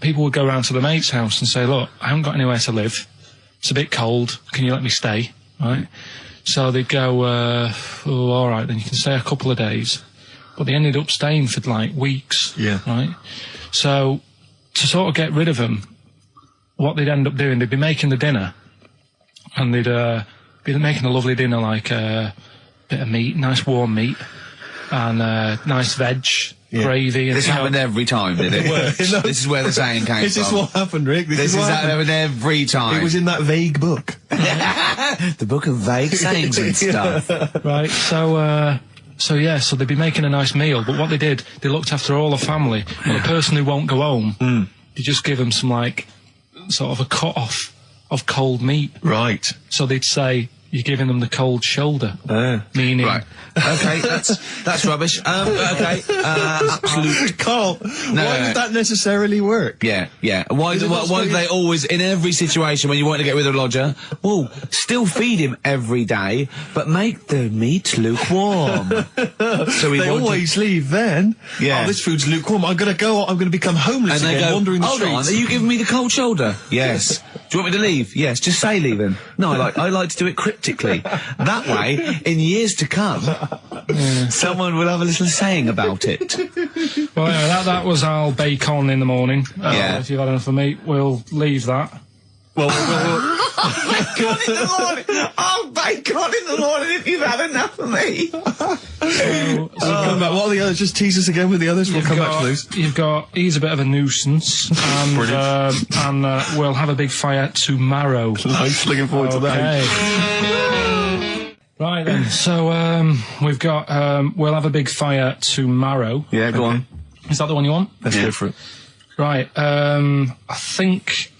people would go around to the mate's house and say, look, I haven't got anywhere to live. It's a bit cold. Can you let me stay? Right? So they'd go, all right, then you can stay a couple of days. But they ended up staying for like weeks. Yeah. Right? So to sort of get rid of them, what they'd end up doing, they'd be making the dinner, and they'd be making a lovely dinner, like a bit of meat, nice warm meat, and nice veg, gravy. And this happened every time, did it? This is where the saying came from. This is what happened, Rick. This is what happened every time. It was in that vague book. The book of vague sayings and stuff. Right, so they'd be making a nice meal, but what they did, they looked after all the family. But the person who won't go home, they just give them some, like, sort of a cut-off of cold meat. Right. So they'd say, you're giving them the cold shoulder. Meaning... Right. Okay, that's rubbish. Okay. Absolute... Carl, why would that necessarily work? Yeah. Why do they always, in every situation when you want to get rid of a lodger, well, still feed him every day, but make the meat lukewarm. So they always leave then. Yeah. Oh, this food's lukewarm. I'm going to become homeless and again, wandering the hold streets. On, are you giving me the cold shoulder? Yes. Do you want me to leave? Yes. Just say leaving. No, I like to do it cryptically. That way, in years to come, someone will have a little saying about it. Well, anyway, that was our bacon in the morning. If you've had enough of meat, we'll leave that. Well, bacon in the morning! Oh, bacon in the morning if you've had enough of me! Come back. What are the others? Just tease us again with the others. We'll come back to those. You've got, he's a bit of a nuisance. And we'll have a big fire tomorrow. Nice, looking forward to that. Right then, so we've got, we'll have a big fire tomorrow. Yeah, go on. Is that the one you want? Let's go for it. Right, I think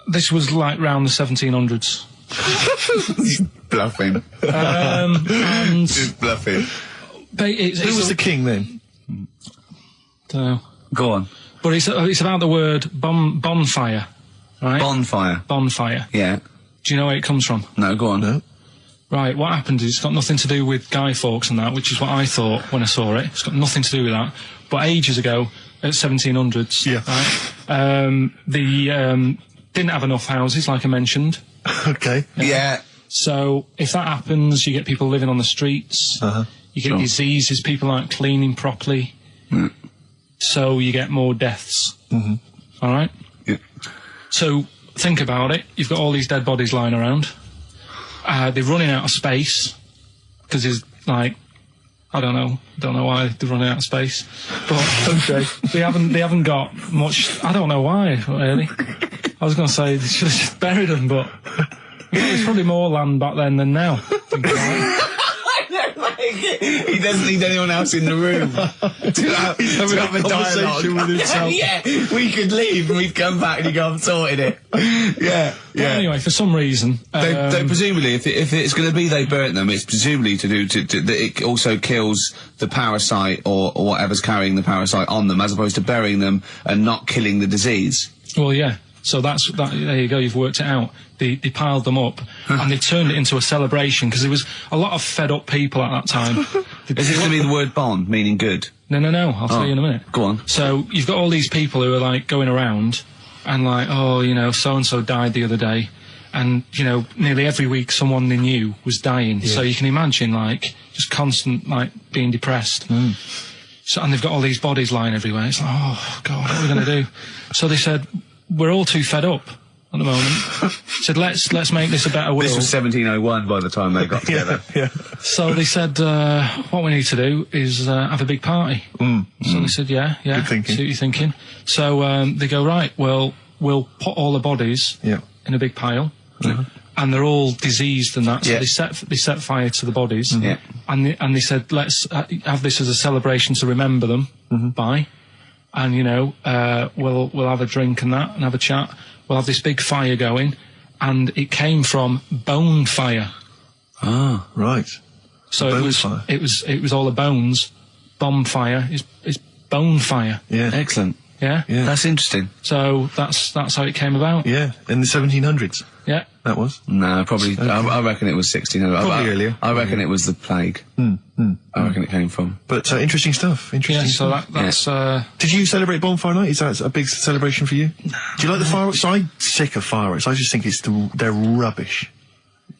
this was like round the 1700s. Bluffing. And just bluffing. Who was the king then? Don't know. Go on. But it's about the word bonfire, right? Bonfire. Bonfire. Yeah. Do you know where it comes from? No, go on. No. Right, what happened is it's got nothing to do with Guy Fawkes and that, which is what I thought when I saw it. It's got nothing to do with that. But ages ago, at 1700s, right, they didn't have enough houses, like I mentioned. Okay. Yeah. So if that happens, you get people living on the streets. You get diseases, people aren't cleaning properly. So you get more deaths. All right? Yeah. So think about it. You've got all these dead bodies lying around. They're running out of space because there's like, I don't know why they're running out of space, but they haven't got much. I don't know why really. I was going to say they should have just buried them, but there's probably more land back then than now. He doesn't need anyone else in the room to have a dialogue with himself. Yeah, we could leave and we'd come back and he'd go, I've sorted it. Yeah. Well, anyway, for some reason... They presumably, if it's going to be they burnt them, it's presumably to that it also kills the parasite or whatever's carrying the parasite on them, as opposed to burying them and not killing the disease. Well, yeah. So there you go, you've worked it out. They piled them up and they turned it into a celebration because there was a lot of fed up people at that time. Is it going to be the word bon, meaning good? No, I'll tell you in a minute. Go on. So you've got all these people who are like going around and like, oh, you know, so-and-so died the other day. And, you know, nearly every week someone they knew was dying. Yeah. So you can imagine like just constant like being depressed. So, and they've got all these bodies lying everywhere. It's like, oh, God, what are we going to do? So they said, we're all too fed up at the moment. Said, let's make this a better world. This was 1701 by the time they got together. Yeah. So they said, what we need to do is have a big party. So they said, yeah. Good thinking. See what you're thinking. So they go, right, well, we'll put all the bodies in a big pile. And they're all diseased and that, so they set fire to the bodies. And they said, let's have this as a celebration to remember them by. And, you know, we'll have a drink and that, and have a chat. We'll have this big fire going, and it came from bone fire. Ah, right. So it was all the bones. Bonfire is bone fire. Yeah. Excellent. Yeah? That's interesting. So that's how it came about. Yeah, in the 1700s. Yeah. That was? No, probably, I reckon it was 1600. Probably earlier. I reckon it was the plague. I reckon it came from. But interesting stuff. Interesting stuff. So that's... Did you celebrate Bonfire Night? Is that a big celebration for you? Do you like the fireworks? I'm sick of fireworks. I just think they're rubbish.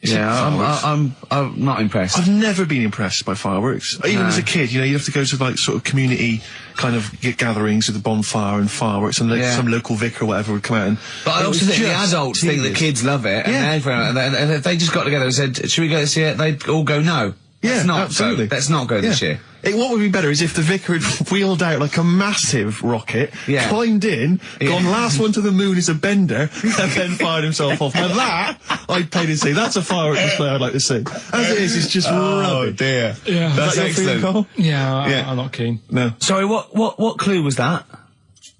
I'm not impressed. I've never been impressed by fireworks. Even as a kid, you know, you have to go to like sort of community kind of gatherings with the bonfire and fireworks, and some local vicar or whatever would come out and... But I also think the adults think the kids love it, and if they just got together and said, should we go this year? They'd all go, no. Yeah, absolutely. Let's not go this year. What would be better is if the vicar had wheeled out like a massive rocket, climbed in, gone last one to the moon is a bender, and then fired himself off. Now that, I'd pay to see. That's a firework display I'd like to see. As it is, it's just rubbish. Oh dear. Yeah. That's excellent. I'm not keen. No. Sorry, what clue was that?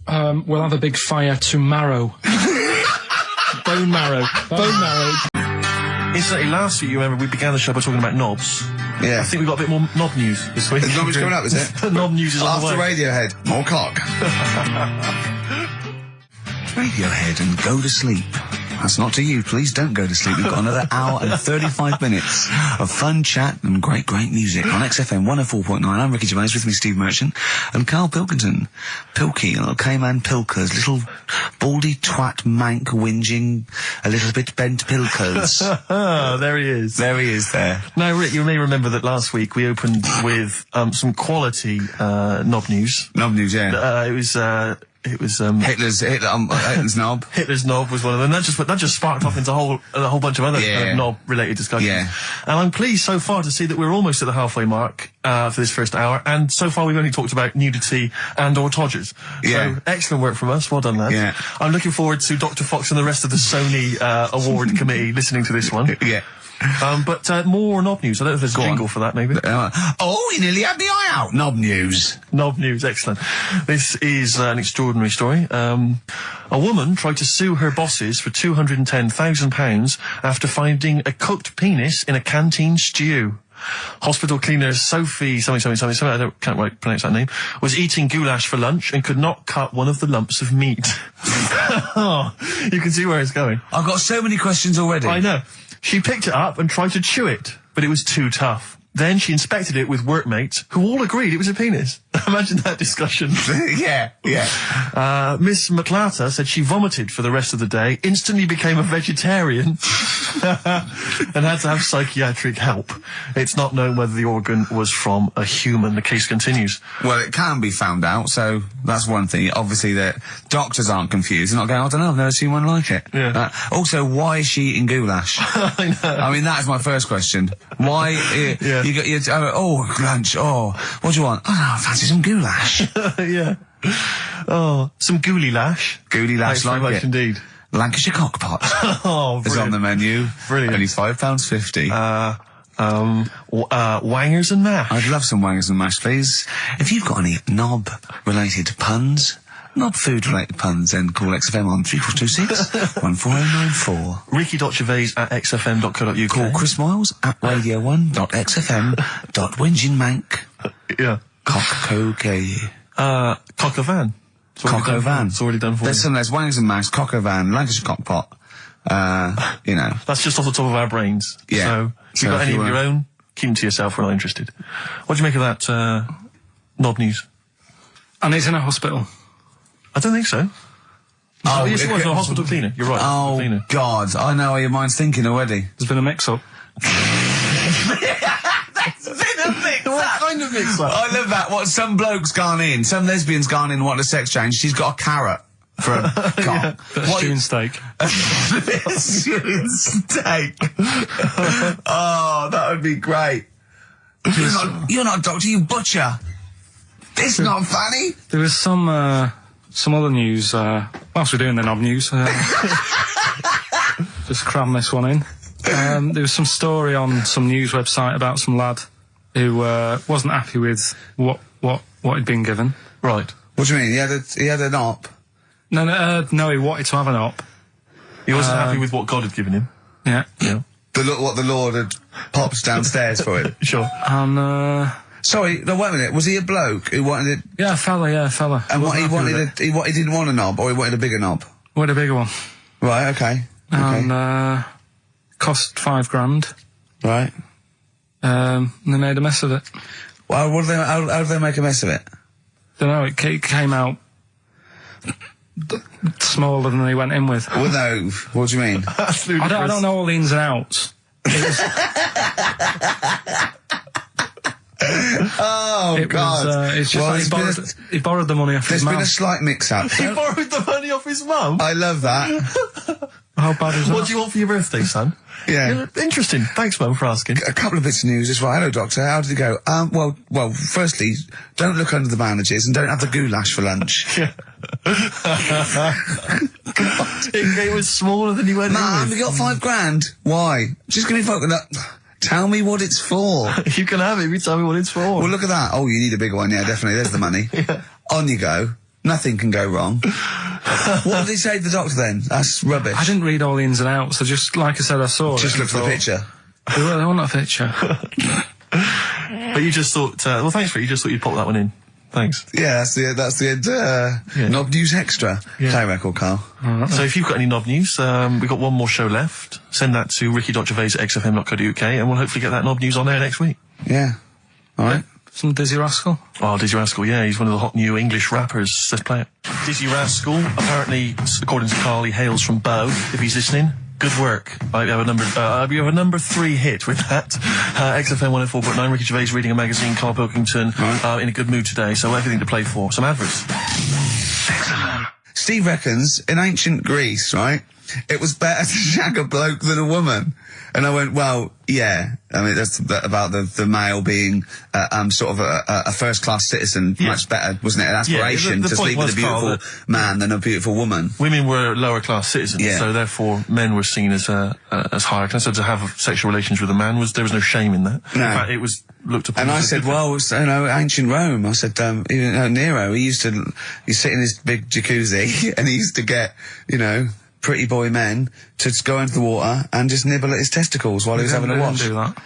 We'll have a big fire tomorrow. Bone marrow. Incidentally, last week, you remember, we began the show by talking about knobs. Yeah. I think we've got a bit more knob news this week. The knob is coming up, is it? Knob news is on the way. After Radiohead, more cock. Radiohead and go to sleep. That's not to you. Please don't go to sleep. We've got another hour and 35 minutes of fun chat and great music on XFM 104.9. I'm Ricky Gervais, with me Steve Merchant and Karl Pilkington. Pilky, little K-Man Pilkers, little baldy twat mank whinging, a little bit bent Pilkers. There he is. There he is there. Now, Rick, you may remember that last week we opened with some quality knob news. Knob news, yeah. It was Hitler's knob. Hitler's knob was one of them. That just sparked off into a whole bunch of other knob-related discussions. Yeah. And I'm pleased so far to see that we're almost at the halfway mark for this first hour. And so far we've only talked about nudity and/or todgers. Yeah. So excellent work from us. Well done, lads. Yeah. I'm looking forward to Dr. Fox and the rest of the Sony award committee listening to this one. Yeah. But more knob news. I don't know if there's a jingle for that, maybe. You nearly had the eye out. Knob news. Knob news, excellent. This is an extraordinary story. A woman tried to sue her bosses for £210,000 after finding a cooked penis in a canteen stew. Hospital cleaner Sophie something, I can't quite pronounce that name, was eating goulash for lunch and could not cut one of the lumps of meat. You can see where it's going. I've got so many questions already. I know. She picked it up and tried to chew it, but it was too tough. Then she inspected it with workmates, who all agreed it was a penis. Imagine that discussion. Yeah. Miss McClarter said she vomited for the rest of the day, instantly became a vegetarian, and had to have psychiatric help. It's not known whether the organ was from a human. The case continues. Well, it can be found out, so that's one thing. Obviously, that doctors aren't confused. They're not going, I don't know, I've never seen one like it. Yeah. Also, why is she eating goulash? I know. I mean, that is my first question. Why... You got lunch. What do you want? I fancy some goulash. Yeah. Some gooly lash. Gooly lash, Thanks very much indeed. Lancashire cockpot is on the menu. Brilliant. Only £5.50. Wangers and mash. I'd love some wangers and mash, please. If you've got any knob-related puns, knob-food-related puns, then call XFM on 3426 14094. Ricky.gervais@xfm.co.uk. Call Chris Miles at radio1.xfm.winginmank. Yeah. Cock-o-gay. Cock a van. Cock-o-van. It's already done for you. There's wangers and mash, cock-o-van, Lancashire cockpot. You know. That's just off the top of our brains. Yeah. So, if you've got any of your own, keep them to yourself, we're not interested. What do you make of that, knob news? And he's in a hospital. I don't think so. Oh, yes, it was a hospital cleaner. You're right. Oh, cleaner. God. I know how your mind's thinking already. There's been a mix-up. What kind of mix-up? I love that. What, some bloke's gone in, some lesbian's gone in and wanted a sex change. She's got a carrot for a cock. Stewing steak. Stewing steak. Oh, that would be great. You're not a doctor, you butcher. It's not funny. There was some other news, whilst we're doing the knob news, just cram this one in. There was some story on some news website about some lad who wasn't happy with what he'd been given. Right. What do you mean? He had an op? No, he wanted to have an op. He wasn't happy with what God had given him. Yeah. Yeah. What the Lord had popped downstairs for him? Sure. And sorry, no, wait a minute. Was he a bloke who wanted it? Yeah, a fella. And what he wanted, he didn't want a knob, or he wanted a bigger knob? Wanted a bigger one. Right, okay. And cost £5,000. Right. And they made a mess of it. Well, how did they make a mess of it? Don't know, it came out smaller than they went in with. Well, no, what do you mean? I don't know all the ins and outs. Oh, God. It's just he borrowed the money off his mum. There's been a slight mix-up. He borrowed the money off his mum? I love that. How bad is that? What do you want for your birthday, son? Yeah. Interesting. Thanks, Mum, for asking. A couple of bits of news as well. Hello, Doctor. How did it go? Well, firstly, don't look under the bandages and don't have the goulash for lunch. It was smaller than you went in Mum, with. you got £5,000. Why? Just give me tell me what it's for. You can have it if you tell me what it's for. Well, look at that. Oh, you need a bigger one. Yeah, definitely. There's the money. Yeah. On you go. Nothing can go wrong. What did he say to the doctor then? That's rubbish. I didn't read all the ins and outs. I just, like I said, I saw Just it. looked at the picture. They want a picture. But you just thought, well, thanks for it. You just thought you'd pop that one in. Thanks. Yeah, that's the end. Knob News Extra. Yeah. Play record, Carl. So if you've got any knob news, we've got one more show left. Send that to ricky.gervais@xfm.co.uk and we'll hopefully get that knob news on there next week. Yeah. All right. Some Dizzy Rascal. Oh, Dizzy Rascal, yeah, he's one of the hot new English rappers. Let's play it. Dizzy Rascal, apparently, according to Carl, he hails from Bow, if he's listening. Good work. You have a number 3 hit with that. XFM 104.9, Ricky Gervais reading a magazine, Karl Pilkington, in a good mood today, so everything to play for. Some adverts. Steve reckons, in ancient Greece, right, it was better to shag a bloke than a woman. And I went, well, yeah. I mean, that's about the male being sort of a first-class citizen. Yeah. Much better, wasn't it? An aspiration to sleep with a beautiful man than a beautiful woman. Women were lower-class citizens, so therefore men were seen as higher class. So to have sexual relations with a man there was no shame in that. No. In fact, it was looked upon. And I said, well, ancient Rome. I said, Nero. He sit in his big jacuzzi and he used to get, pretty boy men to go into the water and just nibble at his testicles while he was having a wash. He didn't do that.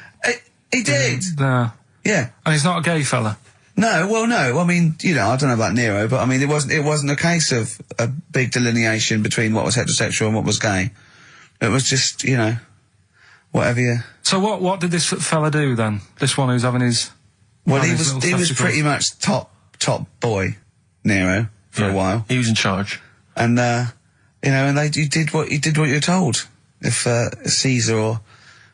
He did. No. Yeah. And he's not a gay fella. No, well, no. I mean, I don't know about Nero, but I mean, it wasn't a case of a big delineation between what was heterosexual and what was gay. It was just, whatever you. So what did this fella do then? This one who's having his. Well, he was pretty much top boy, Nero, for a while. He was in charge. And, and you did what you're told. If Caesar or.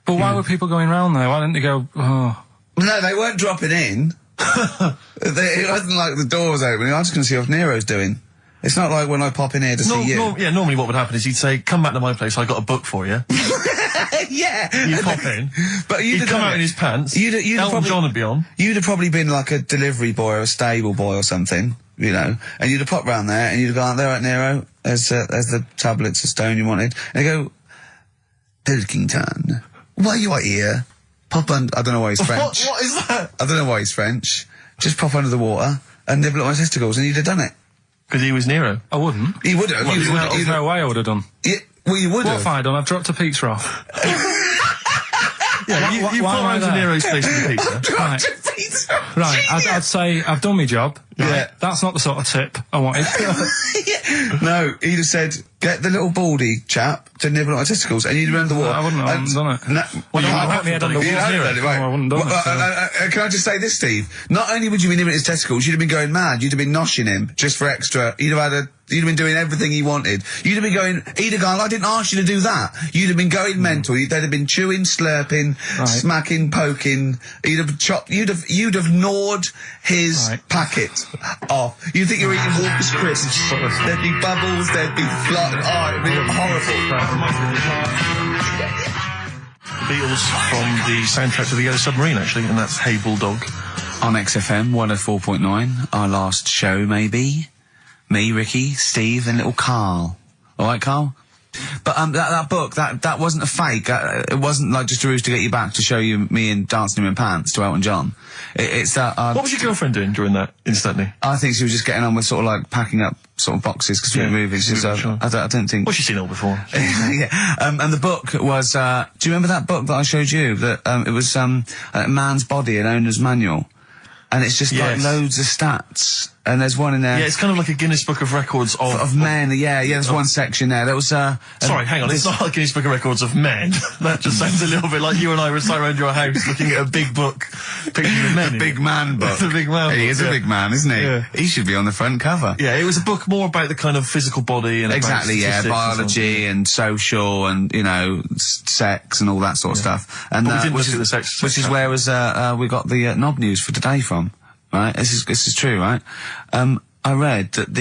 But why were people going round there? Why didn't they go? Oh. No, they weren't dropping in. It wasn't like the door was opening. I'm just going to see what Nero's doing. It's not like when I pop in here to see you. Normally what would happen is he'd say, "Come back to my place. I got a book for you." Yeah. You'd pop in. But he'd come out in his pants. Elton John would be on. You'd have probably been like a delivery boy or a stable boy or something. you know, and you'd have popped round there, and you'd have gone, there, right, Nero, there's the tablets of stone you wanted. And they go, Pilkington, why are you here? Pop under, I don't know why he's French. What is that? I don't know why he's French. Just pop under the water and nibble at my testicles, and you'd have done it. Because he was Nero. I wouldn't. He would have. There's no way I would have done. Yeah, well, you would have. What have I done? I've dropped a pizza off. Yeah, you put around to Nero's place with the pizza. Right, I'd say I've done my job. Right? Yeah. That's not the sort of tip I wanted. No, he'd have said, get the little baldy chap to nibble at my testicles, and you'd have run the water. I wouldn't have done it. No, Well, you whacked me head on the you wall. hadn't done it, right. No, I wouldn't have done it. Can I just say this, Steve? Not only would you be nibbling his testicles, you'd have been going mad. You'd have been noshing him just for extra. You'd have been doing everything he wanted. You'd have been going, he'd have gone, I didn't ask you to do that. You'd have been going mental. They'd have been chewing, slurping, smacking, poking. You'd have chopped, you'd have gnawed his packet off. You'd think you're eating Walker's crisps. There'd be bubbles, there'd be flood. Oh, it'd be horrible. The Beatles from the soundtrack to The Yellow Submarine, actually, and that's Hey Bulldog. On XFM 104.9, our last show, maybe. Me, Ricky, Steve, and little Karl. All right, Karl? But that book, that wasn't a fake. It wasn't like just a ruse to get you back to show you me and dancing in pants to Elton John. It's that. What was your girlfriend doing during that, incidentally? I think she was just getting on with sort of like packing up sort of boxes because we were moving. Sure. I don't think. Well, she's seen it all before. Yeah. And the book was. Do you remember that book that I showed you? That it was a Man's Body, an owner's manual. And it's just like loads of stats. And there's one in there. Yeah, it's kind of like a Guinness Book of Records of men. Yeah, there's one section there. There was sorry, hang on. It's not like Guinness Book of Records of men. That just sounds a little bit like you and I were sat around your house looking at a big book, pictures of men. The big man book. The big man. He is a big man, isn't he? Yeah. He should be on the front cover. Yeah, it was a book more about the kind of physical body and exactly. Yeah, biology and social and sex and all that sort of stuff. And but we didn't look at the sex. Which is where we got the knob news for today from. Right, this is true, right? I read that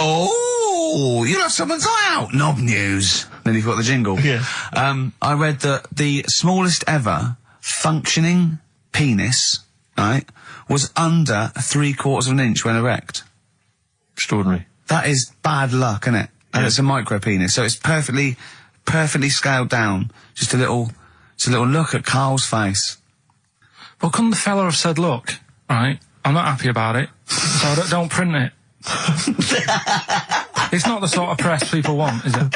you'll have someone's eye out, knob news. Then you've got the jingle. Yeah. I read that the smallest ever functioning penis, right, was under 3/4 of an inch when erect. Extraordinary. That is bad luck, isn't it? And Yeah. it's a micro penis, so it's perfectly scaled down. Just a little look at Carl's face. Well, couldn't the fella have said, look, right, I'm not happy about it, so don't print it. It's not the sort of press people want, is it?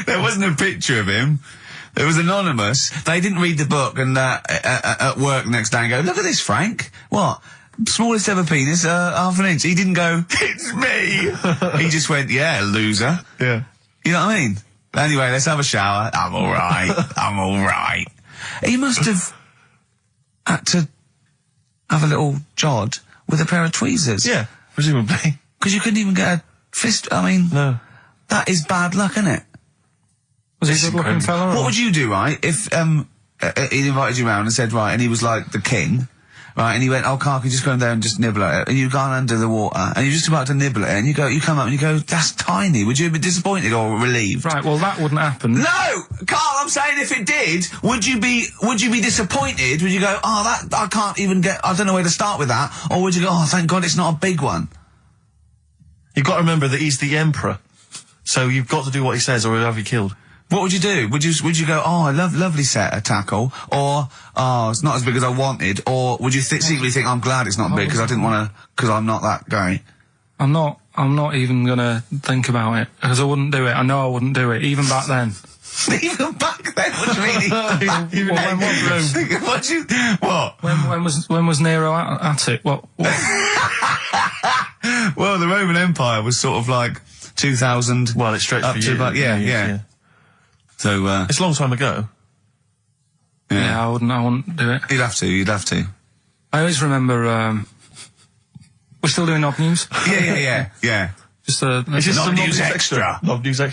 There wasn't a picture of him. It was anonymous. They didn't read the book and at work next day and go, look at this, Frank. What? Smallest ever penis, half an inch. He didn't go, it's me. He just went, yeah, loser. Yeah. You know what I mean? Anyway, let's have a shower. I'm alright. He must have had to have a little jod with a pair of tweezers. Yeah, presumably. Because you couldn't even get a fist. I mean, no. That is bad luck, isn't it? Was he a good-looking fella? What would you do, right, if he invited you round and said, right, and he was like the king, right, and he went, oh, Karl, can you just go in there and just nibble at it? And you've gone under the water, and you're just about to nibble at it, and you come up and you go, that's tiny. Would you be disappointed or relieved? Right, well, that wouldn't happen. No! Karl, I'm saying if it did, would you be disappointed? Would you go, oh, I can't even I don't know where to start with that? Or would you go, oh, thank God it's not a big one? You've got to remember that he's the emperor. So you've got to do what he says or he'll have you killed. What would you do? Would you go, oh, lovely set of tackle, or, oh, it's not as big as I wanted, or would you secretly think, I'm glad it's not big because I didn't want to, because I'm not that guy? I'm not even gonna think about it, because I wouldn't do it. I know I wouldn't do it, even back then. Even back then? What do you mean? When was Nero at it? What? Well, the Roman Empire was sort of like 2000. Well, it stretched up for to years. about, yeah. So, it's a long time ago. Yeah, I wouldn't do it. You'd have to. I always remember, we're still doing knob news? Yeah. Just a... It's just Knob news extra. Knob news extra.